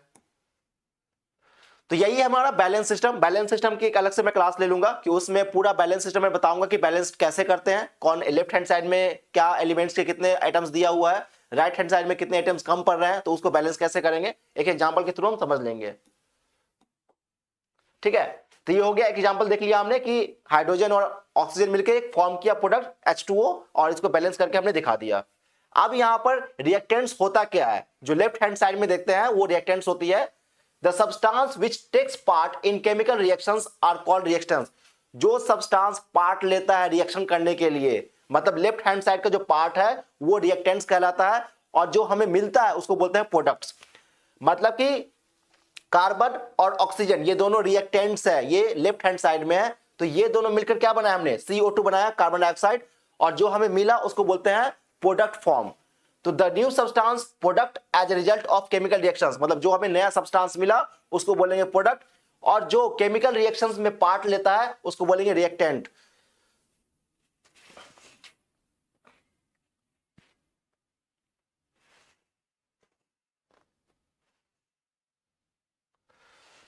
Speaker 1: तो यही है हमारा बैलेंस सिस्टम। बैलेंस सिस्टम की एक अलग से मैं क्लास ले लूंगा कि उसमें पूरा बैलेंस सिस्टम में बताऊंगा कि बैलेंस कैसे करते हैं, कौन लेफ्ट हैंड साइड में क्या एलिमेंट्स के कितने आइटम्स दिया हुआ है, राइट हैंड साइड में कितने आइटम्स कम पड़ रहे हैं, तो उसको बैलेंस कैसे करेंगे एक एग्जाम्पल के थ्रू हम समझ लेंगे। ठीक है, तो ये हो गया एक एग्जाम्पल देख लिया हमने कि हाइड्रोजन और ऑक्सीजन मिलकर एक फॉर्म किया प्रोडक्ट H2O और इसको बैलेंस करके हमने दिखा दिया। अब यहां पर रिएक्टेंट्स होता क्या है, जो लेफ्ट हैंड साइड में देखते हैं वो रिएक्टेंट्स होती है। The substance which takes part in chemical reactions are called reactants. जो सब्सटेंस पार्ट लेता है रिएक्शन करने के लिए, मतलब लेफ्ट हैंड साइड का जो पार्ट है वो रिएक्टेंट्स कहलाता है, और जो हमें मिलता है उसको बोलते हैं प्रोडक्ट्स। मतलब कि कार्बन और ऑक्सीजन ये दोनों रिएक्टेंट्स है, ये लेफ्ट हैंड साइड में है, तो ये दोनों मिलकर क्या बनाया हमने, CO2 बनाया, कार्बन डाइऑक्साइड, और जो हमें मिला उसको बोलते हैं प्रोडक्ट फॉर्म। तो the new substance product as a result of chemical reactions, मतलब जो हमें नया सब्सटेंस मिला उसको बोलेंगे प्रोडक्ट, और जो केमिकल रिएक्शंस में पार्ट लेता है उसको बोलेंगे रिएक्टेंट।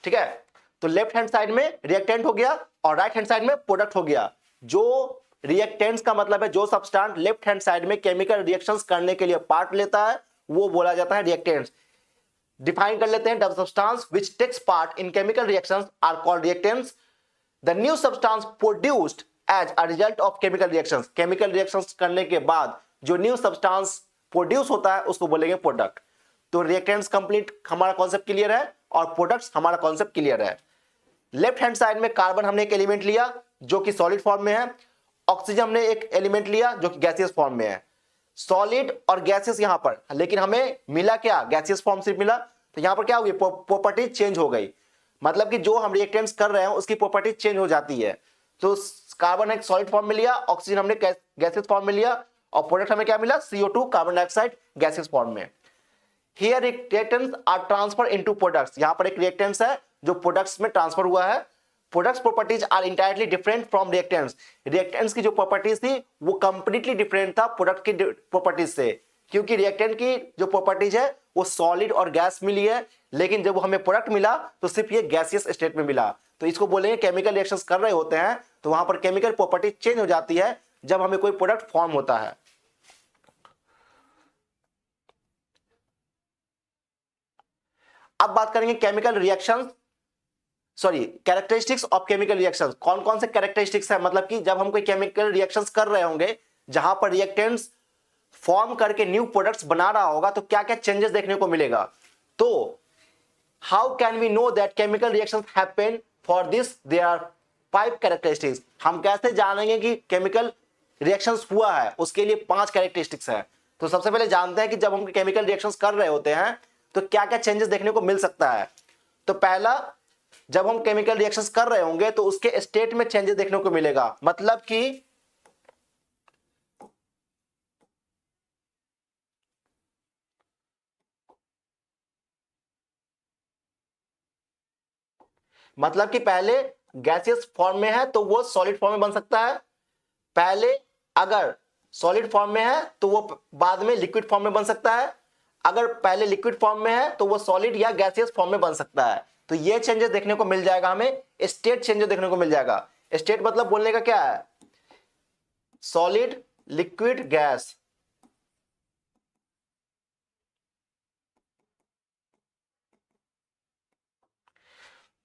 Speaker 1: ठीक है, तो लेफ्ट हैंड साइड में रिएक्टेंट हो गया और राइट हैंड साइड में प्रोडक्ट हो गया। जो रिएक्टेंट्स का मतलब है जो सब्सटेंस लेफ्ट हैंड साइड में केमिकल रिएक्शंस करने के लिए पार्ट लेता है वो बोला जाता है रिएक्टेंट्स। डिफाइन कर लेते हैं, the substance which takes part in chemical reactions are called reactants. The new substance produced as a result of chemical reactions, chemical reactions करने के बाद जो न्यू सब्सटेंस प्रोड्यूस होता है उसको बोलेंगे प्रोडक्ट। तो रिएक्टेंट्स कंप्लीट हमारा कॉन्सेप्ट क्लियर है और प्रोडक्ट्स हमारा कॉन्सेप्ट क्लियर है। लेफ्ट हैंड साइड में कार्बन हमने एक एलिमेंट लिया जो कि सॉलिड फॉर्म में है, ऑक्सीजन हमने एक एलिमेंट लिया जो कि गैसियस फॉर्म में है। सॉलिड और गैसियस यहां पर, लेकिन हमें मिला क्या, गैसियस फॉर्म सिर्फ मिला, तो यहां पर क्या होगी, प्रॉपर्टी चेंज हो गई। मतलब कि जो हम रिएक्टेंट्स कर रहे हैं उसकी प्रॉपर्टी चेंज हो जाती है। तो कार्बन एक सॉलिड फॉर्म में लिया, ऑक्सीजन हमने गैसियस फॉर्म में लिया, और प्रोडक्ट हमें क्या मिला, CO2 carbon dioxide gaseous form में। Here reactants are transferred into products। यहां पर एक रिएक्टेंट्स है जो प्रोडक्ट्स में ट्रांसफर हुआ है। Products properties are entirely different from reactants. Reactants की जो प्रॉपर्टीज थी वो कंप्लीटली डिफरेंट था प्रोडक्ट की प्रॉपर्टीज से, क्योंकि रिएक्टेंट की जो प्रॉपर्टीज है वो सॉलिड और गैस मिली है, लेकिन जब हमें प्रोडक्ट मिला तो सिर्फ ये गैसियस स्टेट में मिला। तो इसको बोलेंगे केमिकल रिएक्शंस कर रहे होते हैं तो वहां पर केमिकल प्रॉपर्टी चेंज हो जाती है जब हमें कोई प्रोडक्ट फॉर्म होता है। अब बात करेंगे chemical reactions, sorry characteristics of chemical reactions. कौन कौन से कैरेक्टरिस्टिक्स है, मतलब कि जब हम कोई केमिकल रिएक्शंस कर रहे होंगे जहां पर रिएक्टेंट्स फॉर्म करके न्यू प्रोडक्ट्स बना रहा होगा तो क्या क्या चेंजेस देखने को मिलेगा। तो how can we know that chemical reactions happen, for this there are 5 characteristics. हम कैसे जानेंगे कि केमिकल रिएक्शंस हुआ है, उसके लिए 5 कैरेक्टरिस्टिक्स है। तो सबसे पहले जानते हैं कि जब हम केमिकल रिएक्शंस कर रहे होते हैं तो क्या क्या चेंजेस देखने को मिल सकता है। तो पहला, जब हम केमिकल रिएक्शंस कर रहे होंगे तो उसके स्टेट में चेंजेस देखने को मिलेगा, मतलब कि पहले गैसियस फॉर्म में है तो वो सॉलिड फॉर्म में बन सकता है, पहले अगर सॉलिड फॉर्म में है तो वो बाद में लिक्विड फॉर्म में बन सकता है, अगर पहले लिक्विड फॉर्म में है तो वो सॉलिड या गैसियस फॉर्म में बन सकता है। तो ये चेंजेस देखने को मिल जाएगा, हमें स्टेट चेंजेस देखने को मिल जाएगा। स्टेट मतलब बोलने का क्या है, सॉलिड, लिक्विड, गैस।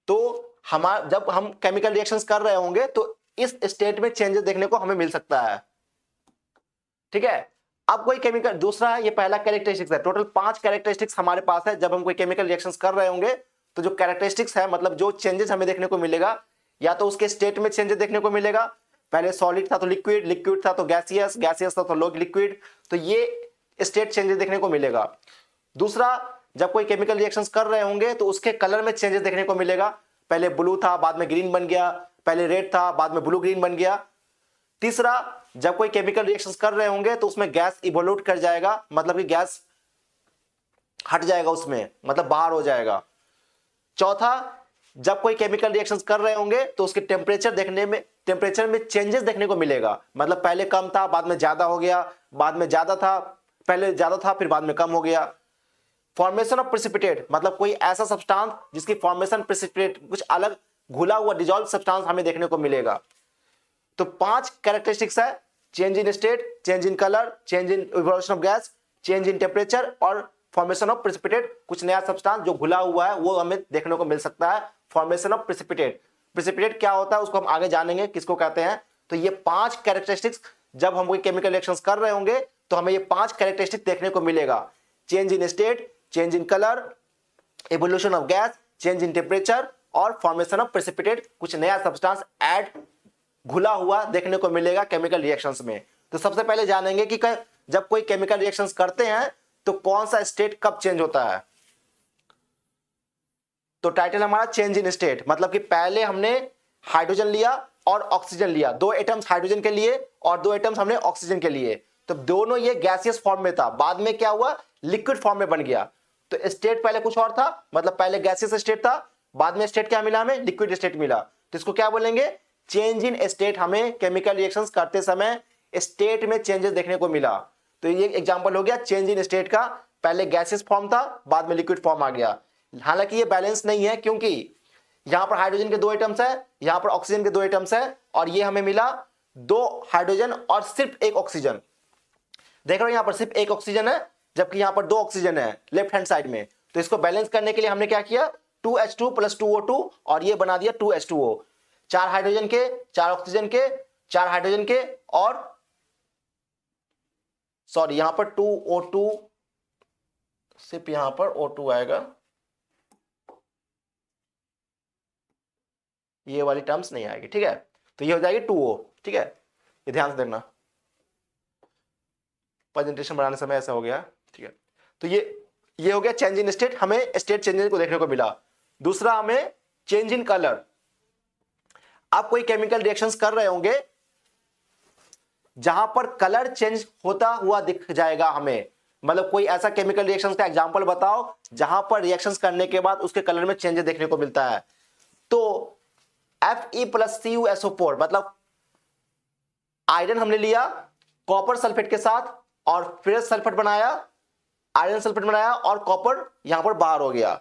Speaker 1: तो जब हम केमिकल रिएक्शंस कर रहे होंगे तो इस स्टेट में चेंजेस देखने को हमें मिल सकता है, ठीक है। अब कोई केमिकल, दूसरा है, ये पहला कैरेक्टरिस्टिक्स है। टोटल 5 कैरेक्टरिस्टिक्स हमारे पास है जब हम कोई केमिकल रिएक्शंस कर रहे होंगे। तो जो कैरेक्टरिस्टिक्स है, मतलब जो चेंजेस हमें देखने को मिलेगा, या तो उसके स्टेट में चेंजेस देखने को मिलेगा, पहले सॉलिड था तो लिक्विड, लिक्विड था तो गैसियस, गैसियस था तो लिक्विड, तो ये स्टेट चेंजेस देखने को मिलेगा। दूसरा, जब कोई केमिकल रिएक्शंस कर रहे होंगे तो उसके कलर में चेंजेस देखने को मिलेगा, पहले ब्लू था बाद में ग्रीन बन गया, पहले रेड था बाद में ब्लू ग्रीन बन गया। तीसरा, जब कोई केमिकल रिएक्शंस कर रहे होंगे तो उसमें गैस इवोल्यूट कर जाएगा, मतलब कि गैस हट जाएगा उसमें, मतलब बाहर हो जाएगा। चौथा, जब कोई केमिकल रिएक्शंस कर रहे होंगे तो उसके टेम्परेचर में चेंजेस देखने को मिलेगा, मतलब पहले कम था बाद में ज्यादा हो गया, बाद में ज्यादा था, पहले ज्यादा था फिर बाद में कम हो गया। फॉर्मेशन ऑफ प्रेसिपिटेट, मतलब कोई ऐसा सब्सटेंस जिसकी फॉर्मेशन प्रेसिपिटेट, कुछ अलग घुला हुआ डिजॉल्व सब्सटेंस हमें देखने को मिलेगा। तो 5 कैरेक्टरिस्टिक्स है, change in state, change in colour, change in evolution of gas, change in temperature और फॉर्मेशन ऑफ प्रेसिपिटेट, कुछ नया सब्सटेंस जो घुला हुआ है वो हमें देखने को मिल सकता है। फॉर्मेशन ऑफ प्रेसिपिटेट, प्रेसिपिटेट क्या होता है उसको हम आगे जानेंगे किसको कहते हैं। तो ये 5 कैरेक्टरिस्टिक्स, जब हम कोई केमिकल रिएक्शंस कर रहे होंगे तो हमें ये 5 कैरेक्टरिस्टिक देखने को मिलेगा, change in state, change in colour, evolution of gas, change in temperature और फॉर्मेशन ऑफ प्रेसिपिटेट, कुछ नया सब्सटेंस ऐड घुला हुआ देखने को मिलेगा केमिकल रिएक्शंस में। तो सबसे पहले जानेंगे कि जब कोई केमिकल रिएक्शंस करते हैं तो कौन सा स्टेट कब चेंज होता है। तो टाइटल हमारा चेंज इन स्टेट, मतलब कि पहले हमने हाइड्रोजन लिया और ऑक्सीजन लिया, 2 एटम्स हाइड्रोजन के लिए और 2 एटम्स हमने ऑक्सीजन के लिए, तो दोनों ये गैसियस फॉर्म में था, बाद में क्या हुआ, लिक्विड फॉर्म में बन गया। तो स्टेट पहले कुछ और था, मतलब पहले गैसियस स्टेट था, बाद में स्टेट क्या मिला, हमें लिक्विड स्टेट मिला। तो इसको क्या बोलेंगे, चेंज इन स्टेट। हमें केमिकल रिएक्शंस करते समय स्टेट में चेंजेस देखने को मिला। तो ये एग्जांपल हो गया चेंज इन स्टेट का, पहले गैसियस फॉर्म था बाद में लिक्विड फॉर्म आ गया। हालांकि ये बैलेंस नहीं है क्योंकि यहां पर हाइड्रोजन के 2 एटम्स है, यहां पर ऑक्सीजन के 2 एटम्स है, और ये हमें मिला 2 हाइड्रोजन और सिर्फ 1 ऑक्सीजन। देख रहे हो यहां पर सिर्फ 1 ऑक्सीजन है जबकि यहां पर 2 ऑक्सीजन है लेफ्ट हैंड साइड में। तो इसको बैलेंस करने के लिए हमने क्या किया, 2H2 + 2O2 और ये बना दिया 2H2O, 4 हाइड्रोजन के, 4 ऑक्सीजन के, 4 हाइड्रोजन के, और सॉरी यहां पर 2O2, सिर्फ यहां पर O2 आएगा, ये वाली टर्म्स नहीं आएगी, ठीक है। तो ये हो जाएगी 2O, ठीक है, ये ध्यान से देखना, प्रेजेंटेशन बनाने समय ऐसा हो गया, ठीक है। तो ये हो गया चेंज इन स्टेट, हमें स्टेट चेंजेस को देखने को मिला। दूसरा, हमें चेंज इन कलर। आप कोई केमिकल रिएक्शंस कर रहे होंगे जहां पर कलर चेंज होता हुआ दिख जाएगा हमें, मतलब कोई ऐसा केमिकल रिएक्शंस का एग्जांपल बताओ जहां पर रिएक्शंस करने के बाद उसके कलर में चेंजेस देखने को मिलता है। तो Fe+CuSO4 मतलब आयरन हमने लिया कॉपर सल्फेट के साथ और फेरस सल्फेट बनाया, आयरन सल्फेट बनाया और कॉपर यहां पर बाहर हो गया।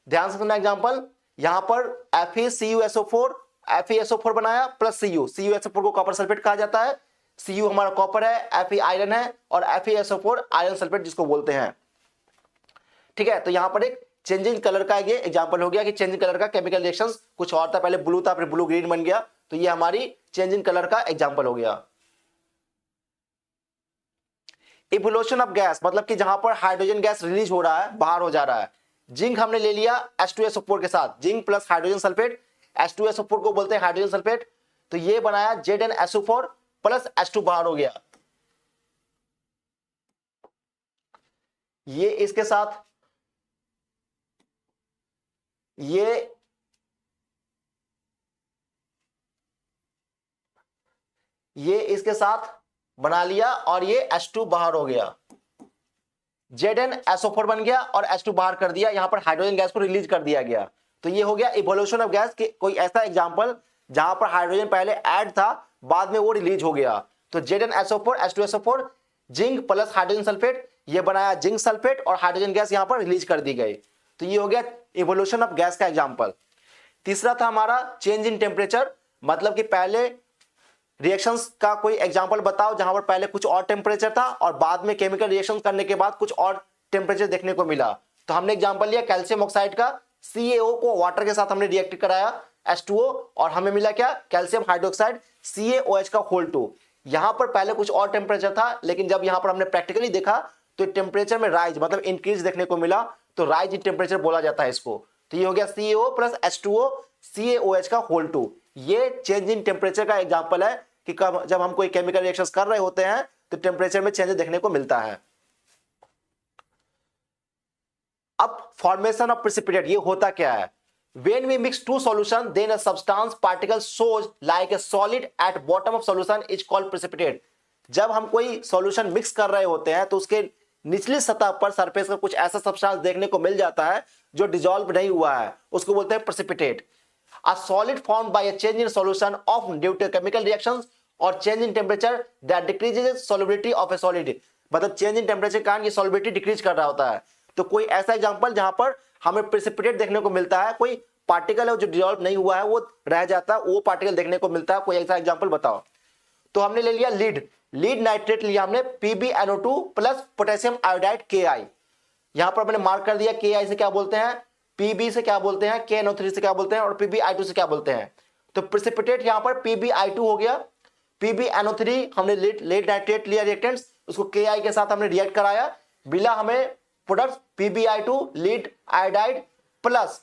Speaker 1: ध्यान से सुनना एग्जांपल, यहां पर FeCuSO4 FeSO4 बनाया प्लस CuSO4 को कॉपर सल्फेट कहा जाता है, Cu हमारा कॉपर है, Fe आयरन है और FeSO4 आयरन सल्फेट जिसको बोलते हैं। ठीक है, तो यहां पर एक चेंजिंग कलर का ये एग्जांपल हो गया कि चेंजिंग कलर का केमिकल रिएक्शंस, कुछ और था पहले ब्लू था फिर ब्लू ग्रीन बन गया, तो ये हमारी चेंजिंग कलर का एग्जांपल हो गया। इवोल्यूशन ऑफ गैस मतलब कि जहां पर हाइड्रोजन गैस रिलीज हो रहा है, बाहर हो जा रहा है। जिंक हमने ले लिया H2SO4 के साथ, zinc plus hydrogen sulphate, H2SO4 को बोलते हैं हाइड्रोजन सल्फेट, तो ये बनाया ZnSO4 प्लस H2 बाहर हो गया। ये इसके साथ ये इसके साथ बना लिया और ये H2 बाहर हो गया, ZnSO4 बन गया और H2 बाहर कर दिया, यहां पर हाइड्रोजन गैस को रिलीज कर दिया गया। तो ये हो गया इवोल्यूशन ऑफ गैस के कोई ऐसा एग्जांपल जहां पर हाइड्रोजन पहले ऐड था बाद में वो रिलीज हो गया। तो ZnSO4 H2SO4 zinc plus hydrogen sulphate, ये बनाया जिंक सल्फेट और हाइड्रोजन गैस यहां पर रिलीज कर दी गई। तो ये हो गया इवोल्यूशन ऑफ गैस का एग्जांपल। तीसरा था हमारा चेंज इन टेम्परेचर, मतलब कि पहले रिएक्शंस का कोई एग्जांपल बताओ जहां पर पहले कुछ और टेम्परेचर था और बाद में केमिकल रिएक्शन करने के बाद कुछ और टेम्परेचर देखने को मिला। तो हमने एग्जांपल लिया कैल्शियम ऑक्साइड का, CaO को वाटर के साथ हमने रिएक्ट कराया H2O और हमें मिला क्या, कैल्शियम हाइड्रोक्साइड CaOH का होल 2। यहां पर पहले कुछ और टेम्परेचर था लेकिन जब यहां पर हमने प्रैक्टिकली देखा तो टेम्परेचर में राइज मतलब इंक्रीज देखने को मिला, तो राइज इन टेम्परेचर बोला जाता है इसको। तो ये हो गया CaO प्लस H2O CaOH का होल 2। ये चेंज इन टेम्परेचर का एग्जांपल है कि जब हम कोई केमिकल रिएक्शंस कर रहे होते हैं तो टेम्परेचर में चेंज देखने को मिलता है। अब फॉर्मेशन ऑफ प्रेसिपिटेट, ये होता क्या है, when we mix two solution then a substance particle shows like a solid at bottom of solution is called precipitate। जब हम कोई सॉल्यूशन मिक्स कर रहे होते हैं तो उसके निचली सतह पर सरफेस का कुछ ऐसा सब्सटेंस देखने को मिल जाता है जो डिसॉल्व नहीं हुआ है, उसको बोलते हैं precipitate. A solid formed by a change in solution of due to chemical reactions or change in temperature that decreases solubility of a solid, मतलब चेंज इन टेम्परेचर के कारण ये सॉल्युबिलिटी डिक्रीज कर रहा होता है। तो कोई ऐसा एग्जांपल जहां पर हमें प्रेसिपिटेट देखने को मिलता है, कोई पार्टिकल है जो डिसॉल्व नहीं हुआ है वो रह जाता है, वो पार्टिकल देखने को मिलता है, कोई ऐसा एग्जांपल बताओ। तो हमने ले लिया लीड नाइट्रेट लिया हमने PbNO2 plus potassium iodide Ki। यहां पर मैंने मार्क कर दिया Ki से क्या बोलते हैं, Pb से क्या बोलते हैं, KNO3 से क्या बोलते हैं और PbI2 से क्या बोलते हैं। तो प्रेसिपिटेट यहां पर PbI2 हो गया, PbNO3 हमने लीड नाइट्रेट लिया रिएक्टेंट्स, उसको Ki के साथ हमने रिएक्ट कराया, मिला हमें product PbI2 lead iodide plus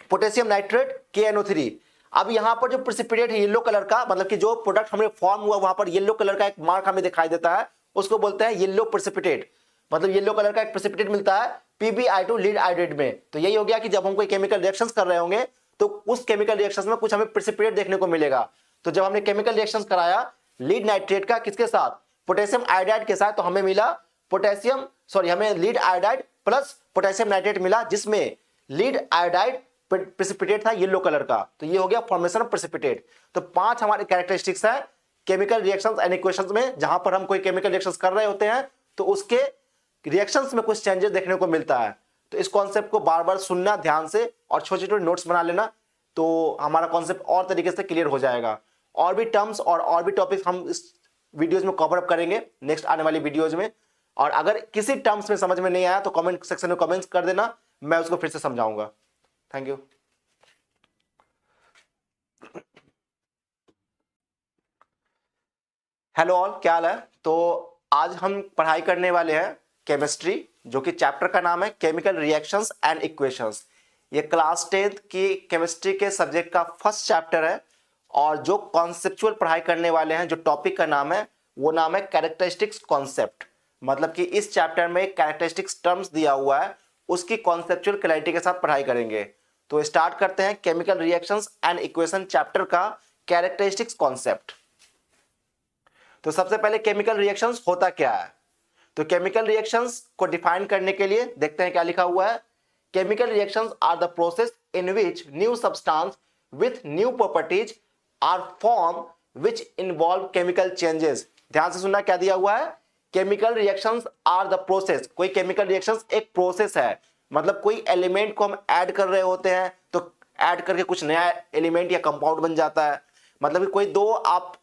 Speaker 1: potassium nitrate KNO3। अब यहां पर जो प्रेसिपिटेट है येलो कलर का, मतलब कि जो प्रोडक्ट हमें फॉर्म हुआ वहां पर येलो कलर का एक मार्क हमें दिखाई देता है, उसको बोलते हैं येलो प्रेसिपिटेट, मतलब येलो कलर का एक प्रेसिपिटेट मिलता है PbI2 लीड आयोडाइड में। तो यही हो गया कि जब हम कोई केमिकल रिएक्शंस कर रहे होंगे तो उस केमिकल रिएक्शंस में कुछ हमें प्रेसिपिटेट देखने को मिलेगा। तो जब हमने केमिकल रिएक्शंस कराया लीड नाइट्रेट का किसके साथ, पोटेशियम आयोडाइड के साथ, तो हमें मिला हमें lead iodide plus potassium nitrate मिला जिसमें लीड आयोडाइड प्रेसिपिटेट था येलो कलर का। तो ये हो गया फॉर्मेशन ऑफ प्रेसिपिटेट। तो 5 हमारे कैरेक्टरिस्टिक्स है केमिकल रिएक्शंस एंड इक्वेशंस में, जहां पर हम कोई केमिकल रिएक्शंस कर रहे होते हैं तो उसके रिएक्शंस में कुछ चेंजेस देखने को मिलता है। तो इस कॉन्सेप्ट को बार बार सुनना ध्यान से और छोटे छोटे नोट्स बना लेना, तो हमारा कॉन्सेप्ट और तरीके से क्लियर हो जाएगा। और भी टर्म्स और भी टॉपिक्स हम इस वीडियोज में कवर अप करेंगे नेक्स्ट आने वाली वीडियोज में। और अगर किसी टर्म्स में समझ में नहीं आया तो कमेंट सेक्शन में कमेंट्स कर देना, मैं उसको फिर से समझाऊंगा। Thank you. हेलो ऑल, क्या हाल है। तो आज हम पढ़ाई करने वाले हैं केमिस्ट्री, जो कि चैप्टर का नाम है केमिकल रिएक्शंस एंड इक्वेशंस। ये क्लास 10th की केमिस्ट्री के सब्जेक्ट का फर्स्ट चैप्टर है और जो कॉन्सेप्चुअल पढ़ाई करने वाले हैं, जो टॉपिक का नाम है वो नाम है कैरेक्टरिस्टिक्स कॉन्सेप्ट। मतलब कि इस चैप्टर में कैरेक्टरिस्टिक्स टर्म्स दिया हुआ है, उसकी कॉन्सेप्चुअल क्लैरिटी के साथ पढ़ाई करेंगे। तो स्टार्ट करते हैं chemical reactions and equation chapter का कैरेक्टरिस्टिक्स कॉन्सेप्ट। तो सबसे पहले केमिकल रिएक्शंस होता क्या है। तो केमिकल रिएक्शंस को डिफाइन करने के लिए देखते हैं क्या लिखा हुआ है। Chemical reactions are the process in which new substance with new properties are formed which involve chemical changes। ध्यान से सुनना, क्या दिया हुआ है, chemical reactions are the process. कोई केमिकल रिएक्शंस एक प्रोसेस है, मतलब कोई एलिमेंट को हम ऐड कर रहे होते हैं तो ऐड करके कुछ नया एलिमेंट या कंपाउंड बन जाता है। मतलब कि कोई दो आप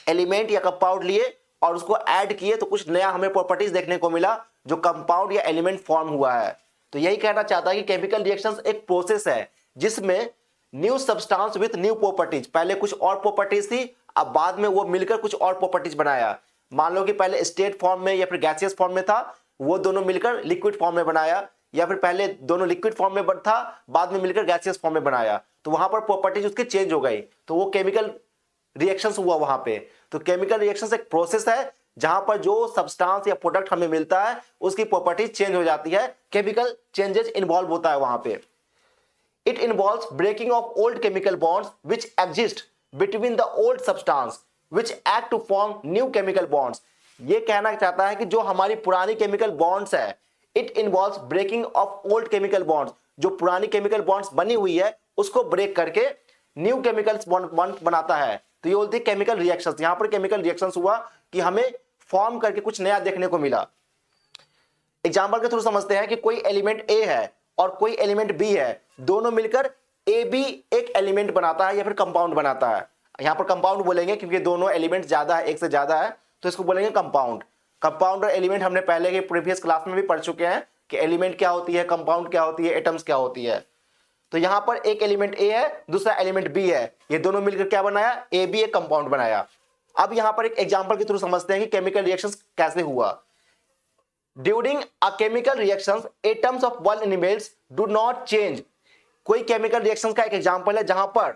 Speaker 1: एलिमेंट या कंपाउंड लिए और उसको ऐड किए तो कुछ नया हमें प्रॉपर्टीज देखने को मिला जो कंपाउंड या एलिमेंट फॉर्म हुआ है। तो यही कहना चाहता है कि केमिकल रिएक्शंस एक प्रोसेस है जिसमें new substance with new properties, पहले कुछ और प्रॉपर्टीज थी, अब बाद में वो मिलकर कुछ और प्रॉपर्टीज बनाया। मान लो कि पहले स्टेट फॉर्म में या फिर गैसियस फॉर्म में था, वो दोनों मिलकर लिक्विड फॉर्म में बनाया, या फिर पहले दोनों लिक्विड फॉर्म में था, बाद में मिलकर गैसियस फॉर्म में बनाया, तो वहां पर प्रॉपर्टीज उसकी चेंज हो गई, तो वो केमिकल रिएक्शंस हुआ वहां पे। तो केमिकल रिएक्शंस एक प्रोसेस है जहां पर जो सब्सटेंस या प्रोडक्ट हमें मिलता है उसकी प्रॉपर्टीज चेंज हो जाती है, केमिकल चेंजेस इन्वॉल्व होता है वहां पे। It involves breaking of old chemical bonds which exist between the old substance which act to form new chemical bonds. ये कहना चाहता है कि जो हमारी पुरानी केमिकल बॉन्ड्स है, it involves breaking of old chemical bonds, जो पुरानी केमिकल बॉन्ड्स बनी हुई है उसको ब्रेक करके न्यू केमिकल बॉन्ड बनाता है। तो ये बोलते हैं केमिकल रिएक्शंस। यहां पर केमिकल रिएक्शंस हुआ कि हमें फॉर्म करके कुछ नया देखने को मिला। एग्जांपल के थ्रू समझते हैं कि कोई एलिमेंट ए है और कोई एलिमेंट बी है, दोनों मिलकर ए बी एक एलिमेंट बनाता है या फिर कंपाउंड बनाता है। यहां पर कंपाउंड बोलेंगे क्योंकि दोनों एलिमेंट ज्यादा है, एक से ज्यादा है, तो इसको बोलेंगे कंपाउंड। कंपाउंड और एलिमेंट हमने पहले के प्रीवियस क्लास में भी पढ़ चुके हैं कि एलिमेंट क्या होती है, कंपाउंड क्या होती है, एटम्स क्या होती है। तो यहां पर एक एलिमेंट ए है, दूसरा एलिमेंट बी है, ये दोनों मिलकर क्या बनाया, ए बी एक कंपाउंड बनाया। अब यहां पर एक एग्जांपल के थ्रू समझते हैं कि केमिकल रिएक्शंस कैसे हुआ। During a chemical reactions atoms of one elements do not change. कोई केमिकल रिएक्शंस का एक एग्जांपल है जहां पर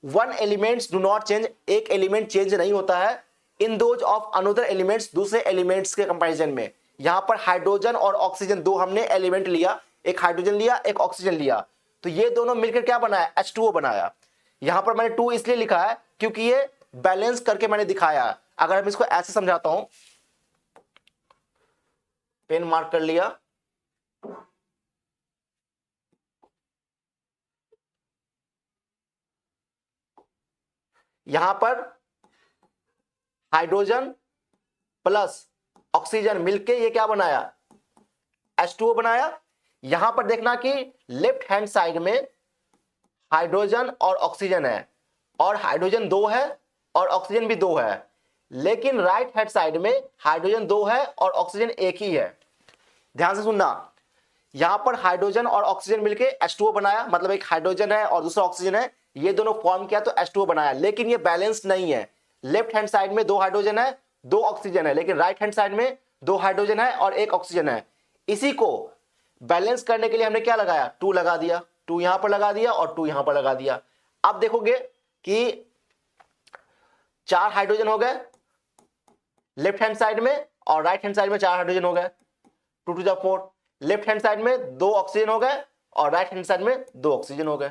Speaker 1: one elements do not change, एक एलिमेंट चेंज नहीं होता है, in those of another elements, दूसरे एलिमेंट्स के कंपैरिजन में। यहां पर हाइड्रोजन और ऑक्सीजन दो हमने एलिमेंट लिया, एक हाइड्रोजन लिया एक ऑक्सीजन लिया, तो ये दोनों मिलकर क्या बनाया, H2O बनाया। यहां पर मैंने 2 इसलिए लिखा है क्योंकि ये बैलेंस करके मैंने दिखाया। अगर हम इसको ऐसे समझाता हूं, पेन मार्क कर लिया, यहां पर हाइड्रोजन प्लस ऑक्सीजन मिलके ये क्या बनाया, H2O बनाया। यहां पर देखना कि लेफ्ट हैंड साइड में हाइड्रोजन और ऑक्सीजन है, और हाइड्रोजन 2 है और ऑक्सीजन भी 2 है, लेकिन राइट हैंड साइड में हाइड्रोजन 2 है और ऑक्सीजन एक ही है। ध्यान से सुनना, यहां पर हाइड्रोजन और ऑक्सीजन मिलके H2O बनाया, मतलब एक हाइड्रोजन है और दूसरा ऑक्सीजन है, ये दोनों फॉर्म किया तो H2O बनाया, लेकिन ये बैलेंस नहीं है। लेफ्ट हैंड साइड में 2 हाइड्रोजन है 2 ऑक्सीजन है, लेकिन राइट हैंड साइड में 2 हाइड्रोजन है और 1 ऑक्सीजन है। इसी को बैलेंस करने के लिए हमने क्या लगाया, 2 लगा दिया, 2 यहां पर लगा दिया और 2 यहां पर लगा दिया। अब देखोगे कि 4 हाइड्रोजन हो गए लेफ्ट हैंड साइड में और राइट हैंड साइड में 4 हाइड्रोजन हो गए, 2 टू 4। लेफ्ट हैंड साइड में 2 ऑक्सीजन हो गए और राइट हैंड साइड में 2 ऑक्सीजन हो गए।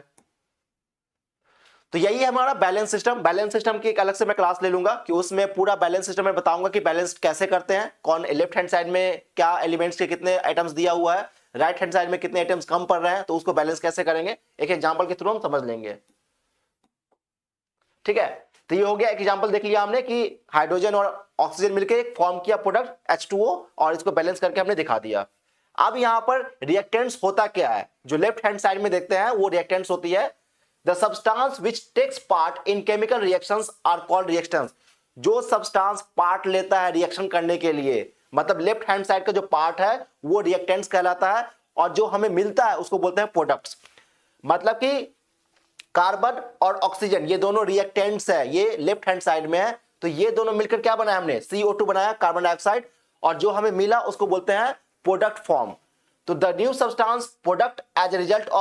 Speaker 1: तो यही है हमारा बैलेंस सिस्टम। बैलेंस सिस्टम की एक अलग से मैं क्लास ले लूंगा कि उसमें पूरा बैलेंस सिस्टम में बताऊंगा कि बैलेंस कैसे करते हैं, कौन लेफ्ट हैंड साइड में क्या एलिमेंट्स के कितने आइटम्स दिया हुआ है, राइट हैंड साइड में कितने आइटम्स कम पड़ रहे हैं, तो उसको बैलेंस कैसे करेंगे एक एग्जांपल के थ्रू हम समझ लेंगे। ठीक है, तो ये हो गया, एक एग्जांपल देख लिया हमने कि हाइड्रोजन और ऑक्सीजन मिलकर एक फॉर्म किया प्रोडक्ट H2O और इसको बैलेंस करके हमने दिखा दिया। अब यहां पर रिएक्टेंट्स होता क्या है, जो लेफ्ट हैंड साइड में देखते हैं वो रिएक्टेंट्स होती है। The substance which takes part in chemical reactions are called reactants. जो सब्सटेंस पार्ट लेता है रिएक्शन करने के लिए, मतलब लेफ्ट हैंड साइड का जो पार्ट है वो रिएक्टेंट्स कहलाता है, और जो हमें मिलता है उसको बोलते हैं प्रोडक्ट्स। मतलब कि कार्बन और ऑक्सीजन ये दोनों रिएक्टेंट्स है, ये लेफ्ट हैंड साइड में है, तो ये दोनों मिलकर क्या बनाया हमने, CO2 बनाया, कार्बन डाइऑक्साइड, और जो हमें मिला उसको बोलते हैं प्रोडक्ट फॉर्म। तो the new substance product as a result of